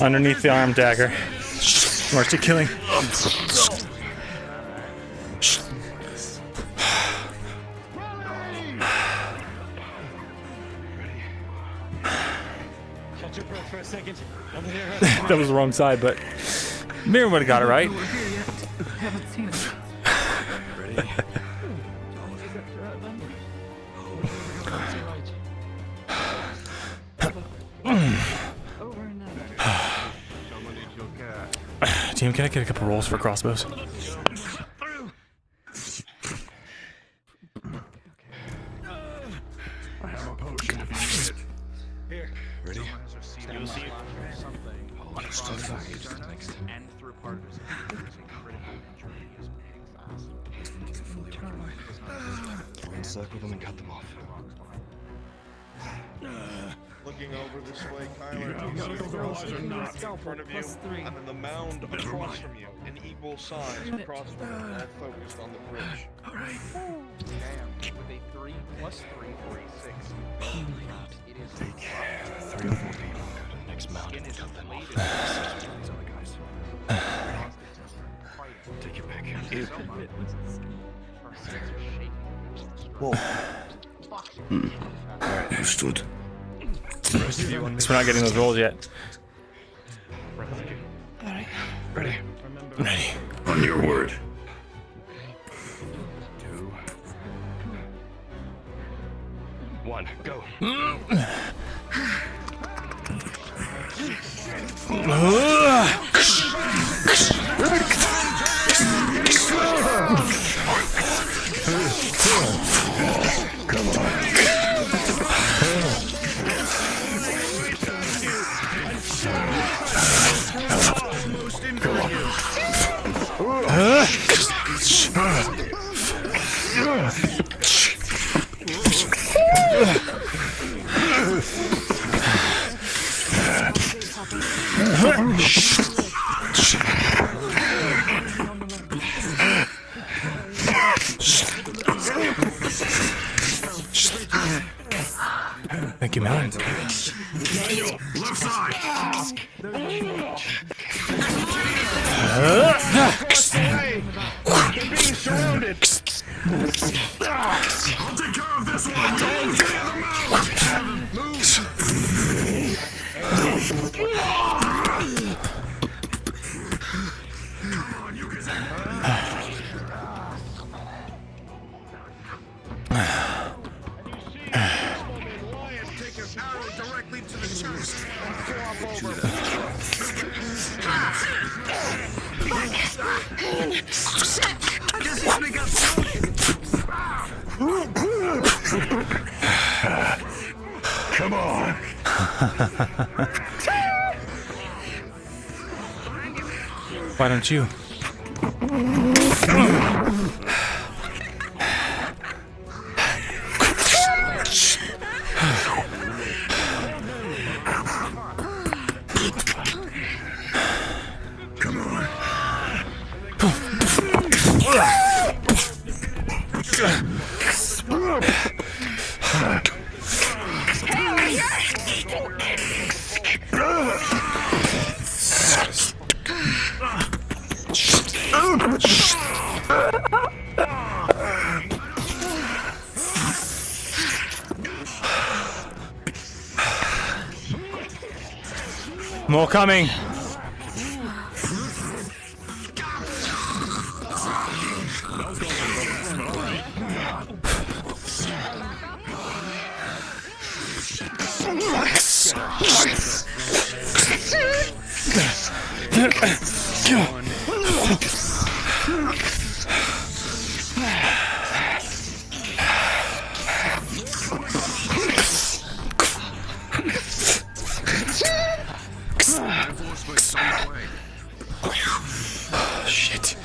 Underneath the arm dagger. Mercy killing. Catch your breath for a second. That was the wrong side, but Miriam would have got it right. Haven't seen it. Ready? Team, can I get a couple rolls for crossbows? I have a potion if you need it. Here. Ready? You'll see Understood. And through part of his critical injury is Encircle them and cut them off. Looking over this way, Kyler, you see the crossbow in front of you, and then the mound across from you, an equal size across from you, all focused on the bridge. Alright. Damn, with a 3 plus 3 for a 6. It is Take 3 or 4 people, go to the next mound and cut them off. These other guys. Take your pick. Whoa. Alright, understood. Guess we're not getting those rolls yet. Alright. Ready? Ready. On your word. 2. 1. Go. Come on. Thank you, man. Left side. You're being surrounded. I'll take care of this one. Don't clear them out. Move. Come on, you can. Take an arrow directly to the chest and flop over. I guess he's only got Come on. Why don't you? Come on. More coming. Shit.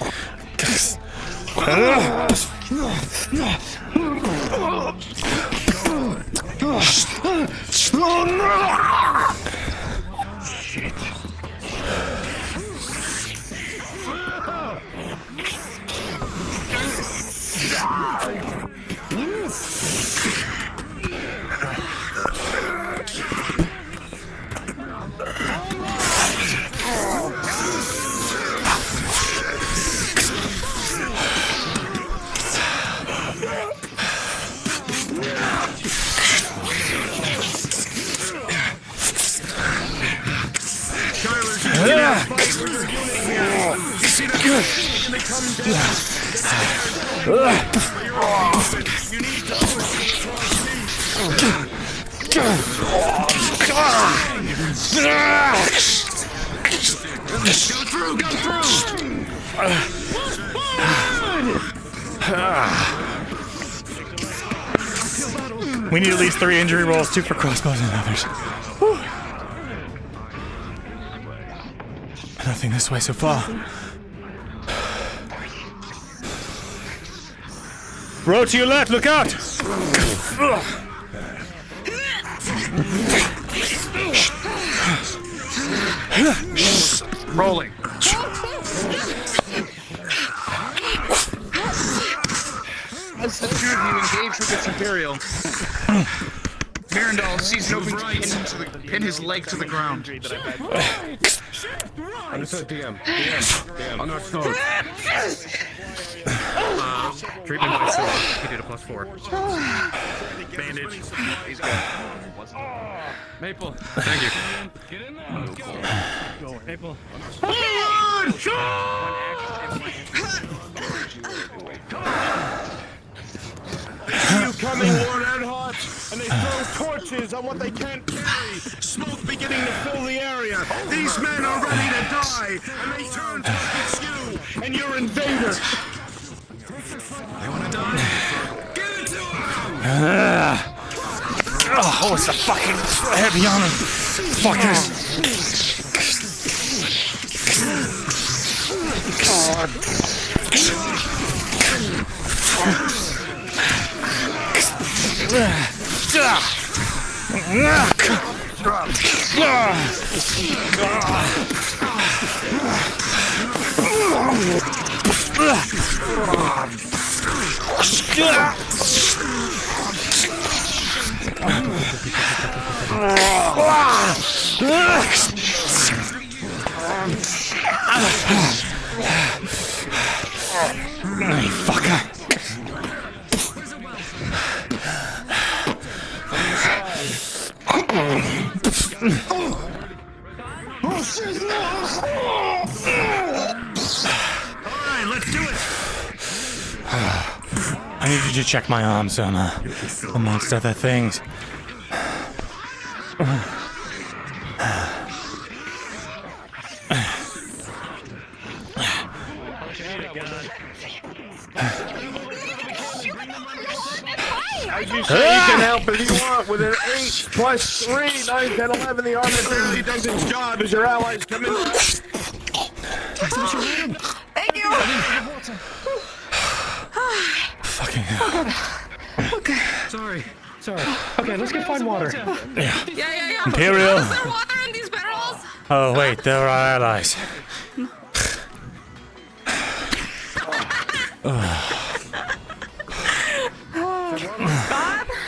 We need at least 3 injury rolls, 2 for crossbows and others. Whew. Nothing this way so far. Row to your left, look out! Rolling. As the two of you engage with this Imperial, Mirandal sees an open pin his leg to the ground. Understood, DM. DM. Understood. Treatment by sword. He did a +4. Bandage. He's good. Maple. Thank you. Get in there. Let's go. Maple. You coming, Lord Earhart, and they throw torches on what they can't carry. Smoke beginning to fill the area. These men are ready to die, and they turn towards you and your invader. They want to die? Give it to them! Oh, it's a fucking heavy on him. Fuckers. God. Fucker. Alright, let's do it! I need you to check my arms, Irma, amongst other things. As you say, you can help if you want with an 8 plus 3, 9, 10, 11. The armor clearly does its job as your allies come in. Thank you. Fucking hell. Okay. Sorry. Okay, let's go find water. Yeah. Imperial. Is there water in these barrels? Oh wait, they're our allies.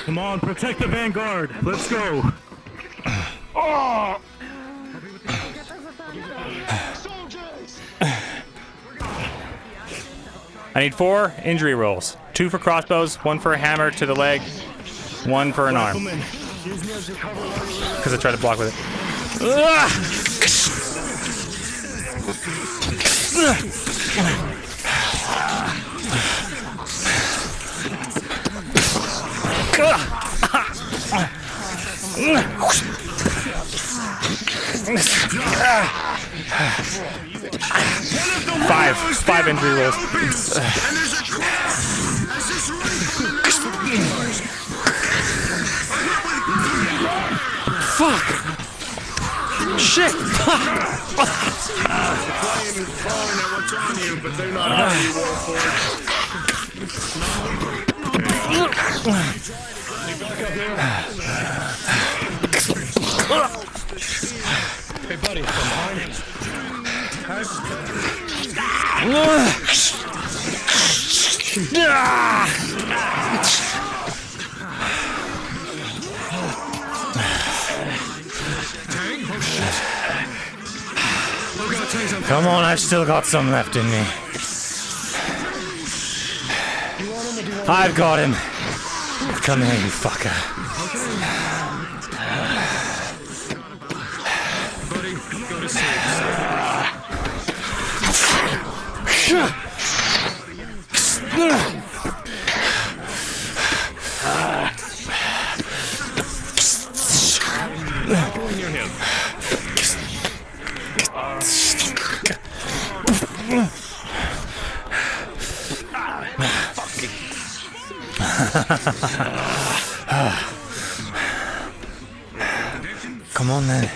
Come on, protect the vanguard. Let's go. Oh! I need 4 injury rolls. 2 for crossbows, 1 for a hammer to the leg, 1 for an arm. Because I tried to block with it. Five injury rolls. Fuck! Shit! Hey, buddy, come behind him. Come on, I've still got some left in me. I've got him. Come here, you fucker. Buddy, go to sleep. Come on then.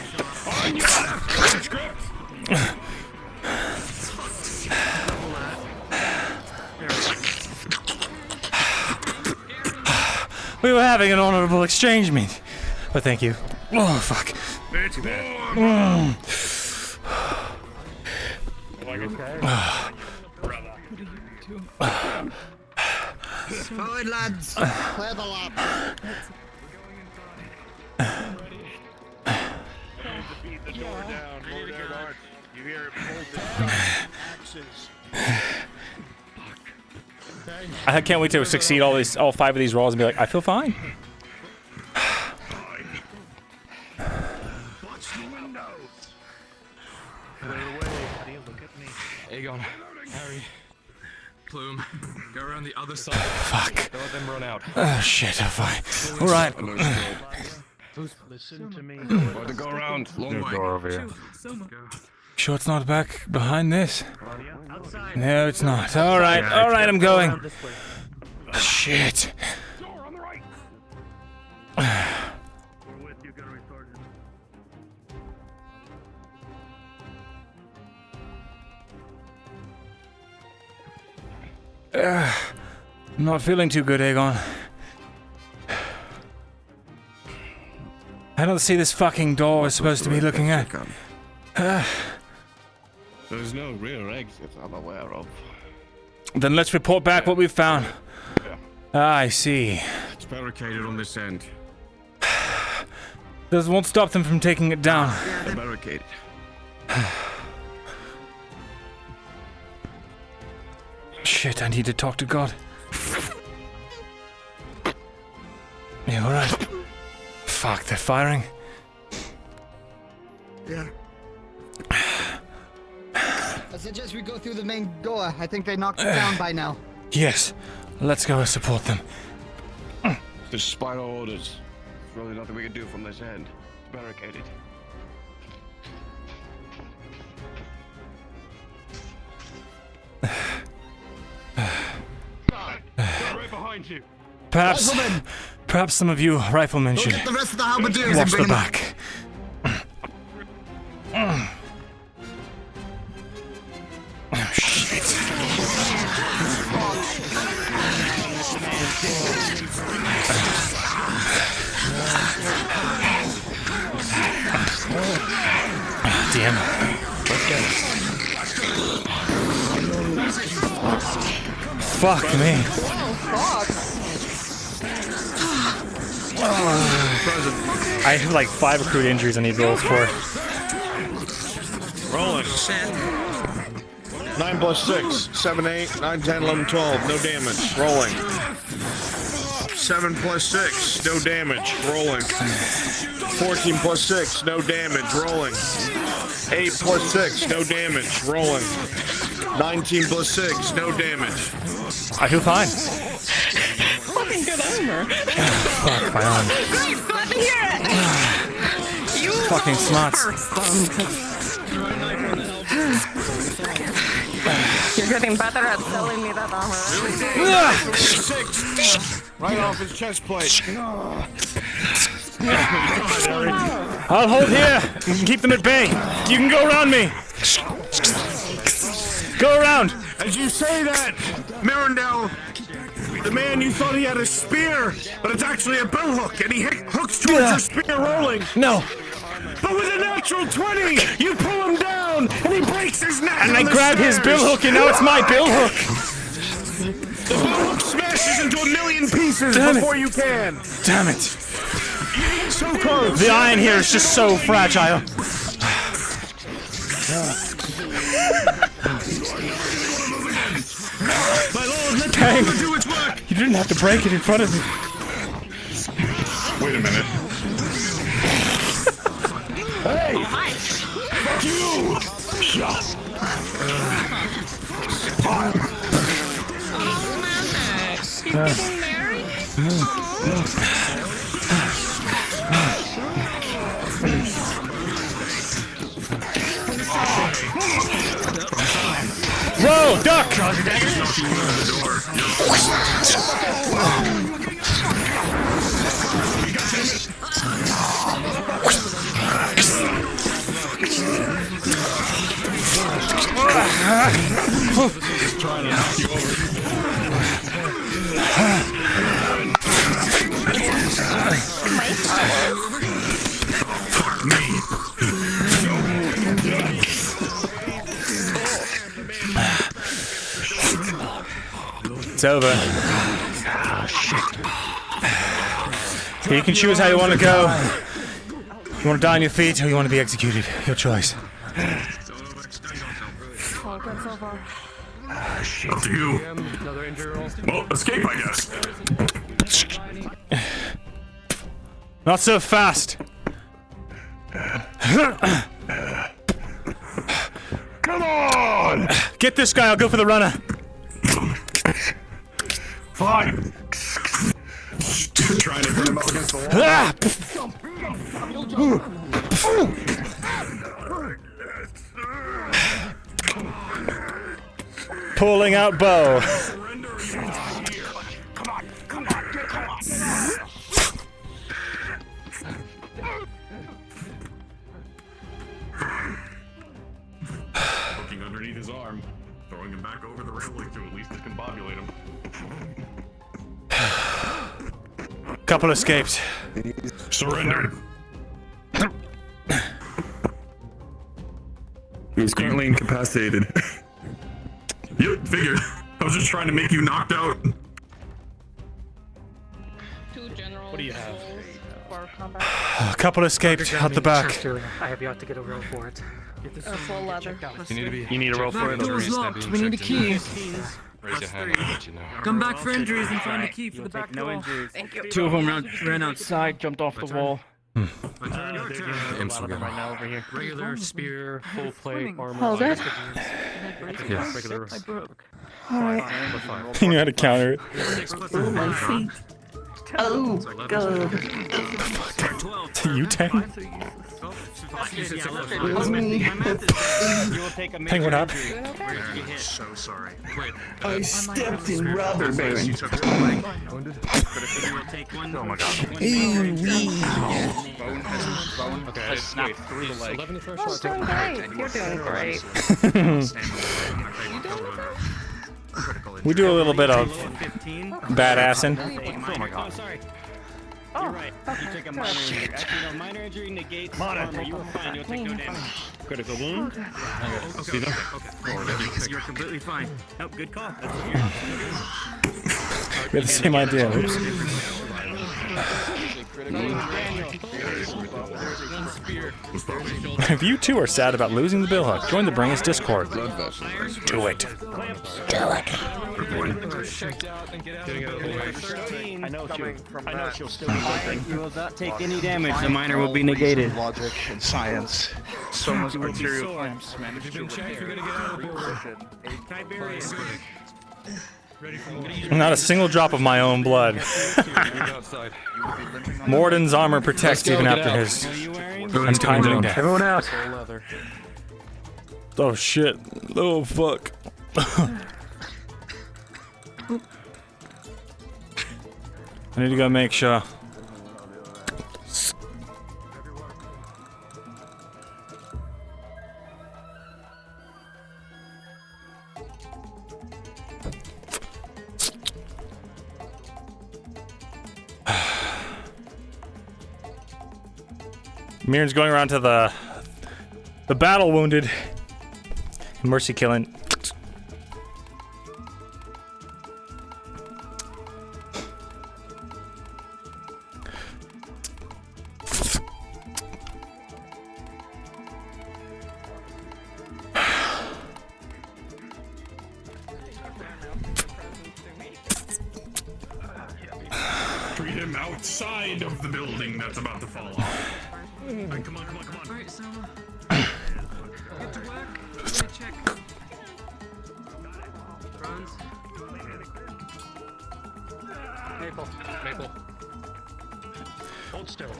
We were having an honorable exchange meet. But thank you. Oh, fuck. Forward, lads. Clear the lap. Beat the door down, Lord Everard. You hear it bolted axes. I can't wait to succeed all 5 of these rolls and be like, I feel fine. Watch the windows. Aegon, Harry, Plume, go around the other side. Fuck. Don't let them run out. Oh shit, I'm fine. Alright. Listen to me. Want to go around? Long way. Door over here. Sure it's not back behind this? No, it's not. Alright, I'm going. Shit. I'm not feeling too good, Aegon. I don't see this fucking door we're supposed to be looking at. There's no rear exit I'm aware of. Then let's report back what we've found. I see. It's barricaded on this end. This won't stop them from taking it down. They're barricaded. Shit, I need to talk to God. You alright? Fuck, they're firing. Yeah. I suggest we go through the main door. I think they knocked it down by now. Yes. Let's go support them. Despite our orders, there's really nothing we can do from this end. It's barricaded. Right behind you. Perhaps some of you riflemen should Get the rest of the halberdiers watch and the bring them. back. Oh, shit. Damn. Let's go. Fuck me. I have like 5 accrued injuries I need rolls for. Rolling. 9 plus 6, 7, 8, 9, 10, 11, 12, no damage. Rolling. 7 plus 6, no damage. Rolling. 14 plus 6, no damage. Rolling. 8 plus 6, no damage. Rolling. 19 plus 6, no damage. I feel fine. Fucking good armor. Fuck my arm. Great, glad to hear it. You Fucking smarts. You're getting better at selling me that armor. Right off his chest plate. I'll hold here. You can keep them at bay. You can go around me. Go around. As you say that, Marindel, the man you thought he had a spear, but it's actually a billhook, and he hooks towards your spear rolling. No. But with a natural 20, you pull him down, and he breaks his neck. And I on the grab his stairs. billhook, and now it's my billhook. The billhook smashes into a million pieces before you can. Damn it. So close. The iron here is just so fragile. My lord, let the Dang. armor do its work. You didn't have to break it in front of me. Wait a minute. Hey! Fuck you! He's getting married? Whoa, duck! Just trying to knock you over. Fuck me. It's over. You can choose how you want to go. You want to die on your feet or you want to be executed. Your choice. Up to you. Well, escape, I guess. Not so fast. Come on! Get this guy, I'll go for the runner. Fine. Trying to put him up against the wall. Ah! Pulling out bow. Looking underneath his arm, throwing him back over the railing to at least discombobulate him. Couple escaped. Surrender. He's currently incapacitated. Yep, figured. I was just trying to make you knocked out. What do you have? A couple escaped out the back. I have yet to get a roll for it. Full leather. You need a roll for it. Door's locked. We need a key. Raise your hand, I'll let you know. Come back for injuries and find a key for the back door. Thank you. 2 of them ran outside, jumped off the wall. Imps will get right now over here. Regular spear, full plate, armor. Oh, good. Yes. Regular. Alright. You know how to counter it. 6 plus Ooh, my feet. Oh, God. You Tang? Tang, what happened? So sorry. I stepped in rubber, Baron. Oh my god. Okay, I snapped through the leg. Oh, doing great. You're doing great. We do a little bit of badassing. Oh my god. Sorry. You're right. You take a minor injury. Actually, no, minor injury negates armor. You were fine. You'll take no damage. Critical wound. Okay. You're completely fine. Oh, good call. We have the same idea. Oops. If you too are sad about losing the bill hook, join the Bring Us Discord. Do it. Do it. I know she'll still be living. You will not take any damage. The minor will be negated. Logic and science. So much material clamps If you've been checked, you're gonna get out of the building. Tiberius. Not a single drop of my own blood. Morden's armor protects even after his untimely death. Everyone out. Oh shit. Oh fuck. I need to go make sure. Mirren's going around to the battle wounded. Mercy killing. Treat him outside of the building that's about to fall off. Alright, come on. Alright, Selma. Get to work. Right, check. Thrones. Maple. Hold still.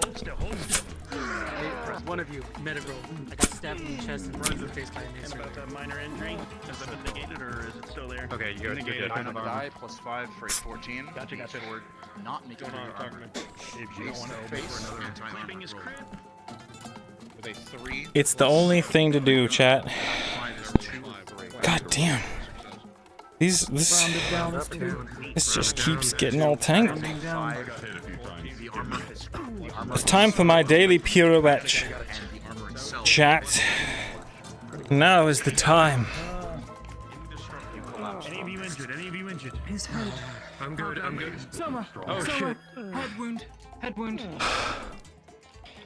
Hey, press one of you. Medic roll. I got stabbed in the chest and burned in the face by a mace. About that minor injury? Has that been negated or is it still there? Okay, you guys Negated. good. Die plus 5 for a 14. Gotcha. Not negated. Claiming his crit. With a 3. It's the only thing to do, chat. God damn. This just keeps getting all tangled. It's time for my daily pirouette. Chat. Now is the time. Any of you injured? His head. I'm good. Selma. Oh shit. Head wound.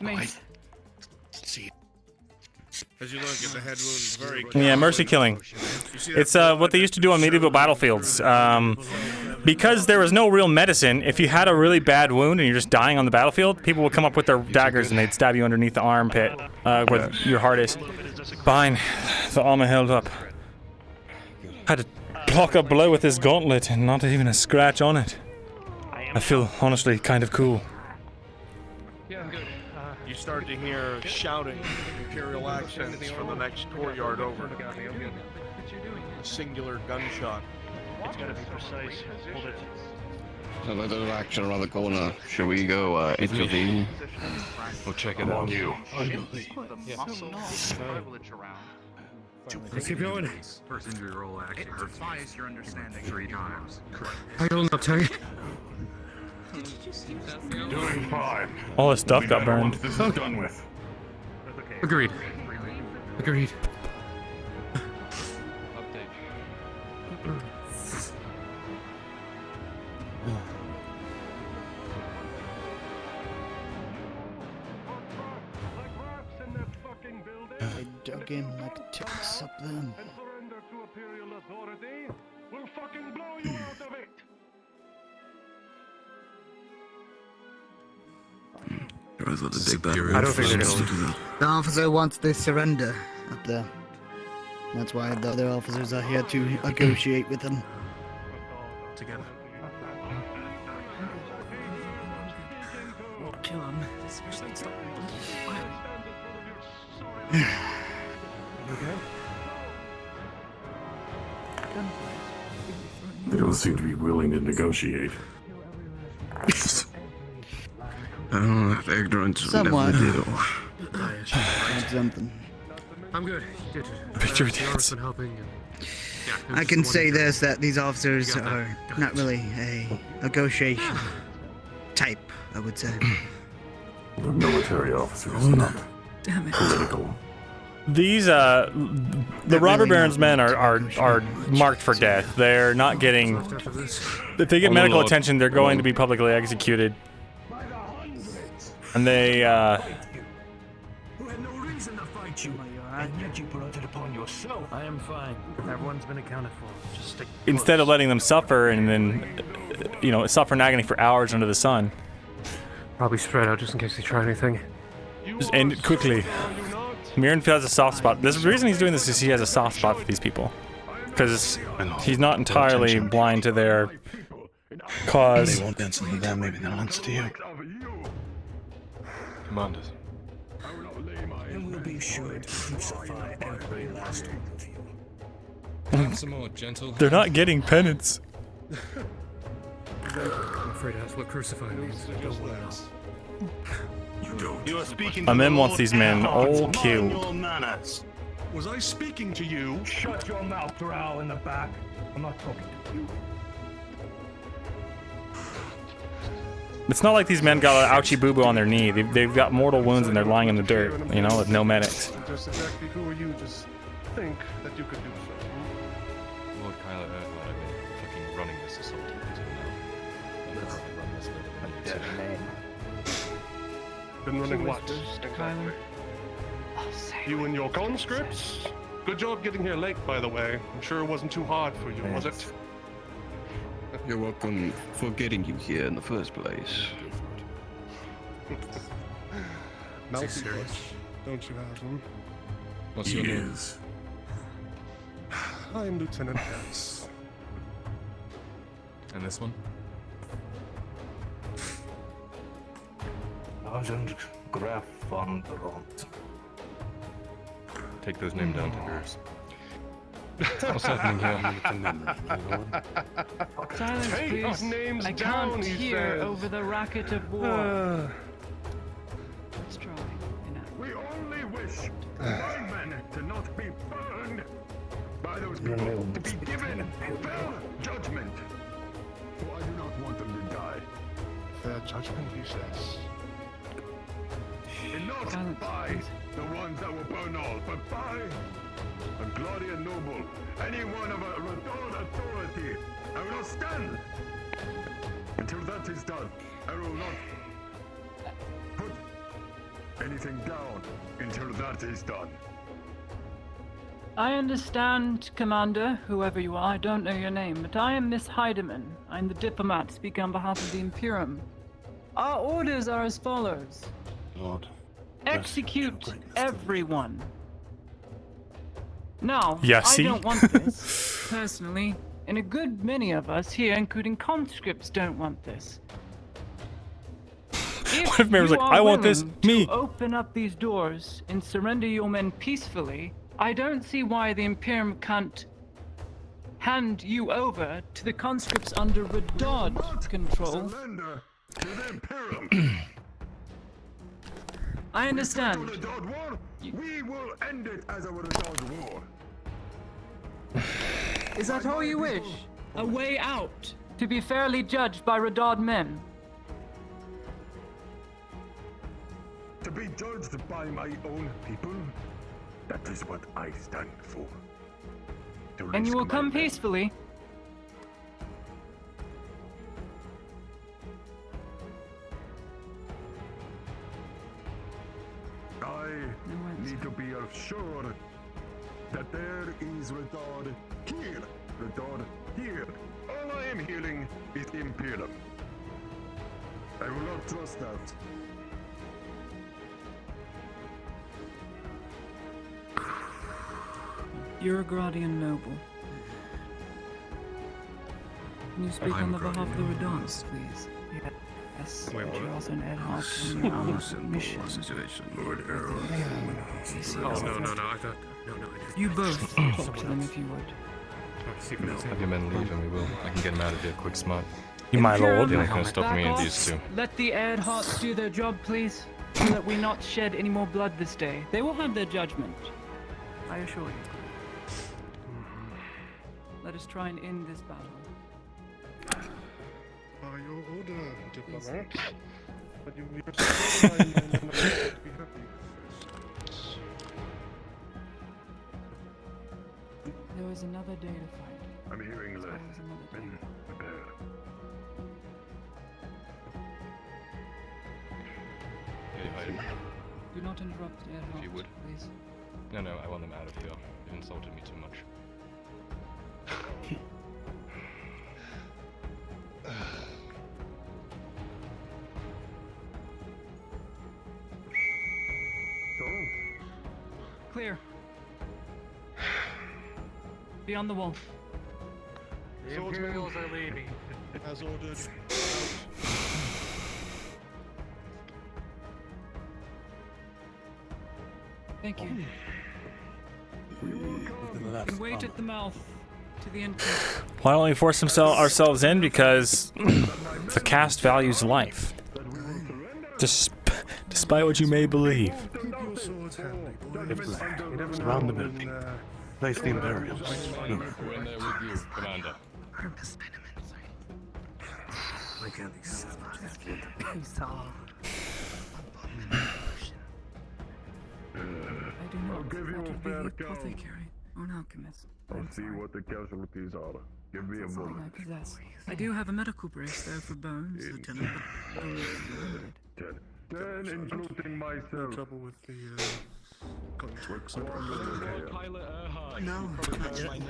Mace. See. As you look at the head wound, very. Yeah, mercy killing. It's what they used to do on medieval battlefields. Because there was no real medicine, if you had a really bad wound and you're just dying on the battlefield, people would come up with their daggers and they'd stab you underneath the armpit, where your heart is. Fine. The armor held up. Had to block a blow with this gauntlet and not even a scratch on it. I feel honestly kind of cool. Yeah, I'm good. You start to hear shouting Imperial accents from the next courtyard over. A singular gunshot. It's gotta be precise. Hold it. Another action around the corner. Should we go intervene? We'll check it out. You. Let's keep going. First injury roll actually defies your understanding 3 times. How you holding up, Terry? Doing fine. All this stuff got burned. Once this is done with. Agreed. I dug in like ticks up them. brother to take that. I don't think they're gonna. The officer wants to surrender up there. That's why the other officers are here to negotiate with him. Together. We'll kill him, especially stop. They don't seem to be willing to negotiate. Ignorance will Somewhat. never do. That's something. I'm good. Good. Picture it. Been helping. And, yeah, I can say this, that these officers are not really a negotiation type, I would say. They're military officers, not Damn it. political. These the robber baron's men are marked for death. They're not getting. If they get medical attention, they're going to be publicly executed. And they Who had no reason to fight you, and yet you brought it upon yourself. I am fine. Everyone's been accounted for. Just stick. instead of letting them suffer and then suffer in agony for hours under the sun. Probably spread out just in case they try anything. Just end it quickly. Mirren has a soft spot. The reason he's doing this is he has a soft spot for these people. Because he's not entirely blind to their cause. They won't answer to them, maybe they'll answer to you. Commanders. And we'll be sure to crucify every last one of you. Some more gentle. They're not getting penance. I'm afraid that's what crucified means. I don't want to know. You are speaking Amem wants these men all killed. Your manners. Was I speaking to you? Shut your mouth, Drow in the back. I'm not talking to you. It's not like these men got an ouchie boo boo on their knee. They've got mortal wounds and they're lying in the dirt, with no medics. Just exactly who are you to think that you could do so? Lord Kyler Earthlight, I've been fucking running this assault until now. Let's run this little Been running what? Kyler? You and your conscripts? Good job getting here late, by the way. I'm sure it wasn't too hard for you, was it? You're welcome for getting you here in the first place. Mountain Bush, don't you have him? What's your name? I'm Lieutenant Hess. And this one? Sergeant Graf von Bront. Take those names down to yours. What's happening here? Silence, Take our please. names I down, can't he hear says. over the racket of war. Let's try. We only wish my men to not be burned by those people, to be given fair judgment. For I do not want them to die. Fair judgment, he says. And not by the ones that will burn all, but by a Gladian noble, anyone of a Radon authority. I will not stand until that is done. I will not put anything down until that is done. I understand, Commander, whoever you are. I don't know your name, but I am Miss Heidemann. I'm the diplomat speaking on behalf of the Imperium. Our orders are as follows. Lord. Execute everyone. Now, Yeah, see? I don't want this, personally, and a good many of us here, including conscripts, don't want this. What if Mary's you like, are I want this, willing me. to open up these doors and surrender your men peacefully, I don't see why the Imperium can't hand you over to the conscripts under Radod control. Surrender to the Imperium. I understand. We fight a Radod war. We will end it as a Radod war. Is that all you wish? A way out? To be fairly judged by Radod men? To be judged by my own people, that is what I stand for. To And you will risk my come men. peacefully? I need to be assured that there is Radod here. Radod here. All I am healing is Imperium. I will not trust that. You're a Gradian noble. Can you speak on the behalf of the Redons, please? Yes. Wait, what? You're also an ad hoc on your mission. Lord Arrow. Oh, no, I thought... No, I didn't. You both talk to them if you would. Have your men leave and we will. I can get them out of here quick smart. My lord. They're not going to stop Back me and off. these two. Let the ad hocs do their job, please, so that we not shed any more blood this day. They will have their judgment, I assure you. Let us try and end this battle. By your order, diplomat. But you be There was another day to fight. I'm hearing less. There was another day. Men, prepare. Yeah, you hide him. Do not interrupt the ad If you hocs, would. please. No, I want them out of here. They've insulted me too much. Clear. Beyond the wall. The Imperials are leaving. As ordered. Thank you. We wait at the mouth to the entrance. Why don't we force ourselves in? Because the cast values life. Despite what you may believe. Surround the building. Place the Imperials. We're in there with you, Commander. I can't accept I do not. I'll give you That a would be fair the count. apothecary or an alchemist. I'll see what the casualties are. Give me a That's something moment. I possess. I do have a medical brace though for bones, Lieutenant, but only if you're limited. Ten, including myself. Trouble with the contracts. Pilot Erhard. No, not yet.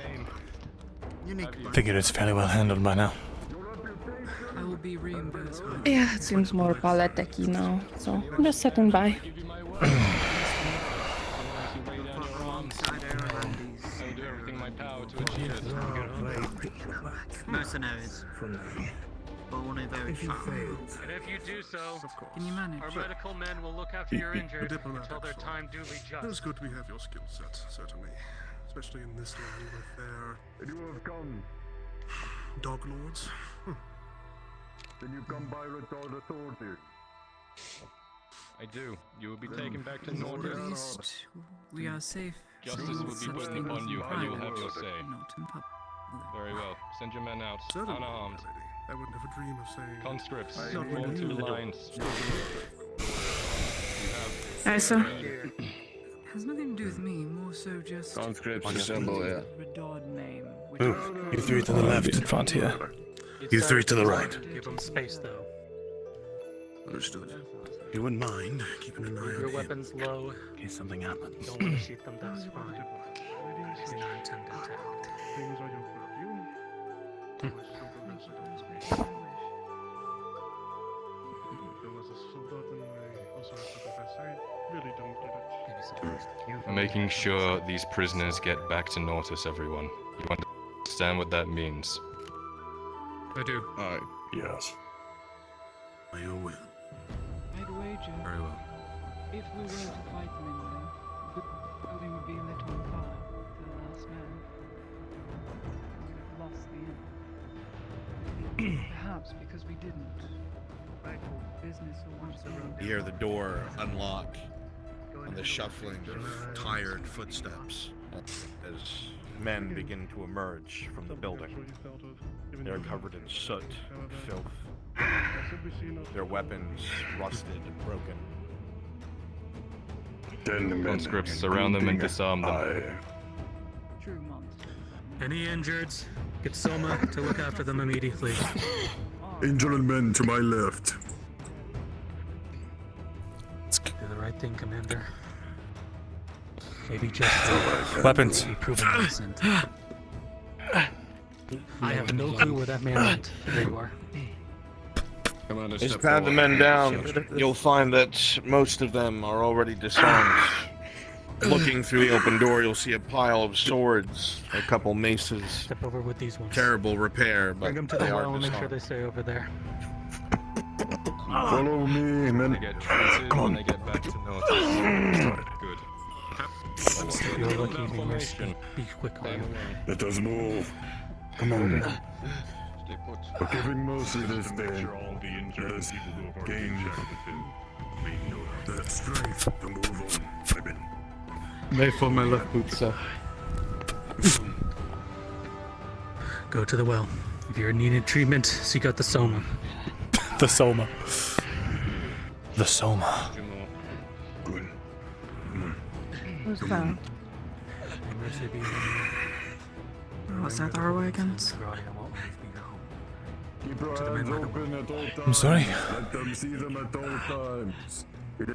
Unique. Figured it's fairly well handled by now. I will be reimbursed. Yeah, it seems more paleteki now, so I'm just sitting by. I'll do everything in my power to achieve it. Mercenaries. But only very few. And if you do so, Can you manage? our medical men will look after your injured until their time duly It's judged. good we have your skill set, certainly. Especially in this land with their And you have come. dog lords. Then you come by Redod authority. I do. You will be taken back to At Nordis. least we are safe. Justice will be Such put things upon you, in and you will private, have your say. not in public. Very well. Send your men out, Certainly, unarmed. my lady. I would never dream of saying. Conscripts, Not form really. 2 lines. Also, Has nothing to do with me, more so just Conscripts assemble here. Redod name. Which Move. You three to the left. In front here. You three to the right. Give them space, though. Understood. You wouldn't mind keeping an eye Your on him weapons low. in case something happens. Don't want to shoot them, that's fine. Do not intend to attack. Things are your perfume. There was a soldat in my also have to confess, I really don't get it. I'm making sure these prisoners get back to Nortis, everyone. You understand what that means? I do. Aye. Yes. By your will. I'd wager, Very well. if we were to fight them anyway, the building would be lit on fire to the last man. We would have lost the enemy. Perhaps because we didn't. Business or what? You hear the door unlock and the shuffling of tired footsteps as men begin to emerge from the building. They're covered in soot, filth, their weapons rusted and broken. Conscripts, surround them and disarm them. True monsters. Any injureds? Get Soma to look after them immediately. Angel and men to my left. Do the right thing, Commander. Maybe just Weapons. be proven innocent. I have no clue where that man went. There you are. Just pat the men down. You'll find that most of them are already disarmed. looking through the open door, you'll see a pile of swords, a couple maces. Step over with these ones. Terrible repair, but Bring them to they the are well and make sure disarmed. they stay over there. Follow me, men. They get treated when they get back to notice. Good. You're lucky to be quick on you. Let us move. Come on. Stay put. Forgiving mercy this day. Let us gain the strength to move on. Women. They for my left boot, sir. Go to the well. If you're needing treatment, seek out the Soma. The Soma. The Soma. Good. Who's that? Was that our wagons? Keep your hands open at all times. I'm sorry. Let them see them at all times.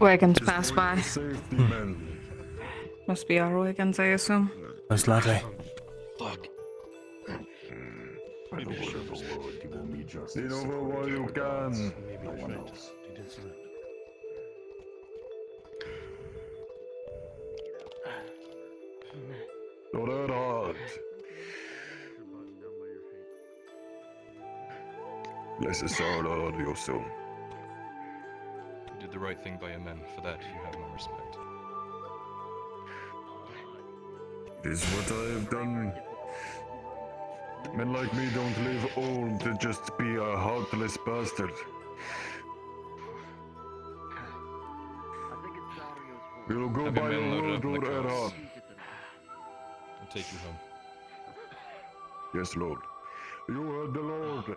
Wagons pass by. Safety, men. Must be our wagons, I assume. Most likely. Lean over while you can. Not that hard. Bless the soul of your soul. You did the right thing by your men. For that, you have my respect. It is what I have done. Men like me don't live old to just be a heartless bastard. We'll go Have by your men your loaded word, up in the Lord cars. Erhard. I'll take you home. Yes, Lord. You heard the Lord.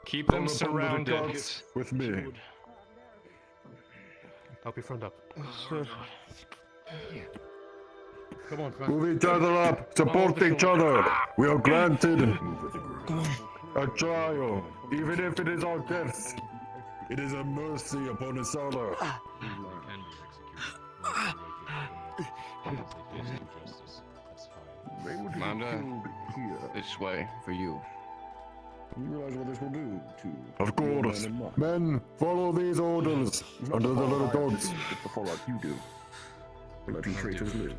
Keep Call them upon the surrounded. gods with me. Help your friend up. Come on, friend. Move each other up. Support each other. We are granted a trial, even if it is our death. It is a mercy upon us all. Commander, this way for you. You realize what this will do to Of course. Men, follow these orders under the little dogs. the fallout you do. Letting traitors live.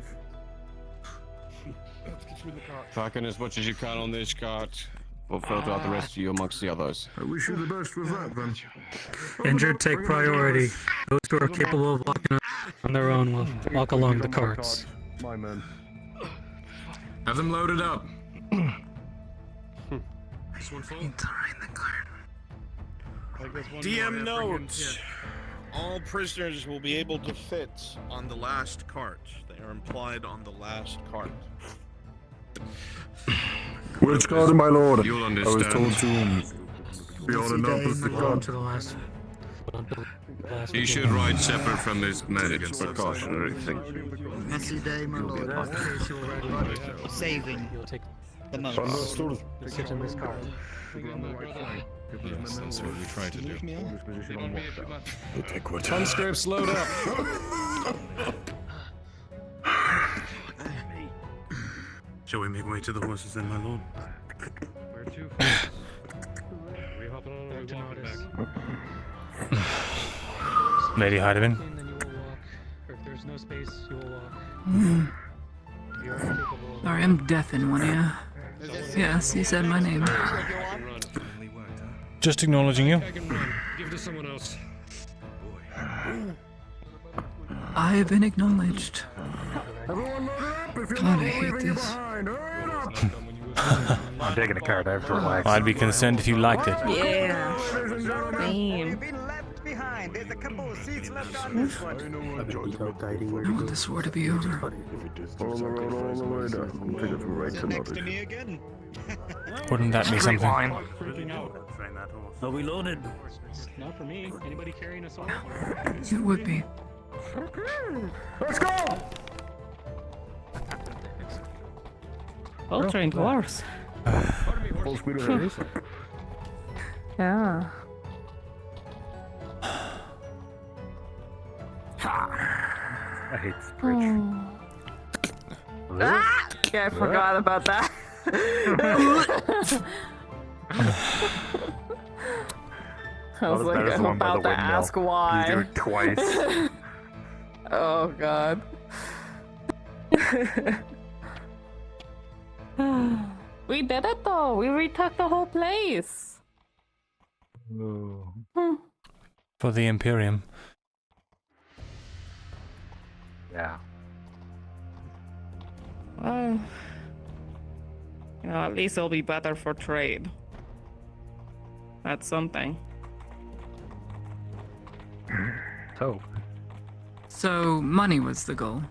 Pack in as much as you can on this cart. We'll filter out the rest of you amongst the others. I wish you the best with that, then. Injured take priority. Those who are capable of walking on their own will walk along the carts. My men. Have them loaded up. This one full? DM notes. All prisoners will be able to fit on the last cart. They are implied on the last cart. Which cart, my lord? You'll I was understand. told to be on an opposite On cart. to the last. You should ride separate from this man. It's a precautionary thing. Messy day, my lord. Saving the most. Understood. Sit in this car. Yes, that's what we're trying to do. Take what Conscripts, load up! Shall we make way to the horses then, my lord? Where to? We hopping on or we walking back? Lady Heidemann. Then you will walk. Or if there's no space, you will walk. If you're incapable of I am deaf in one ear. Yes, you said my name. Just acknowledging you. I can run. Give it to someone else. I have been acknowledged. Everyone load up if you're God, not I hate leaving you this. behind. Hurry up! I'm taking a card. I have short legs. I'd be concerned if you liked it. Yeah. Ladies and gentlemen. Same. Been left behind. There's a couple of seats left on this one. I want this war to be over. Follow the road all the way down. Take it from right to Next to notice. me again. Wouldn't that be something? Are we loaded? Not for me. Anybody carrying us all? It would be. Let's go! Well trained horse. Full speed ahead. Yeah. I hate this bridge. Ah! Yeah, I forgot about that. I was like, I'm about to ask why. You do it twice. Oh god. We did it though. We retook the whole place. For the Imperium. Yeah. Well, you know, at least it'll be better for trade. That's something. So. So, money was the goal.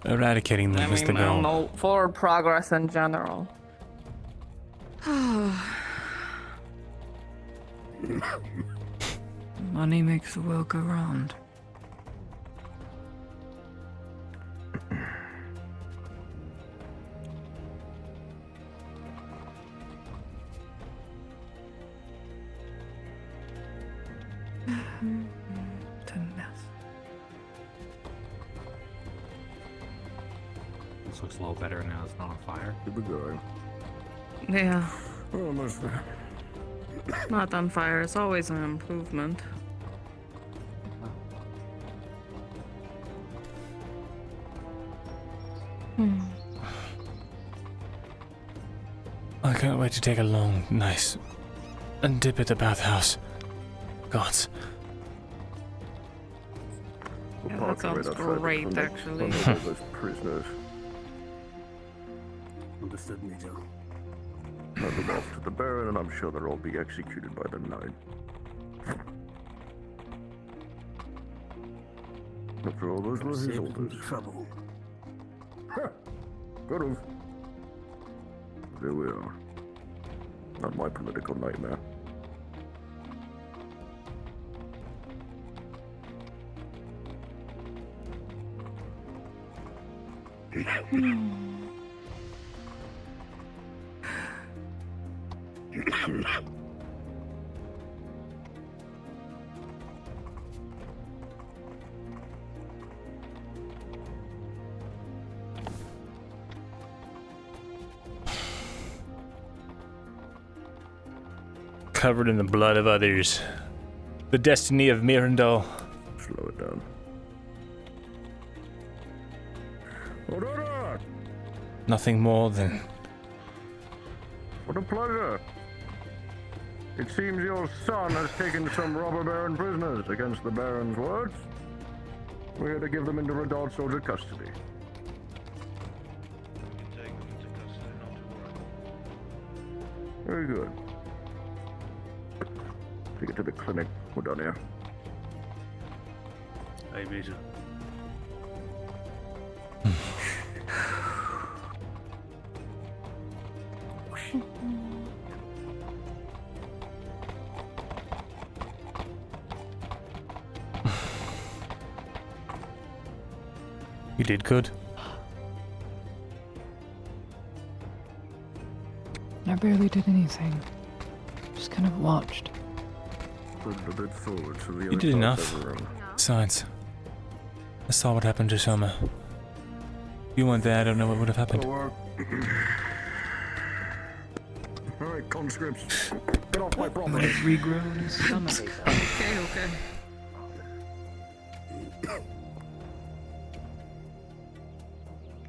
Eradicating them is the I don't goal. know, forward progress in general. Money makes the world go round. This looks a little better now it's not on fire. Keep it going. Yeah. We're almost there. Not on fire. It's always an improvement. I can't wait to take a long, nice, and dip at the bathhouse. Gods. Yeah, that sounds great, actually. Those prisoners. Understood, Major. Hand them off to the Baron, and I'm sure they'll all be executed by the night. After all, those were his orders. Trouble. Good of. There we are. Not my political nightmare. Covered in the blood of others. The destiny of Mirandol. Slow it down. Aurora! Nothing more than... What a pleasure. It seems your son has taken some robber baron prisoners against the Baron's words. We're here to give them into Radard soldier custody. Very good. Take it to the clinic. We're done here. Hey, Major. You did good. I barely did anything. Just kind of watched. Put a bit forward so the You did enough. Besides, I saw what happened to Soma. If you weren't there, I don't know what would have happened. Alright, conscripts. Get off my property. Regrown his stomach. Okay.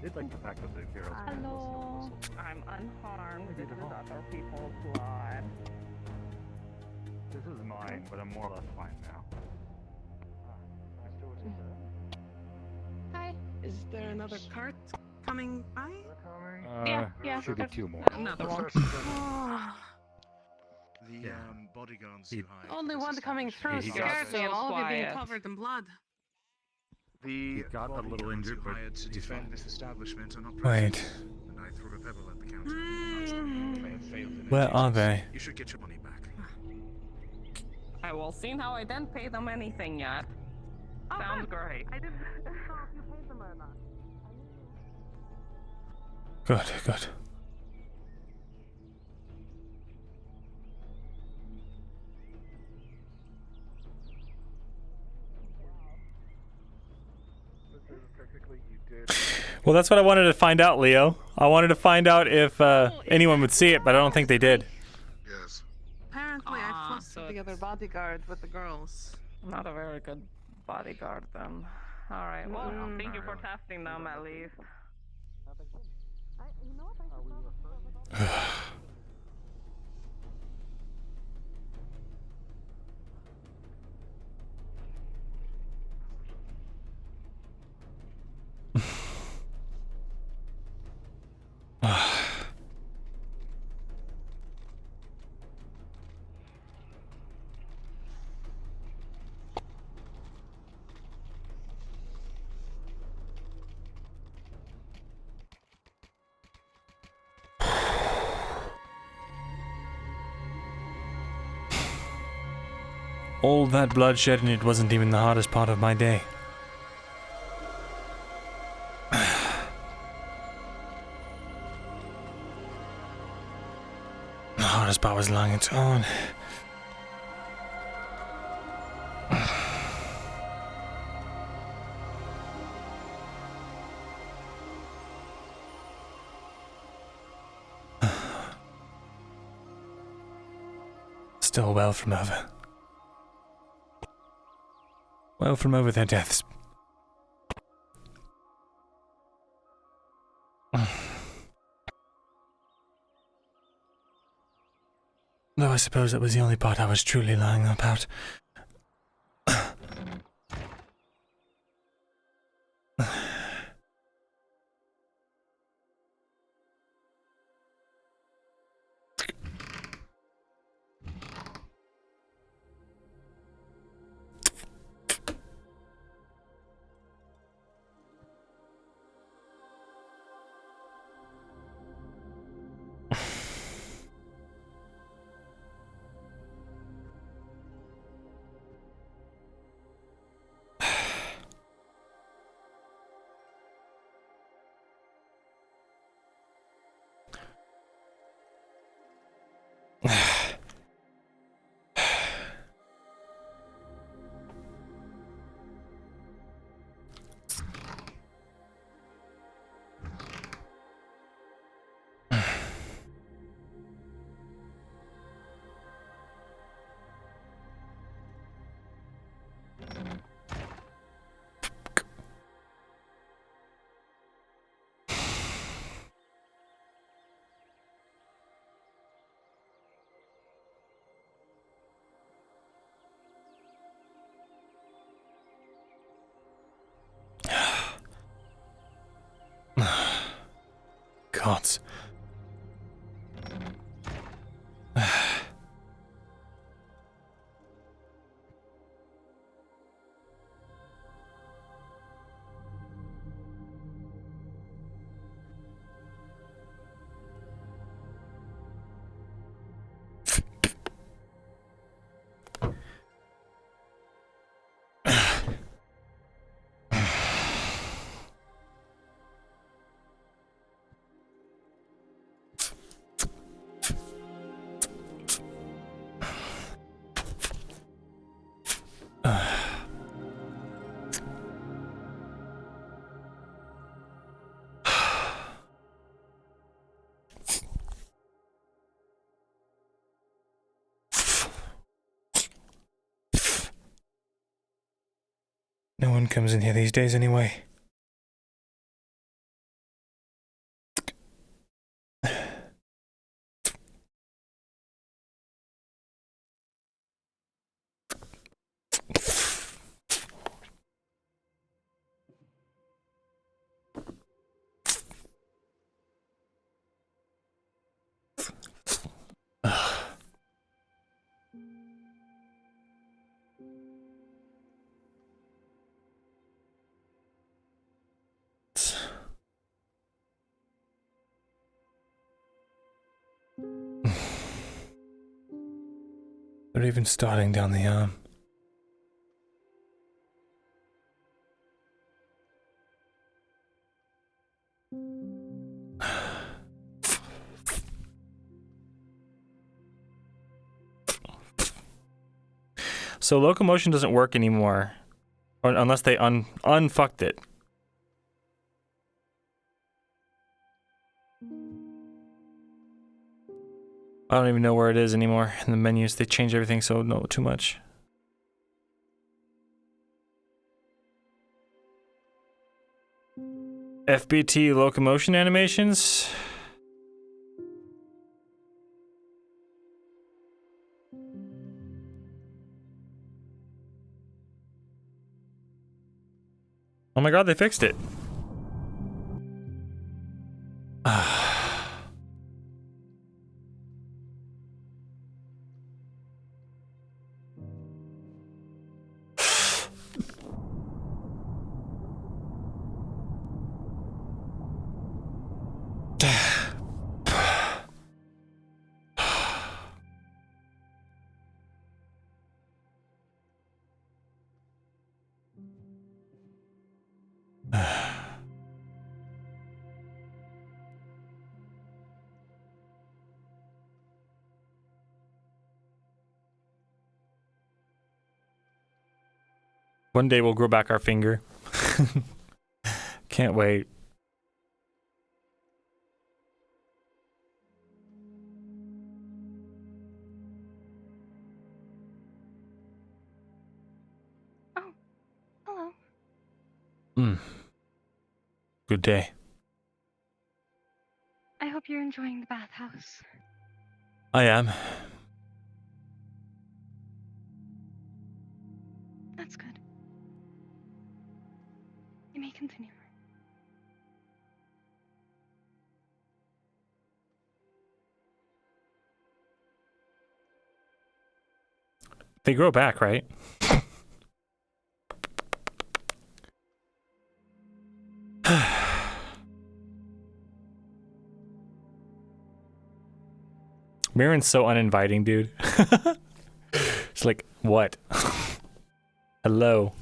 I'd like the fact that the Imperials. Hello. I'm unharmed. This is other people's blood. This is mine, but I'm more or less fine now. Hi. Is there another cart coming by? Yeah. Should be two more. Another one. The bodyguards you hired. Only one coming through he scared me, and all of you being quiet. covered in blood. The got a little injured, but hired to defend this establishment are not Wait. present. And I threw a pebble at the counter. They have failed in their Where are duties. they? You should get your money back. I will see how I didn't pay them anything yet. Sounds great. I didn't know if you paid them or not. Good. Well, that's what I wanted to find out, Leo. I wanted to find out if anyone would see it, but I don't think they did. Yes. Apparently, I flustered the other bodyguard with the girls. Not a very good bodyguard then. All right. Well, thank you for testing them at least. All that bloodshed and it wasn't even the hardest part of my day. The hardest part was lying it on. Still well from over. Well from over their deaths. Though I suppose that was the only part I was truly lying about. Gods. No one comes in here these days anyway. They're even starting down the arm. So locomotion doesn't work anymore, or unless they unfucked it. I don't even know where it is anymore in the menus. They change everything so no too much. FBT locomotion animations. Oh my god, they fixed it. One day we'll grow back our finger. Can't wait. Oh, hello. Good day. I hope you're enjoying the bathhouse. I am. That's good. You may continue. They grow back, right? Mirren's so uninviting, dude. It's like, what? Hello.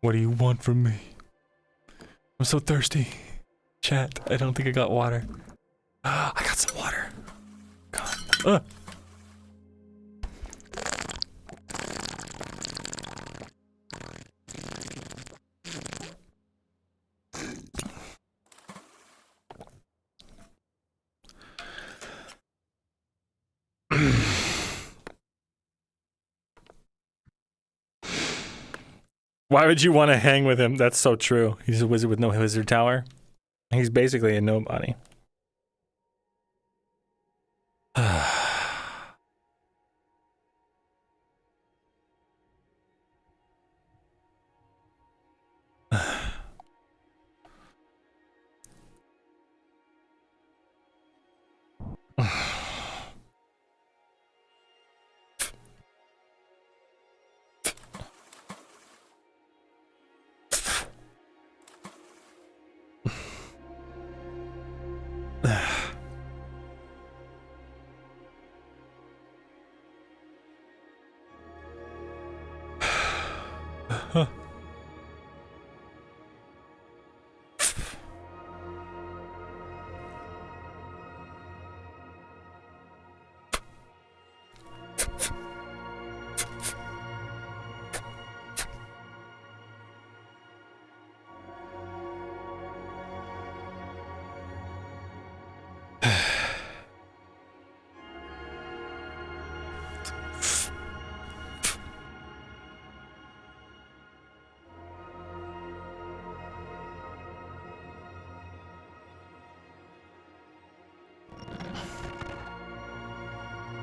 What do you want from me? I'm so thirsty. Chat, I don't think I got water. I got some water. God. Why would you want to hang with him? That's so true. He's a wizard with no wizard tower. He's basically a nobody.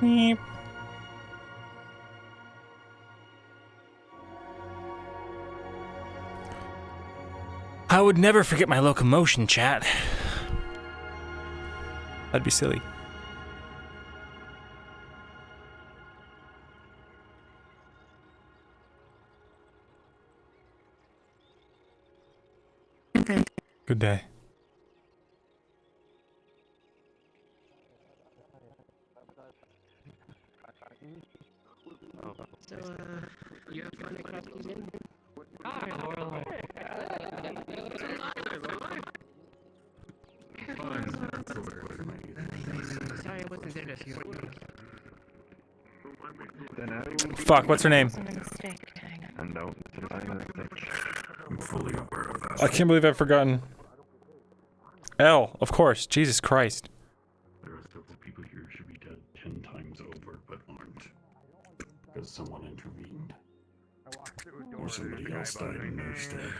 Beep. I would never forget my locomotion, chat. That'd be silly. Good day. So, you have fun at Captain? Hi, Laurel. Sorry, I wasn't there to hear you. Fuck, what's her name? I'm fully aware of that. I can't believe I've forgotten. Elle, of course. Jesus Christ. The rest of the people here should be dead 10 times over, but aren't. Because someone intervened. Or somebody else died in their stead.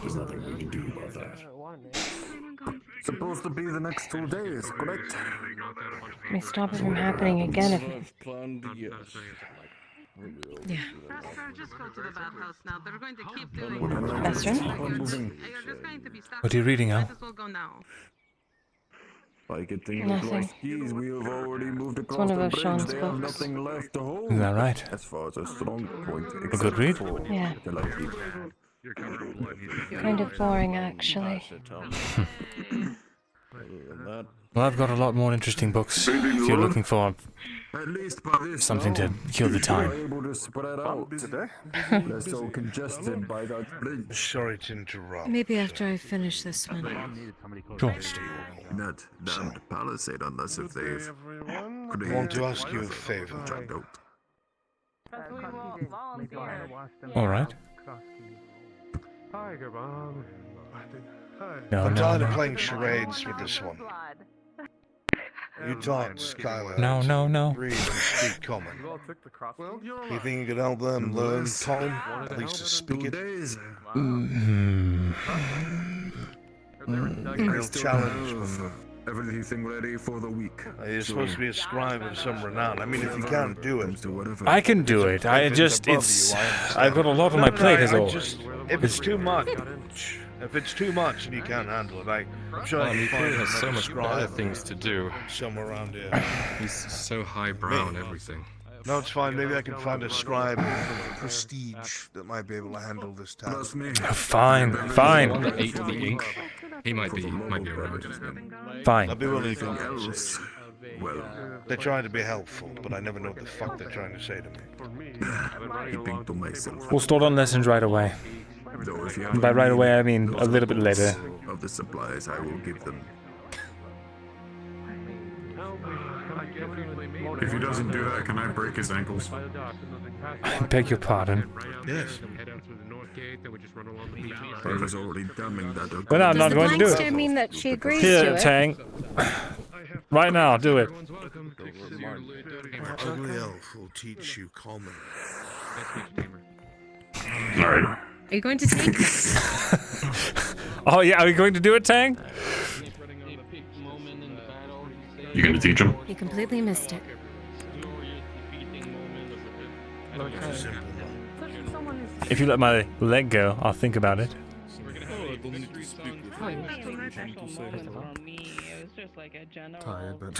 There's nothing we can do about that. Supposed to be the next 2 days, correct? May stop it from happening again if... Yeah. Just go to the bathhouse now. They're going to keep doing it. Esther? You're just going to be stuck. What are you reading, Al? Might as well go now. By getting Nothing. like skis, we have already moved It's across one of the those bridge. Sean's They have books. nothing left to hold. Is that right? As far as a strong point. A good read? Yeah. Kind of boring, actually. Well, I've got a lot more interesting books if you're looking for At least by this something to now, kill the we are time. able to spread out. They're so congested by that bridge. Sorry to interrupt. Maybe after I finish this one. Sure. That damned palisade on us if they've I want to ask you a favor. All right. Tiger Bomb. No, I'm no, tired of no. playing charades with this one. You taught Skylar No, to no, no. read and speak common. You think you could help them learn common, at least to speak it? Real challenge. Everything ready for the week. You're supposed to be a scribe of some renown. I mean, if you can't do it, I can do it. I just, I've got a lot on my plate as all. If it's too much, and you can't handle it, I'm sure Well, you he can clearly find has so much better scribe things to do. somewhere around here. He's so highbrow and everything. No, it's fine. Maybe I can find a scribe of prestige that might be able to handle this task. Fine, fine. The one that ate the ink, he might be around. Fine. I'll be willing to compensate. Well, they're trying to be helpful, but I never know what the fuck they're trying to say to me. Keeping to myself. We'll start on lessons right away. And by right away, I mean a little bit later. Of the supplies, I will give them. If he doesn't do that, can I break his ankles? I beg your pardon. Yes. I was already dumbing that. But I'm not going to do Does the it. mean that she agrees Here, to it? Tang. Right now, do it. Ugly elf will teach you common. Alright. Are you going to take it? Oh yeah, are we going to do it, Tang? You gonna teach him? You completely missed it. If you let my leg go, I'll think about it.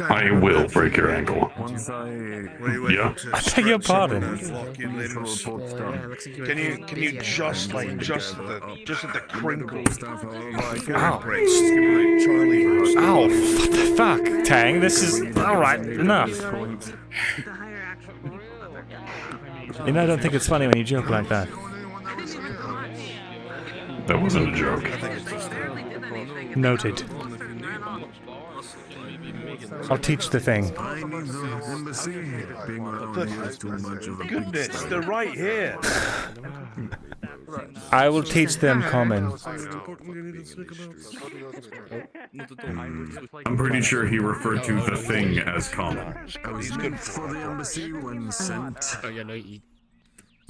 I will break your ankle. Once Yeah. I beg your pardon. Can you just at the crinkles? Ow. Ow, what the fuck, Tang? This is alright, enough. You know, I don't think it's funny when you joke like that. That wasn't a joke. Noted. I'll teach the thing. Goodness, they're right here. I will teach them common. I'm pretty sure he referred to the thing as common. He's good for the embassy when sent. Oh yeah, no, it's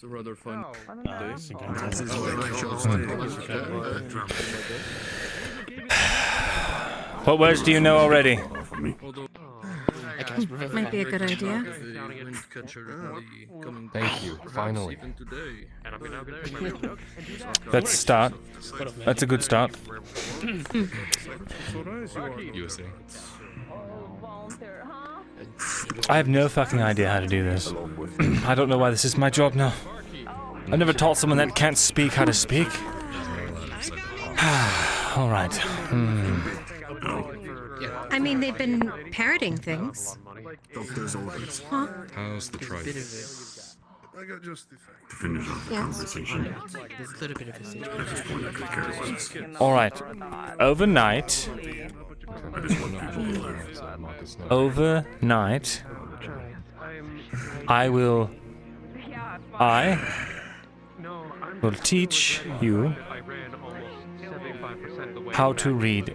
a rather fun day. This is where I shall stay. What words do you know already? Might be a good idea. Thank you, finally. Let's start. That's a good start. You were saying? I have no fucking idea how to do this. I don't know why this is my job now. I've never taught someone that can't speak how to speak. Alright. I mean, they've been parroting things. Doctor's orders. Huh? How's the trike? I got just the fact. To finish off the conversation. There's a little bit of a Alright. Overnight. Overnight. I will teach you how to read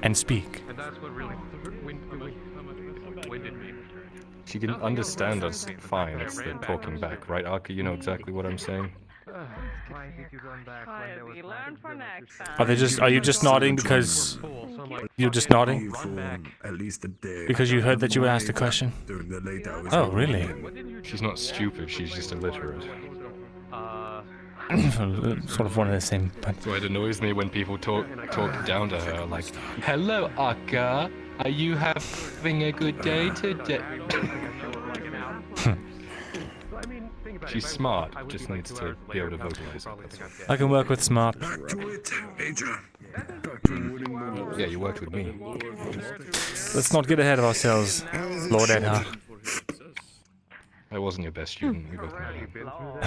and speak. She can understand us fine, it's the talking back, right, Arka? You know exactly what I'm saying? Why did you run back when there was Learn for next time. Are you just nodding because you're just nodding? At least a day. Because you heard that you were asked a question? During the late hours. Oh, really? She's not stupid, she's just illiterate. Sort of one of the same. But So it annoys me when people talk down to her, like, "Hello, Akka. Are you having a good day today?" She's smart, just needs to be able to vocalize it. That's all. I can work with smart. Back to it, Major. Yeah, you worked with me. Let's not get ahead of ourselves, Lord Edhart. I wasn't your best student, we both know.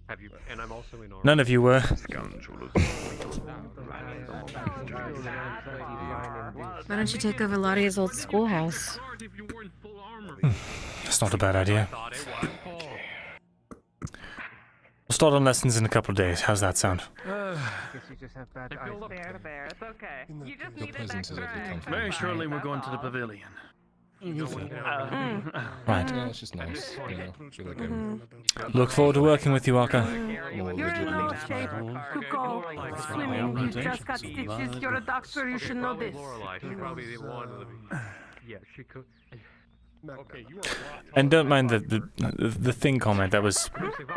Have you? And I'm also in. None of you were. Why don't you take over Lottie's old schoolhouse? That's not a bad idea. We'll start on lessons in a couple of days. How's that sound? It's okay. You just Your presence is overly comfortable. Very shortly, we're going to the pavilion. Right. Yeah, it's just nice. You know, feel like I'm Look forward to working with you, Akka. more You're in no legitimate. shape to go swimming. You just got stitches. You're a doctor. You should know this. Probably the one. Yeah, she could. Okay, you are. And don't mind the thing comment. I was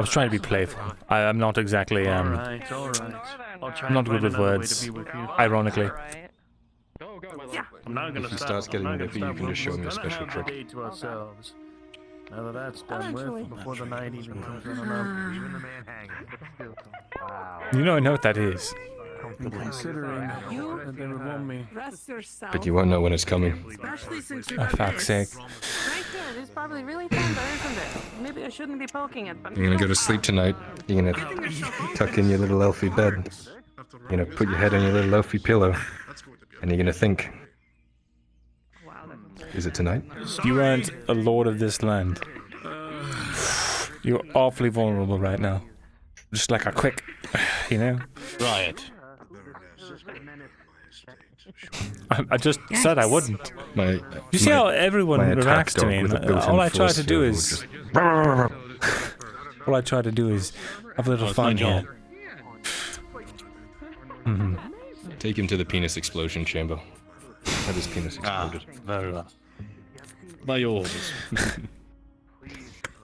trying to be playful. I'm not exactly Alright. I'm not good with words. Ironically. Yeah. I'm not gonna If he stop. starts getting I'm not nippy, gonna you can just stop. show me a We're gonna special have the trick. day to ourselves. Now that that's done with, before the night even comes running up. You know what that is. And considering that they would want me. Rest yourself. But you won't know when it's coming. Especially since Oh, fuck's sake. Right there, it's probably really tender, isn't it? Maybe I shouldn't be poking it, but You're gonna go to sleep tonight. You're gonna tuck in your little elfie bed. You're gonna put your head on your little elfie pillow. And you're gonna think, is it tonight? You aren't a lord of this land. You're awfully vulnerable right now. Just like a quick, you know? Riot. I just said I wouldn't. You see my- how everyone my attack reacts to dog me? with a built-in All I try force to do field is... will All I try to do is have a little it's my fun job. here. Mhm. Take him to the penis explosion chamber. Have his penis exploded. Very well. By your orders. Is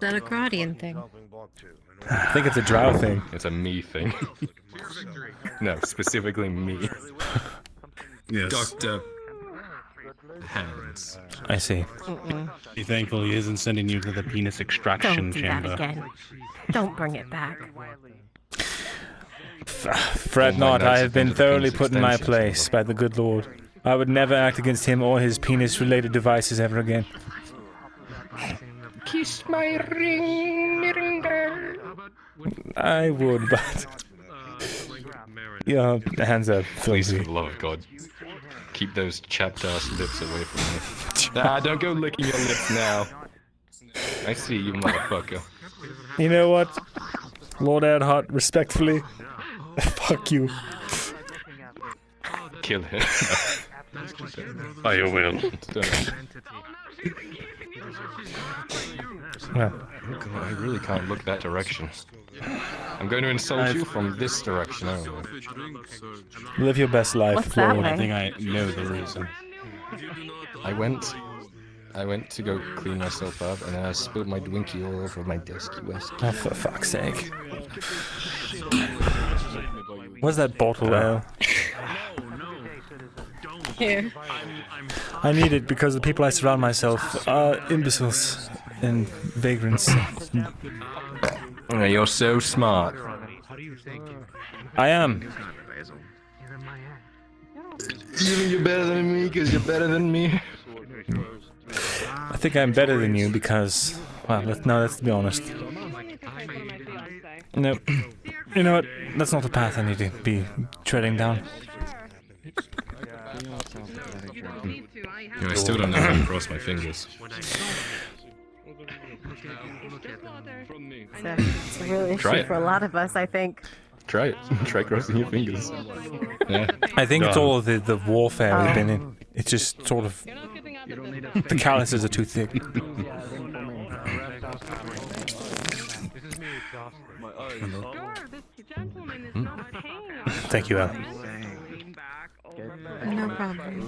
that a Gradian thing? I think it's a drow thing. It's a me thing. No, specifically me. Yes. Dr. Hands. I see. Be thankful he isn't sending you to the penis extraction Don't do chamber. that again. Don't bring it back. Fret All my not, I knights have have been been to the thoroughly penis put in my extension place by the good Lord. I would never act against him or his penis-related devices ever again. Kiss my ring, Mirinda. I would, but... Your hands are Please, for filthy. the love of God, keep those chapped ass lips away from me. Nah, don't go licking your lips now. I see you, motherfucker. You know what? Lord Edhart, respectfully, fuck you. Kill him. By your will. Well, Oh God, I really can't look that direction. I'm going to insult you from this direction only. live your best life, What's that Lord. way? I think I know the reason. I went to go clean myself up, and I spilled my Dwinkie all over my desk. Oh, for fuck's sake. Where's that bottle ale? Here. I need it because the people I surround myself are imbeciles and vagrants. Oh, you're so smart. I am. You think you're better than me because you're better than me? I think I'm better than you because... Well, let's be honest. No. You know what? That's not the path I need to be treading down. You know, I still don't know how to cross my fingers. It's a real issue Try it. for a lot of us, I think. Try it. Try crossing your fingers. Yeah. I think it's all of the warfare we've been in. It's just sort of... The calluses are too thick. Thank you, Al. No problem.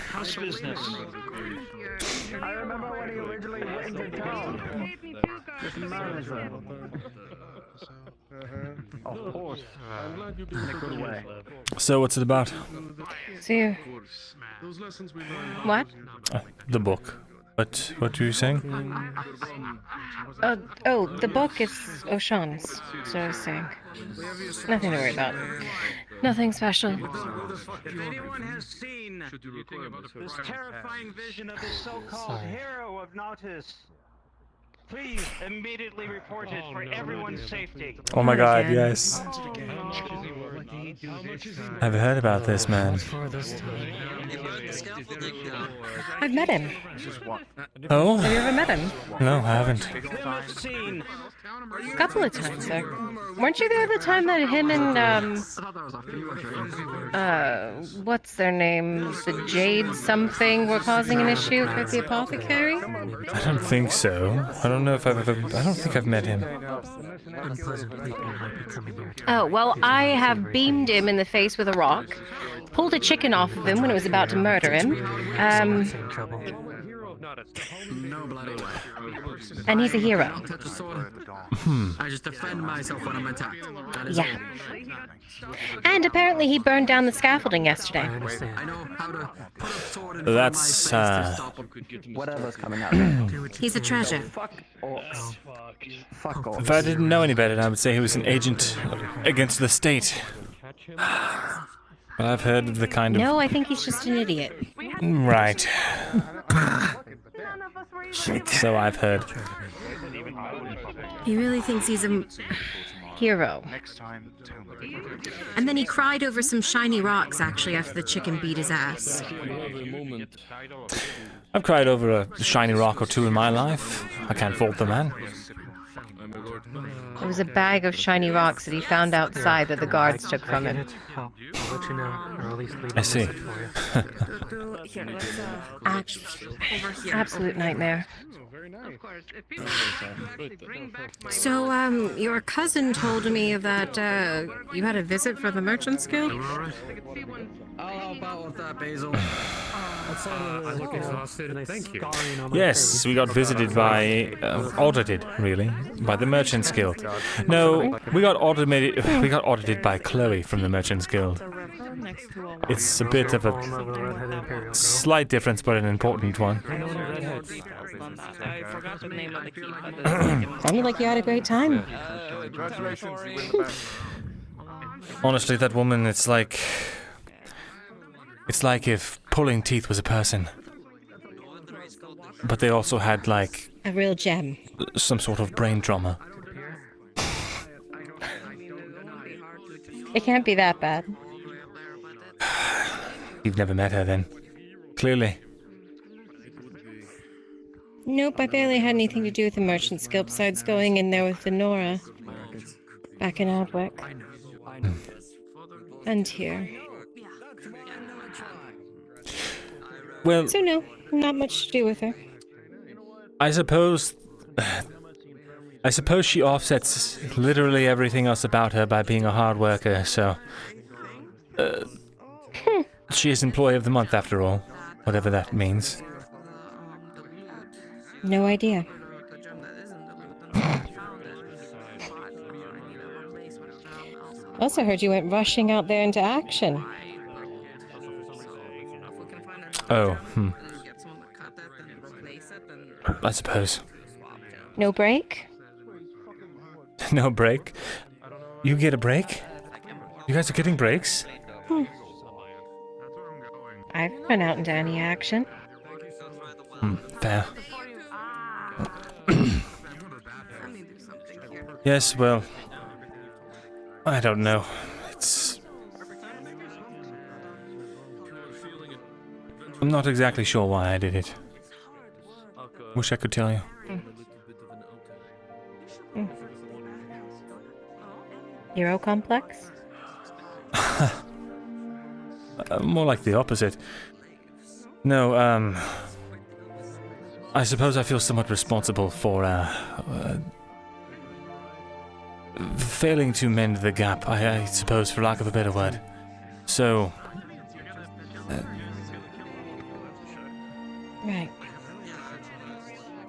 House business. I remember when he originally went into town. This man is a... Of course. I'm glad you do in a good way. So what's it about? See, what? The book. What were you saying? Oh, the book is O'Shawn's, so I was saying. Nothing to worry about. Nothing special. If anyone has seen this terrifying vision of this so-called hero of Nautis, please immediately report it for everyone's safety. Oh my god, yes. I've heard about this man. I've met him. Oh? Have you ever met him? No, I haven't. A couple of times, sir. Weren't you there the time that him and, what's their name? The Jade something were causing an issue for the apothecary? I don't think so. I don't know if I've ever... I don't think I've met him. Oh, well, I have beamed him in the face with a rock, pulled a chicken off of him when it was about to murder him, No bloody way. and he's a hero. I just defend myself when I'm attacked. That is Yeah. And apparently he burned down the scaffolding yesterday. I know how to put a sword in That's, Whatever's coming out. He's a treasure. Fuck orcs. Fuck orcs. If I didn't know any better, I would say he was an agent against the state. But I've heard of the kind of... No, I think he's just an idiot. Right. So I've heard. He really thinks he's a hero. And then he cried over some shiny rocks, actually, after the chicken beat his ass. I've cried over a shiny rock or two in my life. I can't fault the man. It was a bag of shiny rocks that he found outside that the guards took from him. I see. Absolute nightmare. So, your cousin told me that, you had a visit from the Merchants Guild? How about with that, Basil? I look exhausted. Thank you. Yes, we got visited by... audited, really, by the Merchants Guild. No, we got audited by Chloe from the Merchants Guild. It's a bit of a slight difference, but an important one. I forgot the name of the keep. Sounded like you had a great time. Honestly, that woman, it's like if pulling teeth was a person. But they also had, like... A real gem. Some sort of brain trauma. It can't be that bad. You've never met her, then? Clearly. Nope, I barely had anything to do with the Merchants Guild besides going in there with the Nora. Back in Aldwick. And here. Well... So no, not much to do with her. I suppose she offsets literally everything else about her by being a hard worker, so... She is Employee of the Month, after all. Whatever that means. No idea. Also heard you went rushing out there into action. Oh, I suppose. No break? No break? You get a break? You guys are getting breaks? I've been out into any action. Fair. Yes, well... I don't know. It's... I'm not exactly sure why I did it. Wish I could tell you. Hero complex? More like the opposite. No, I suppose I feel somewhat responsible for failing to mend the gap, I suppose, for lack of a better word. So... Right.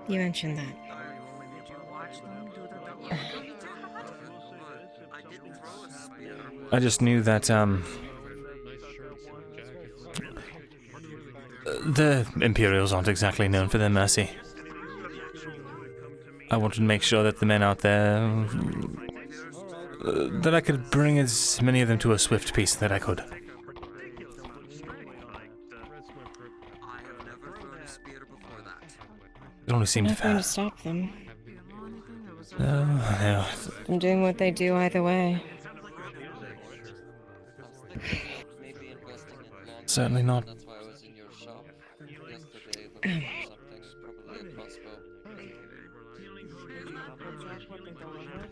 You mentioned that. I just knew that, the Imperials aren't exactly known for their mercy. I wanted to make sure that the men out there... that I could bring as many of them to a swift peace that I could. It only seemed I'm not fair. going to stop them. No. I'm doing what they do either way. Certainly not.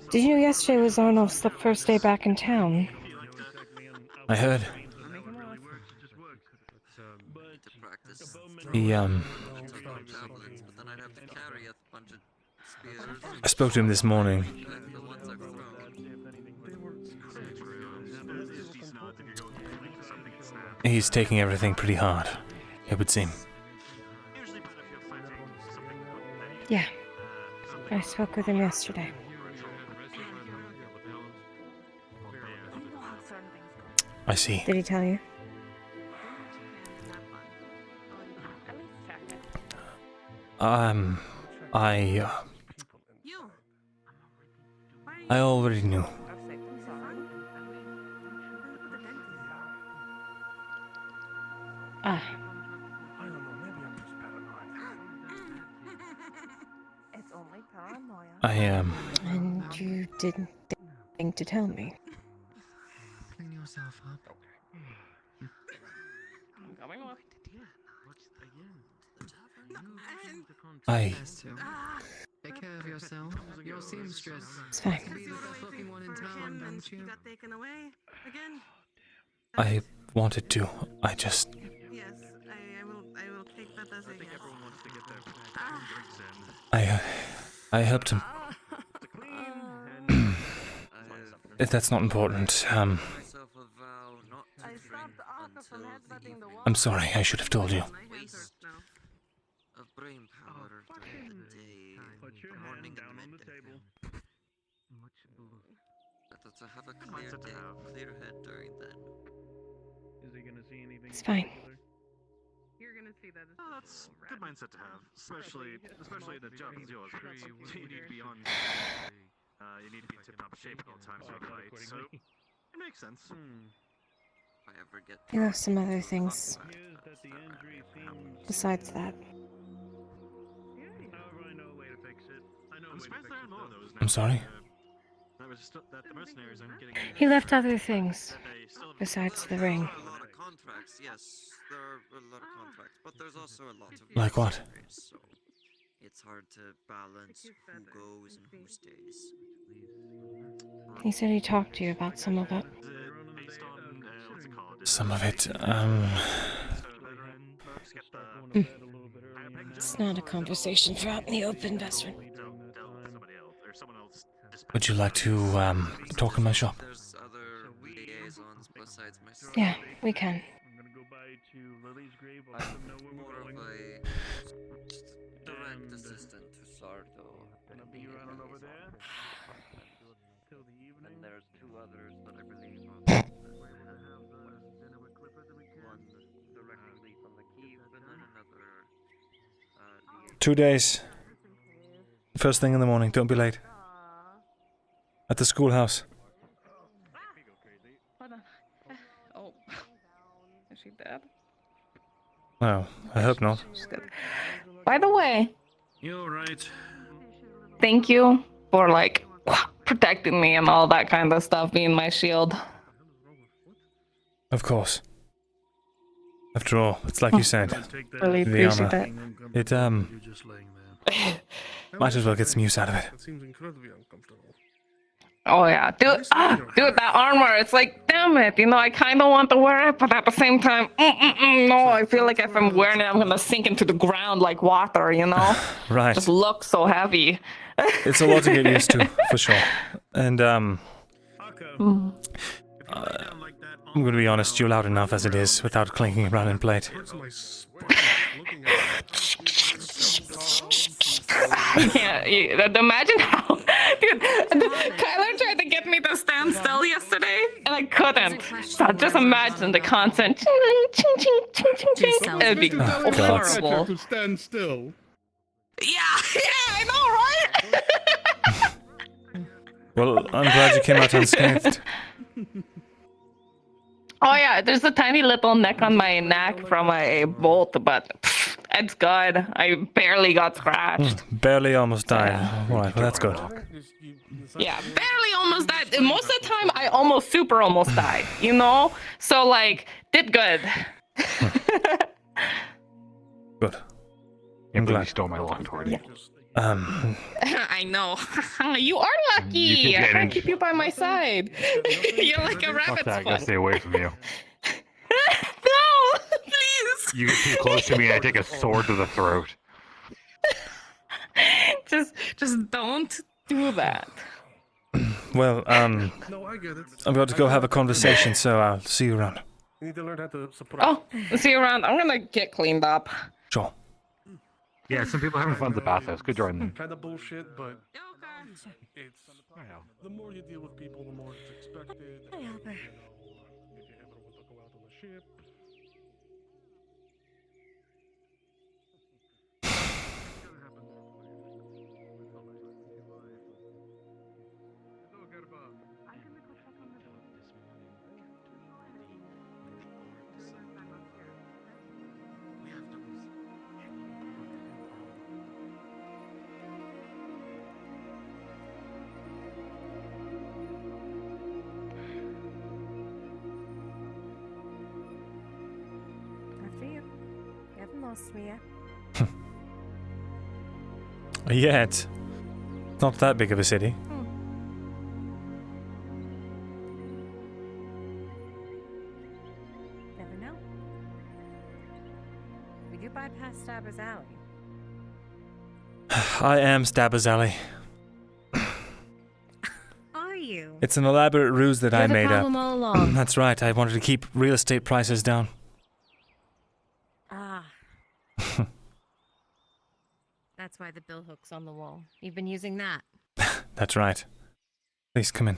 Did you know yesterday was Arnold's first day back in town? I heard. He, I spoke to him this morning. He's taking everything pretty hard, it would seem. Yeah. I spoke with him yesterday. I see. Did he tell you? I already knew. Ah. It's only paranoia. And you didn't think to tell me. Clean yourself up. I'm going off. Take care of yourself. You're seamstress. It's fine. Be the best looking one in town, don't you? Got taken away again. I wanted to. I just... Yes, I will take that as a yes. Everyone wants to get their drinks in. I helped him. If that's not important, I'm sorry, I should have told you. Of brain power during the day, morning and midday. Better to have a clear day, clear head during then. Is he gonna see anything? It's fine. You're gonna see that. Oh, that's a good mindset to have, especially the job is yours. You need to be on. You need to be in tip-top shape at all times to fight. So it makes sense. If I ever get. You have some other things. Besides that. I'm sorry? He left other things. Besides the ring. A lot of contracts, yes. There are a lot of contracts, but there's also a lot of. Like what? So it's hard to balance who goes and who stays. He said he talked to you about some of it. Some of it, It's not a conversation for out in the open, best friend. would you like to, talk in my shop? There's other liaisons besides myself. Yeah, we can. I'm more of a direct assistant to Sardo. And there's two others that I believe are one directly from the keep and then another 2 days. First thing in the morning, don't be late. At the schoolhouse. Oh. Is she dead? Well, I hope not. By the way, You're right. thank you for protecting me and all that kind of stuff, being my shield. Of course. After all, it's like you said. Really the appreciate armor. that. It, might as well get some use out of it. That seems incredibly uncomfortable. Oh yeah, dude, that armor. It's like, damn it, I kind of want to wear it, but at the same time, no, I feel like if I'm wearing it, I'm gonna sink into the ground like water, Right. Just looks so heavy. It's a lot to get used to, for sure. And, I'm gonna be honest, you're loud enough as it is, without clinking around in plate. I can't. Imagine how, dude. Kyler tried to get me to stand still yesterday, and I couldn't. So just imagine the constant ching ching ching ching ching ching. It'd be horrible. To stand still. Yeah, I know, right? Well, I'm glad you came out unscathed. Oh yeah, there's a tiny little neck on my neck from a bolt, but it's good. I barely got scratched. Barely almost died. Alright, well that's good. Yeah, barely almost died. Most of the time, I almost died, So, like, did good. Good. I'm glad you stole my lock already. Yeah. I know. You are lucky. You can I get can't in. keep you by my side. You're like a rabbit's Fuck that, I gotta foot. stay away from you. No, please. You get too close to me and I take a sword to the throat. Just don't do that. Well, No, I get it. I'm about to go have a conversation, so I'll see you around. You need to learn how to support. Oh, see you around. I'm gonna get cleaned up. Sure. Yeah, some people having fun at the bathhouse. Good join them. Kind of bullshit, but it's the more you deal with people, the more it's expected. Hey, Albert. If you ever want to go out on a ship. After you. You haven't lost me yet. Yeah, it's not that big of a city. Never know. We do bypass Stabber's Alley. I am Stabber's Alley. Are you? It's an elaborate ruse that You're I the made up. problem all along. That's right, I wanted to keep real estate prices down. Ah. That's why the bill hook's on the wall. You've been using that. That's right. Please come in.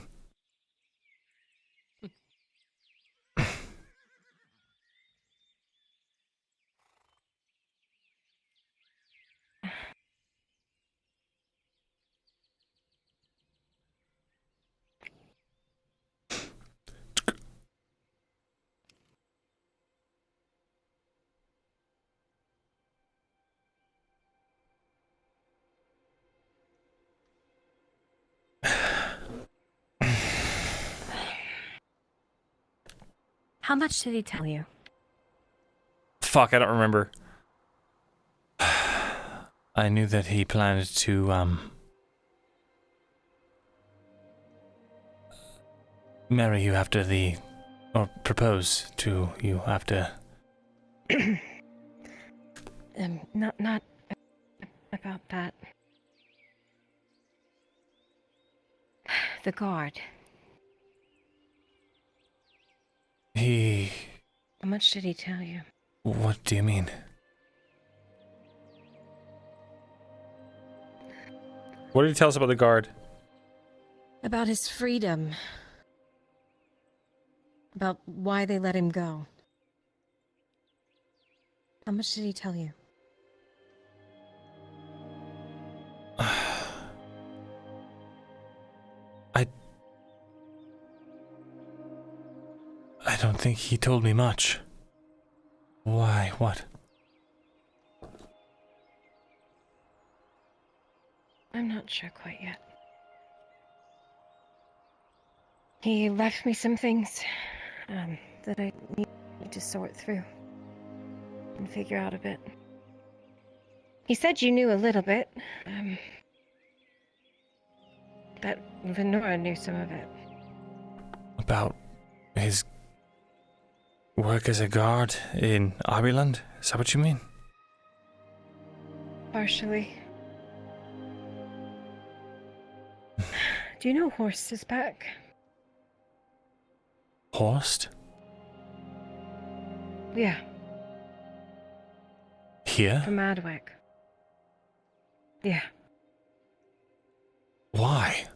How much did he tell you? Fuck, I don't remember. I knew that he planned to, marry you after or propose to you after. Not about that. The guard. How much did he tell you? What do you mean? What did he tell us about the guard? About his freedom. About why they let him go. How much did he tell you? I don't think he told me much. Why? What? I'm not sure quite yet. He left me some things that I need to sort through and figure out a bit. He said you knew a little bit. that Venora knew some of it. About his work as a guard in Abiland? Is that what you mean? Partially. Do you know Horst is back? Horst? Yeah, Here? from Adwick. Yeah. Why?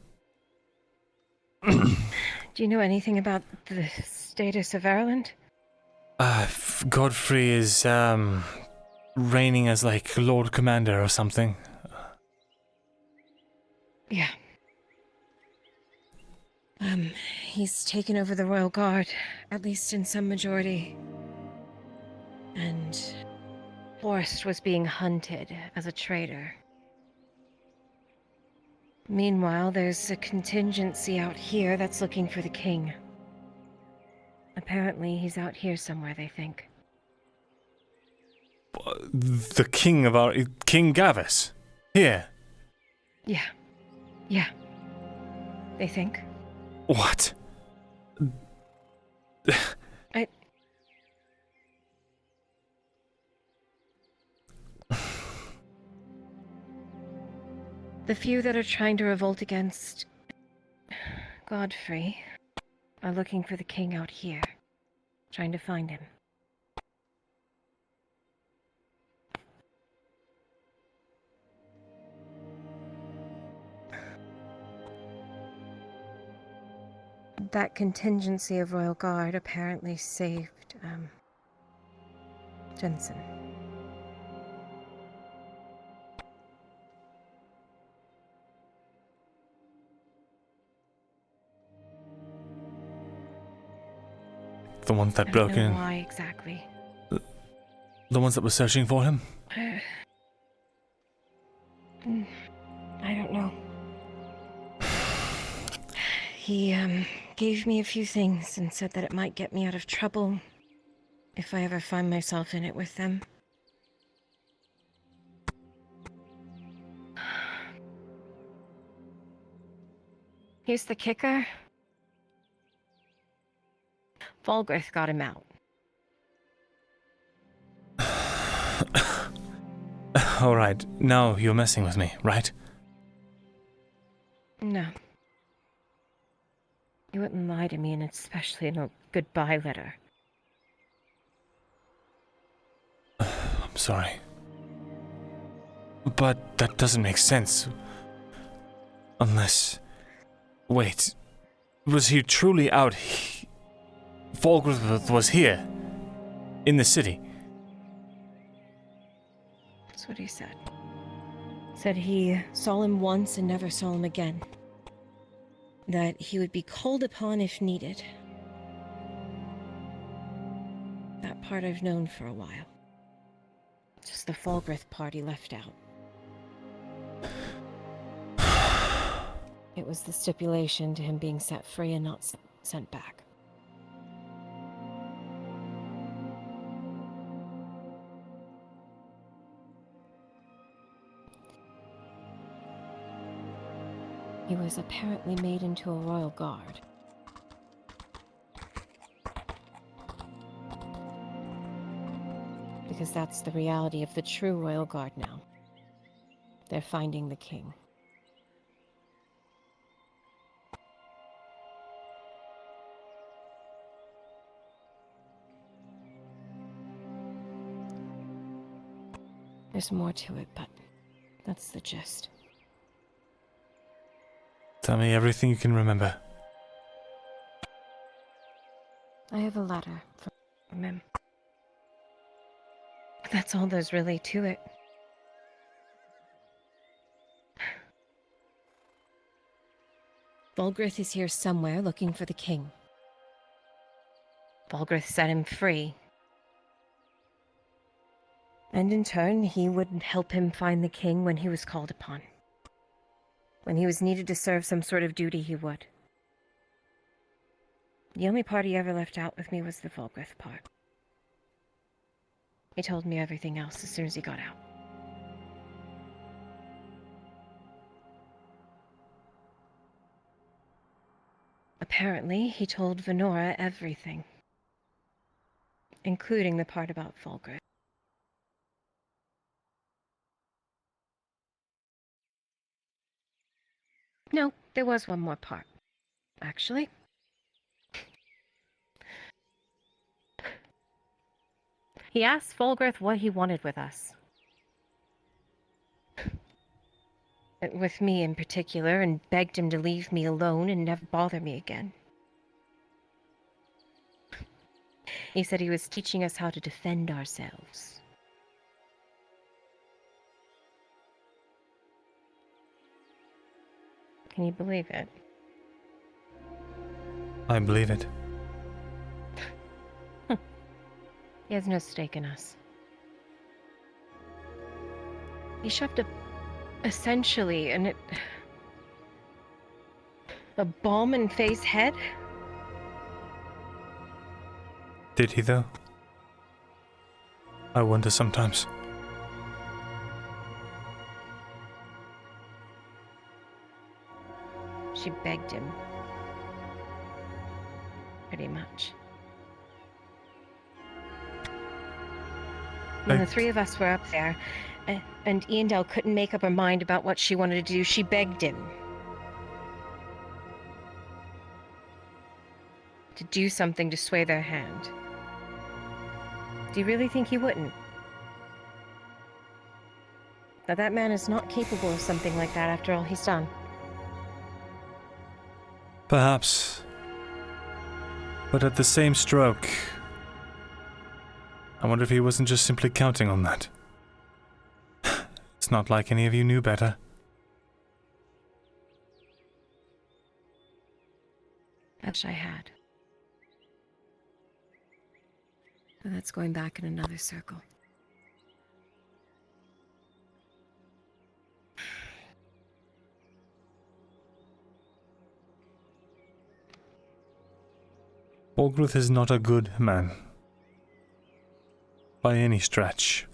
Do you know anything about the status of Ireland? Godfrey is, reigning as, like, Lord Commander or something. Yeah. He's taken over the Royal Guard, at least in some majority. And Horst was being hunted as a traitor. Meanwhile, there's a contingency out here that's looking for the king. Apparently, he's out here somewhere, they think. The king of our... King Gavis? Here? Yeah. Yeah. They think. What? The few that are trying to revolt against Godfrey are looking for the king out here, trying to find him. That contingency of Royal Guard apparently saved, Jensen. The ones that I broke don't know in? why exactly. The ones that were searching for him? I don't know. He, gave me a few things and said that it might get me out of trouble if I ever find myself in it with them. Here's the kicker. Volgrith got him out. Alright, now you're messing with me, right? No. You wouldn't lie to me, and especially in a goodbye letter. I'm sorry. But that doesn't make sense. Unless... Wait. Was he truly out Volgrith was here? In the city? That's what he said. Said he saw him once and never saw him again. That he would be called upon if needed. That part I've known for a while. Just the Volgrith part he left out. It was the stipulation to him being set free and not sent back. He was apparently made into a royal guard. Because that's the reality of the true royal guard now. They're finding the king. There's more to it, but that's the gist. Tell me everything you can remember. I have a letter from him. That's all there's really to it. Volgrith is here somewhere looking for the king. Volgrith set him free. And in turn, he would help him find the king when he was called upon. When he was needed to serve some sort of duty, he would. The only part he ever left out with me was the Volgrith part. He told me everything else as soon as he got out. Apparently, he told Venora everything, including the part about Fulgrim. No, there was one more part, actually. He asked Fulgrith what he wanted with us. With me in particular, and begged him to leave me alone and never bother me again. He said he was teaching us how to defend ourselves. Can you believe it? I believe it. He has no stake in us. He shoved essentially a bomb in Faye's head? Did he, though? I wonder sometimes. She begged him. Pretty much. When the three of us were up there, and Iandel couldn't make up her mind about what she wanted to do, she begged him to do something to sway their hand. Do you really think he wouldn't? That man is not capable of something like that after all he's done. Perhaps. But at the same stroke, I wonder if he wasn't just simply counting on that. It's not like any of you knew better. I wish I had. But that's going back in another circle. Fulgrim is not a good man. By any stretch.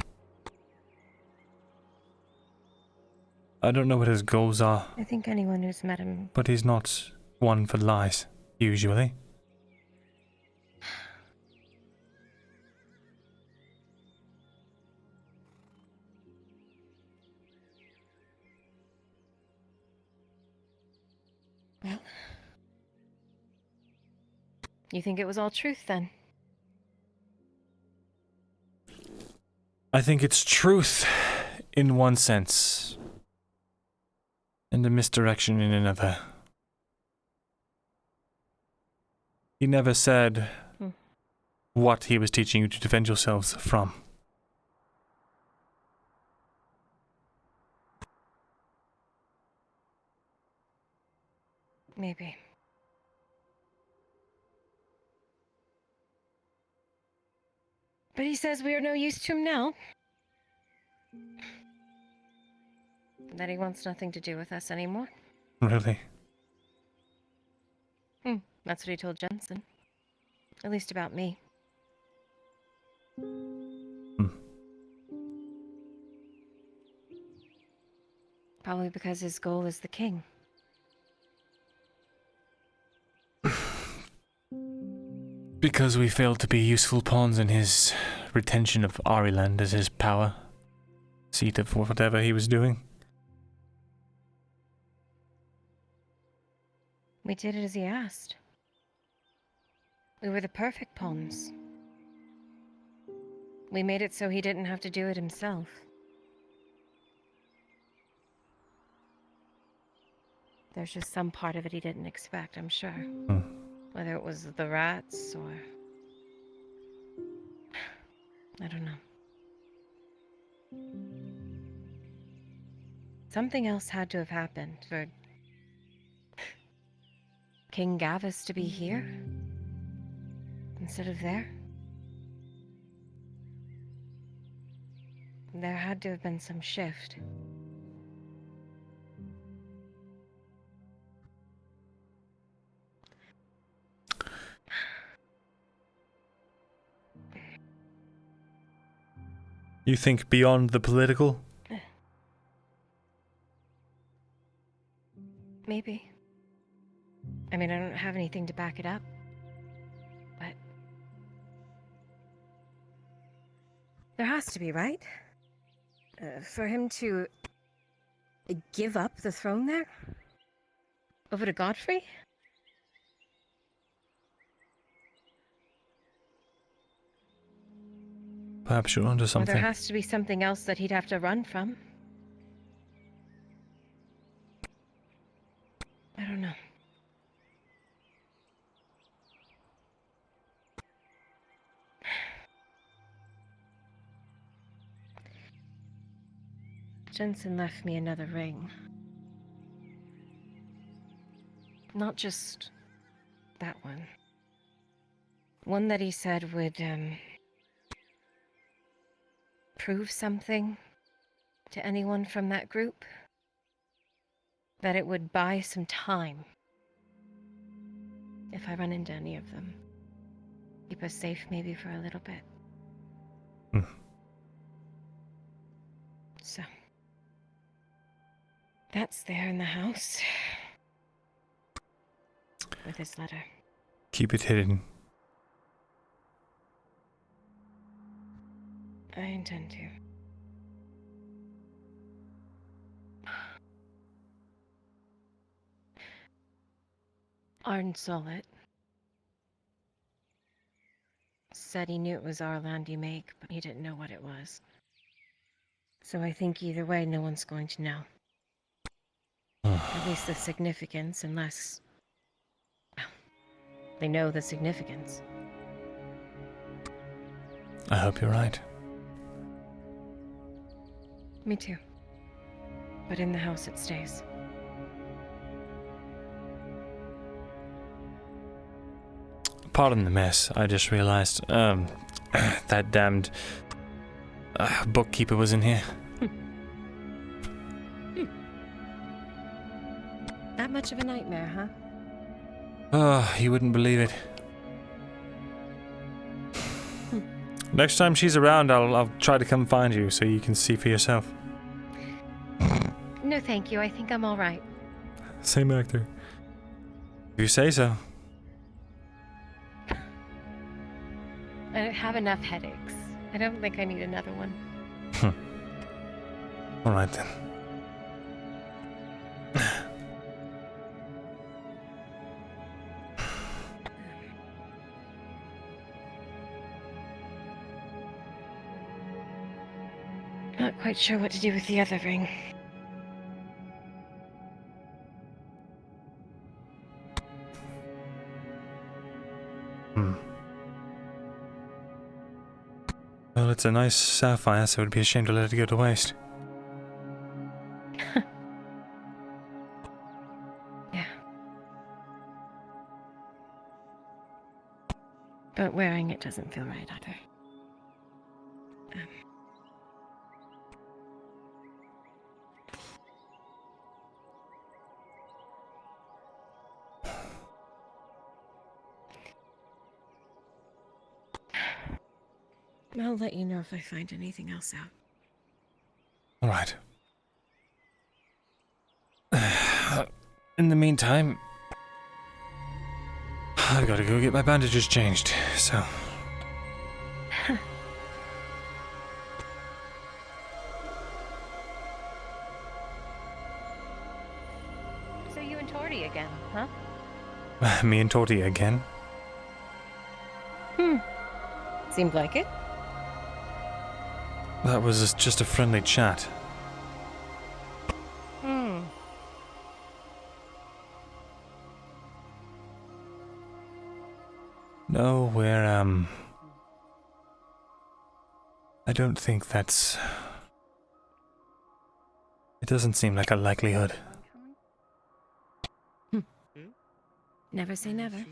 I don't know what his goals are. I think anyone who's met him... But he's not one for lies, usually. Well... You think it was all truth, then? I think it's truth in one sense, and a misdirection in another. He never said what he was teaching you to defend yourselves from. Maybe. But he says we are no use to him now. That he wants nothing to do with us anymore. Really? That's what he told Jensen. At least about me. Probably because his goal is the king. Because we failed to be useful pawns in his retention of Ariland as his power seat of whatever he was doing. We did it as he asked. We were the perfect pawns. We made it so he didn't have to do it himself. There's just some part of it he didn't expect, I'm sure. Whether it was the rats or... I don't know. Something else had to have happened for King Gavus to be here instead of there. There had to have been some shift. You think beyond the political? Maybe. I mean, I don't have anything to back it up. But there has to be, right? For him to give up the throne there? Over to Godfrey? Perhaps you're onto Or something. there has to be something else that he'd have to run from. I don't know. Jensen left me another ring. Not just that one. One that he said would, prove something to anyone from that group. That it would buy some time. If I run into any of them. Keep us safe maybe for a little bit. So. That's there in the house. With his letter. Keep it hidden. I intend to. Arn saw it. Said he knew it was our land you make, but he didn't know what it was. So I think either way, no one's going to know. At least the significance, unless... well, they know the significance. I hope you're right. Me too. But in the house it stays. Pardon the mess. I just realized, that damned bookkeeper was in here. That much of a nightmare, huh? Oh, you wouldn't believe it. Next time she's around, I'll try to come find you so you can see for yourself. No, thank you. I think I'm all right. Same actor. If you say so. I don't have enough headaches. I don't think I need another one. All right then. Not quite sure what to do with the other ring. Well, it's a nice sapphire, so it'd be a shame to let it go to waste. Yeah. But wearing it doesn't feel right either. I'll let you know if I find anything else out. All right. In the meantime, I've got to go get my bandages changed, so... So you and Torty again, huh? Me and Torty again? Seemed like it. That was just a friendly chat. No, we're, I don't think that's... It doesn't seem like a likelihood. Never say never.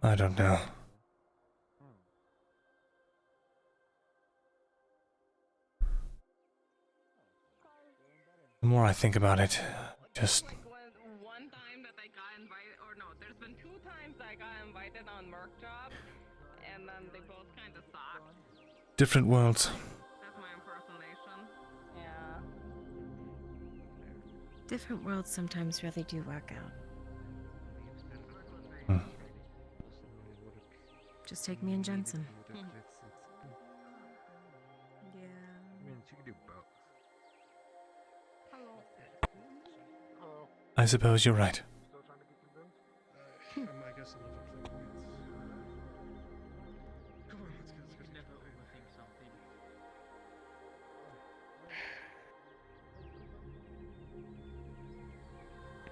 I don't know. The more I think about it, just... One time that I got invited, or no, there's been 2 times I got invited on Merc jobs, and then they both kind of sucked. Different worlds. That's my impersonation. Yeah. Different worlds sometimes really do work out. Just take me and Jensen. I suppose you're right.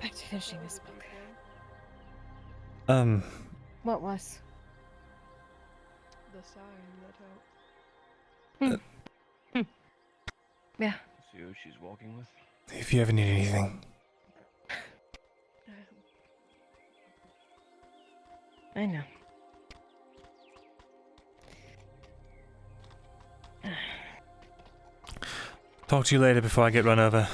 Back to finishing this book. What was? The sign let out. Yeah. See who she's walking with? If you ever need anything. I know. Talk to you later before I get run over.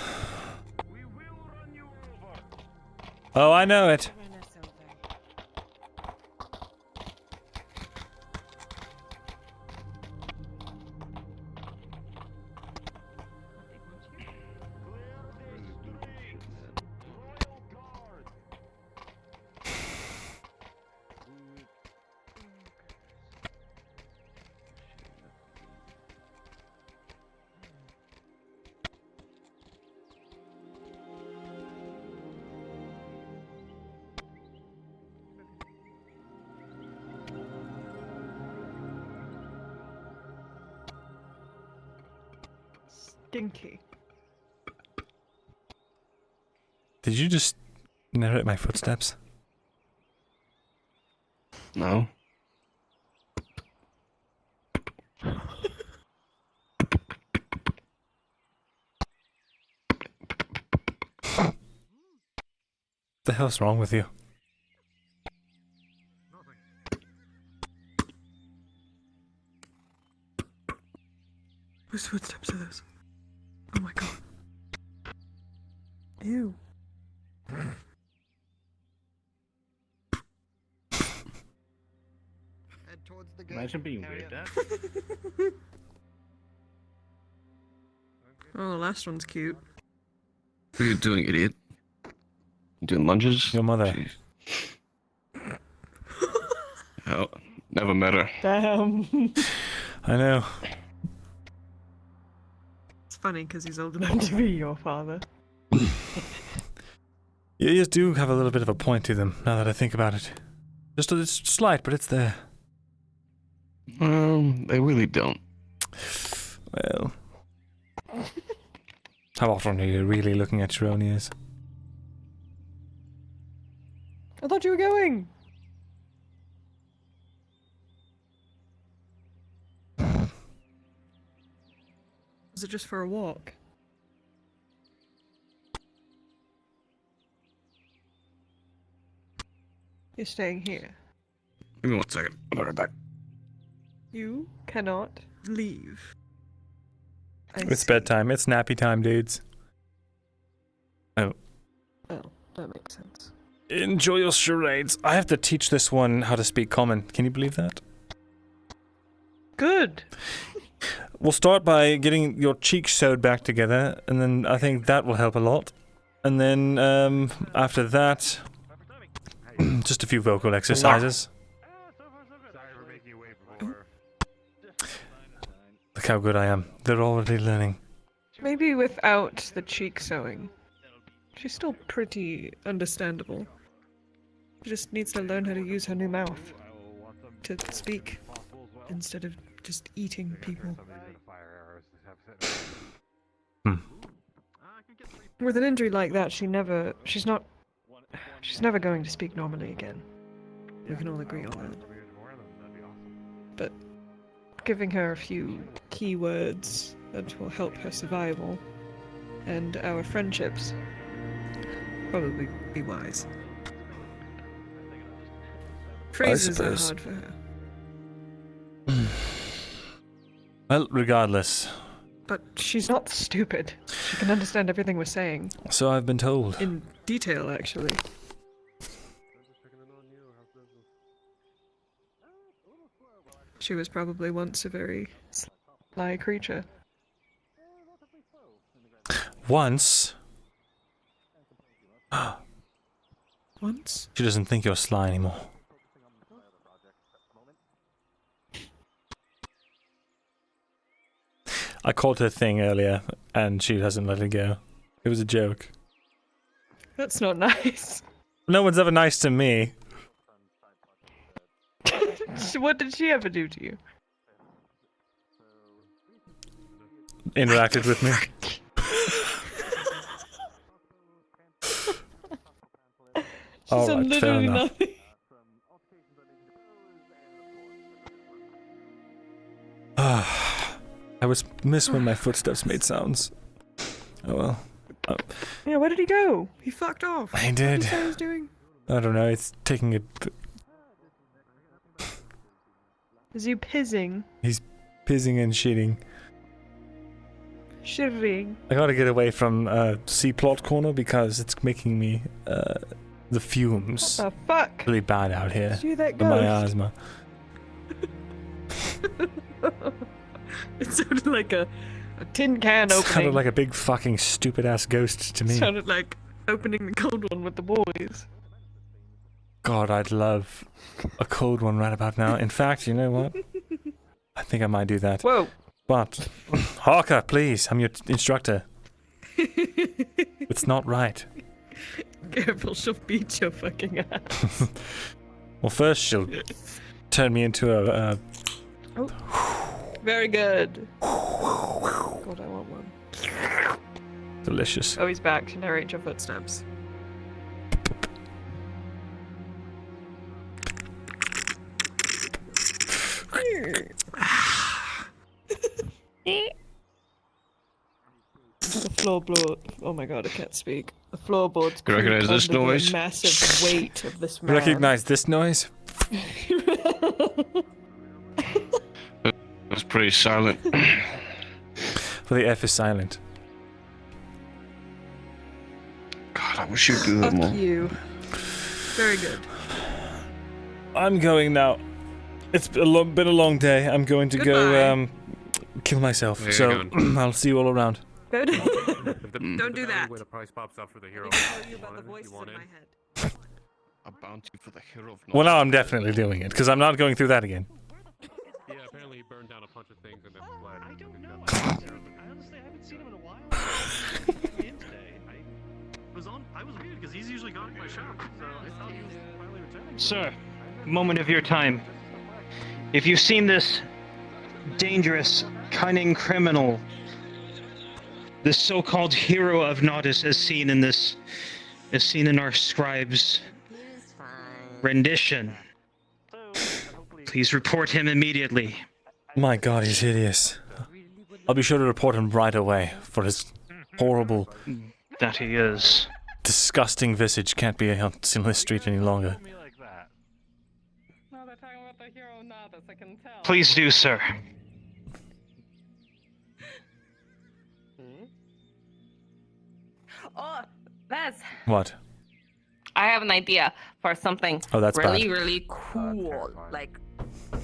Oh, I know it. Stinky. Did you just narrate my footsteps? No. What the hell's wrong with you? Whose footsteps are those? Oh my god. Ew. Imagine being waved at. Oh, the last one's cute. What are you doing, idiot? You doing lunges? Your mother. Jeez. Oh, never met her. Damn. I know. It's funny because he's old enough to be your father. You just do have a little bit of a point to them, now that I think about it. Just it's slight, but it's there. They really don't. Well. How often are you really looking at your own ears? I thought you were going. Was it just for a walk? You're staying here. Give me 1 second. I'll be right back. You cannot leave. It's bedtime. It's nappy time, dudes. Oh. Oh, that makes sense. Enjoy your charades. I have to teach this one how to speak common. Can you believe that? Good. We'll start by getting your cheeks sewed back together, and then I think that will help a lot. And then, after that, just a few vocal exercises. Look how good I am. They're already learning. Maybe without the cheek sewing. She's still pretty understandable. She just needs to learn how to use her new mouth to speak instead of just eating people. With an injury like that, she's never going to speak normally again. We can all agree on that. But giving her a few key words that will help her survival and our friendships probably be wise. Phrases are hard for her. Well, regardless. But she's not stupid. She can understand everything we're saying. So I've been told. In detail, actually. She was probably once a very sly creature. Once? Once? She doesn't think you're sly anymore. I called her thing earlier, and she hasn't let it go. It was a joke. That's not nice. No one's ever nice to me. What did she ever do to you? Interacted with me. She's done literally nothing. I was miss when my footsteps made sounds. Oh well. Yeah, where did he go? He fucked off. I did. What did he say he was doing? I don't know. It's taking a. Is he pissing? He's pissing and shitting. Shitting. I gotta get away from C-plot corner because it's making me the fumes. What the fuck? Really bad out here. Did you that For my ghost? asthma. It sounded like a tin can opening. Sounded like a big fucking stupid ass ghost to me. Sounded like opening the cold one with the boys. God, I'd love a cold one right about now. In fact, you know what? I think I might do that. Whoa. But, Harker, please, I'm your instructor. It's not right. Careful, she'll beat your fucking ass. Well, first she'll turn me into a Oh. Very good. God, I want one. delicious. Oh, he's back to narrate your footsteps. The floorboard. Oh my god, I can't speak. The floorboards. You recognize this under the noise? massive weight of this man. Recognize this noise? That's pretty silent. For the F is silent. God, I wish you'd do that more. Fuck you. Very good. I'm going now. It's been a long day. I'm going to go kill myself. Where So you I'll see you all around. Don't do that. Where the price pops up for the hero. I can tell you about the voices in my head. A bounty for the hero of Well, now I'm definitely doing it because I'm not going through that again. Yeah, apparently he burned down a bunch of things and then fled. I don't know. I honestly haven't seen him in a while. I was weird because he's usually gone to my shop, so I thought he was finally returning. Sir, moment of your time. If you've seen this dangerous, cunning criminal, this so-called hero of Nautis, as seen in our scribe's rendition, please report him immediately. My God, he's hideous. I'll be sure to report him right away for his horrible, that he is, disgusting visage. Can't be seen on the street any longer. No, they're talking about the hero Nautis, I can tell. Please do, sir. Oh, that's. What? I have an idea for something Oh, that's really, bad. really cool. Like,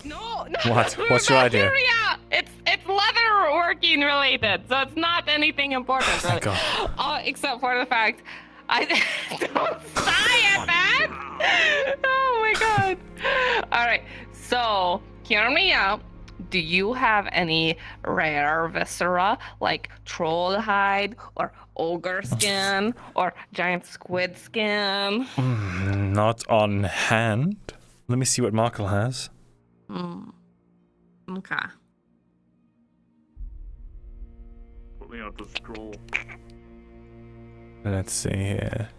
no. What? What's your idea? Valkyria! It's leather working related, so it's not anything important. Thank really. Except for the fact I don't sigh at that. Oh my god. All right, so hear me out. Do you have any rare viscera like troll hide or ogre skin or giant squid skin? Not on hand. Let me see what Markle has. Okay. Pulling out the scroll. Let's see here.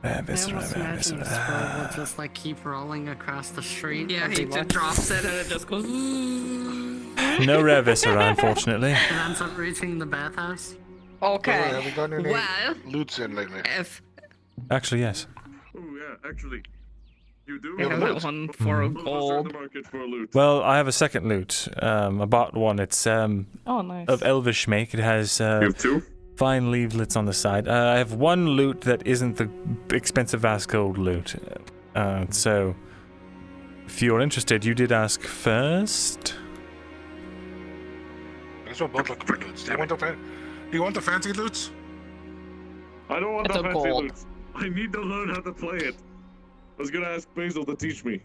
I almost imagine the scroll will just like keep rolling across the street. Yeah, as he he just walks. drops it and it just goes. No rare viscera, unfortunately. It ends up reaching the bathhouse. Okay. Have you gotten any Well, loots in lately? if Actually, yes. Oh yeah, actually, you do. I have that one for gold. Well, I have a second loot. I bought one. It's Oh, nice. of elvish make. It has fine leaflets on the side. I have one loot that isn't the expensive ass gold loot. So, if you're interested, you did ask first. These are both looking for loots. They went up there. You want the fancy loot? I don't want It's the a fancy gold. loot. I need to learn how to play it. I was gonna ask Basil to teach me.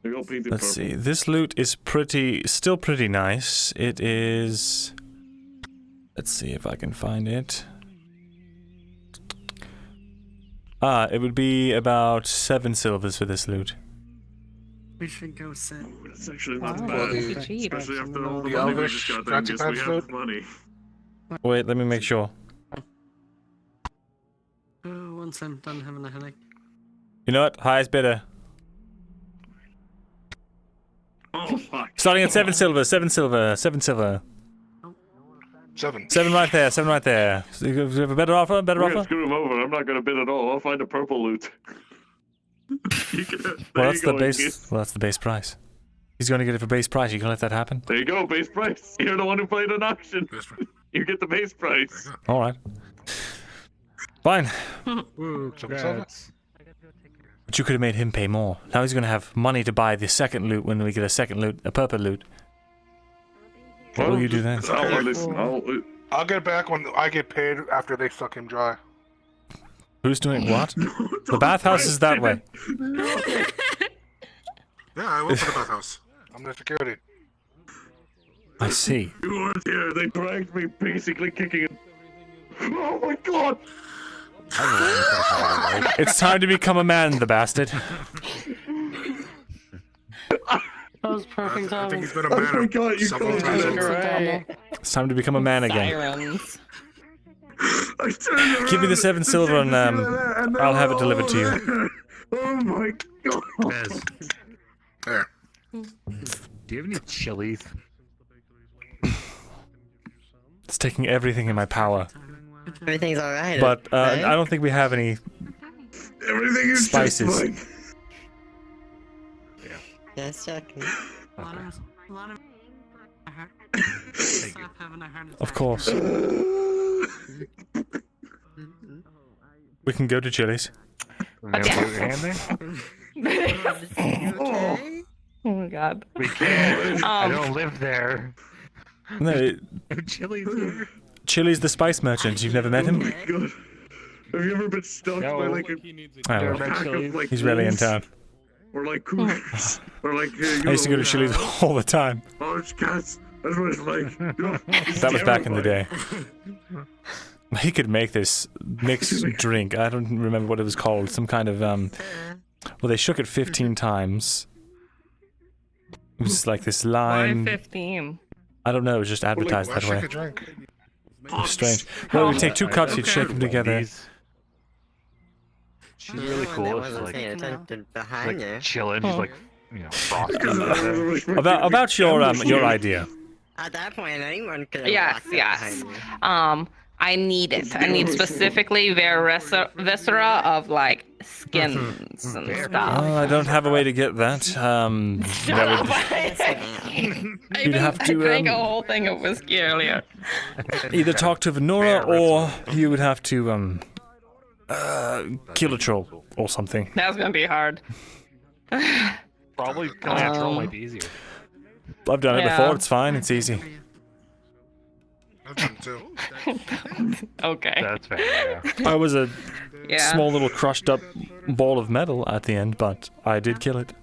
Maybe I'll paint it Let's purple. see. This loot is still pretty nice. It is. Let's see if I can find it. It would be about 7 silvers for this loot. We should go sit. It's actually not Wow. bad. Pretty cheap. Especially after all the The money we Elvish just got done. fancy Guess we pants have loot? money. Wait, let me make sure. Oh, once I'm done having a headache. You know what? Highest bidder. Oh, fuck. Starting at 7 silver, 7 silver, 7 silver. 7. 7 right there, 7 right there. So you have a better offer? Better We're gonna offer? screw him over. I'm not gonna bid at all. I'll find a purple loot. Well, that's the base. Well, that's the base price. He's going to get it for base price. You can let that happen. There you go, base price. You're the one who played an auction. You get the base price. All right. Fine. Woo, But you could have made him pay more. Now he's going to have money to buy the second loot when we get a second loot, a purple loot. What will you do then? I'll get back when I get paid after they suck him dry. Who's doing what? The bathhouse is that way. Yeah, I work for the bathhouse. I'm the security. I see. You weren't here. They dragged me, basically kicking it. Oh my god! It's time to become a man, the bastard. That was perfect I think timing. he's been a man Oh my god, you several called times me. over. It's time to become a man again. Sirens. I turned around. Give me the 7 silver and I'll have it delivered to you. Oh my god! Bez, There. do you have any chilies? It's taking everything in my power. Everything's alright. But right? I don't think we have any Everything is spices. just fine. Just checking. A lot of stop having a heart attack. Of course. We can go to Chili's. Oh my god. We can't. I Um, don't live there. No, Chili's here. Chili's the spice merchant. You've never met him? God. Have you ever been stalked by like a I don't pack know. of like He's rarely in wolves? town. Or like cookies? Or like I used to go to Chili's all the time. Orange cats. That's what it's like. That was back in the day. He could make this mixed drink. I don't remember what it was called. Some kind of well, they shook it 15 times. It was like this Why lime. 15? I don't know. It was just advertised that way. Shake a drink. It was strange. Well, we'd take 2 cups, you'd shake them together. She's really cool. She's like, behind you. chilling. She's like, you know, frosty. About your idea. At that point, anyone could have Yes, walked up yes. behind you. I need it. I need specifically their viscera of like skins and stuff. Oh, I don't have a way to get that. That would, you'd have I to drank a whole thing of whiskey earlier. either talk to Venora or you would have to kill a troll or something. That's gonna be hard. Probably killing a troll might be easier. I've done it Yeah. before. It's fine. It's easy. I've done it too. Okay. That's fair. Yeah. I was a Yeah. small little crushed up ball of metal at the end, but I did kill it.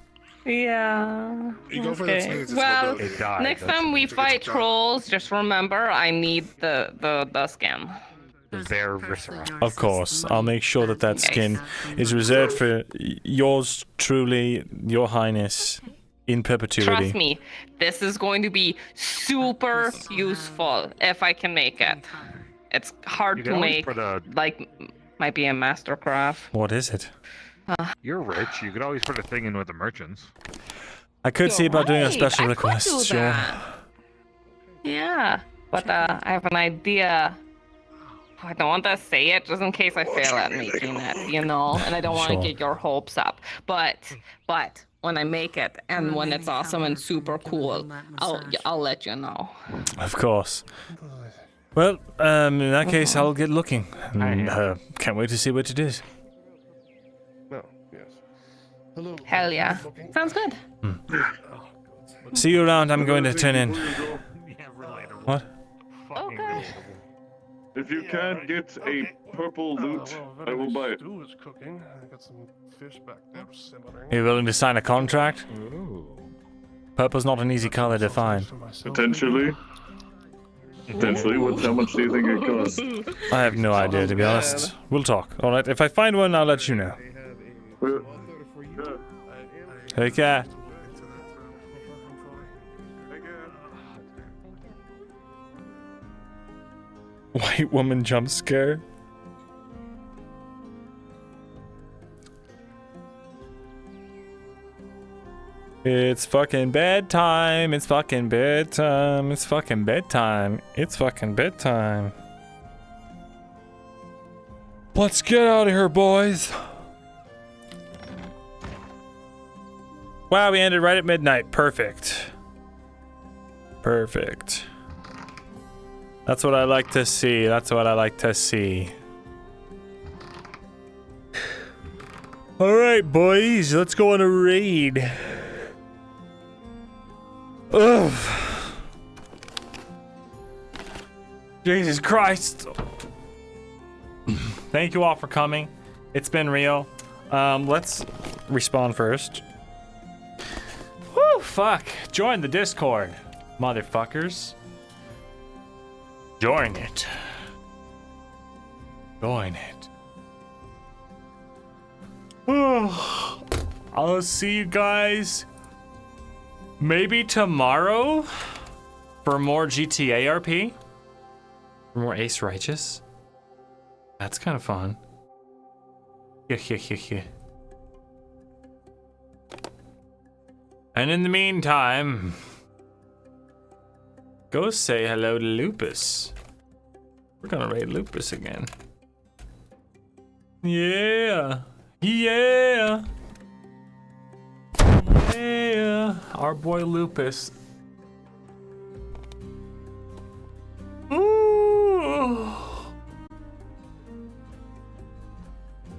Yeah. You go for that Okay. sneeze, it's Well, not good. It died. next That's- time we it's a fight job. trolls, just remember I need the skin. Their viscera. Of course, I'll make sure that that skin is reserved for yours truly, your highness, in perpetuity. Trust me, this is going to be super useful if I can make it. It's hard You to can always make. put a- Like, might be a mastercraft. What is it? You're rich. You could always put a thing in with the merchants. I could see about doing a Right, special I request, could do sure. that. Yeah, but I have an idea. I don't want to say it just in case I fail at making it, you know, and I don't want to Sure. get your hopes up. But when I make it and when it's awesome and super cool, I'll let you know. Of course. Well, in that case, I'll get looking. And, can't wait to see what it is. No, yes. Hello. Hell yeah, sounds good. See you around. I'm going to turn in. What? If you can't get a purple loot, I will buy it. Stew is cooking. I got some fish back there simmering. Are you willing to sign a contract? Purple's not an easy color to find. Potentially. Potentially. How much do you think it costs? I have no idea, to be honest. We'll talk. All right. If I find one, I'll let you know. Take care. White woman jump scare. It's fucking bedtime. It's fucking bedtime. It's fucking bedtime. It's fucking bedtime. Let's get out of here, boys. Wow, we ended right at midnight. Perfect. Perfect. That's what I like to see. That's what I like to see. Alright, boys. Let's go on a raid. Ugh. Jesus Christ. Thank you all for coming. It's been real. Let's respawn first. Woo, fuck. Join the Discord, motherfuckers. Join it. Join it. I'll see you guys maybe tomorrow for more GTA RP. For more Ace Righteous. That's kind of fun. Yeah. And in the meantime, go say hello to Lupus. We're gonna raid Lupus again. Yeah. Yeah. Yeah. Our boy Lupus. Ooh.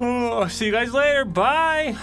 Oh, see you guys later. Bye.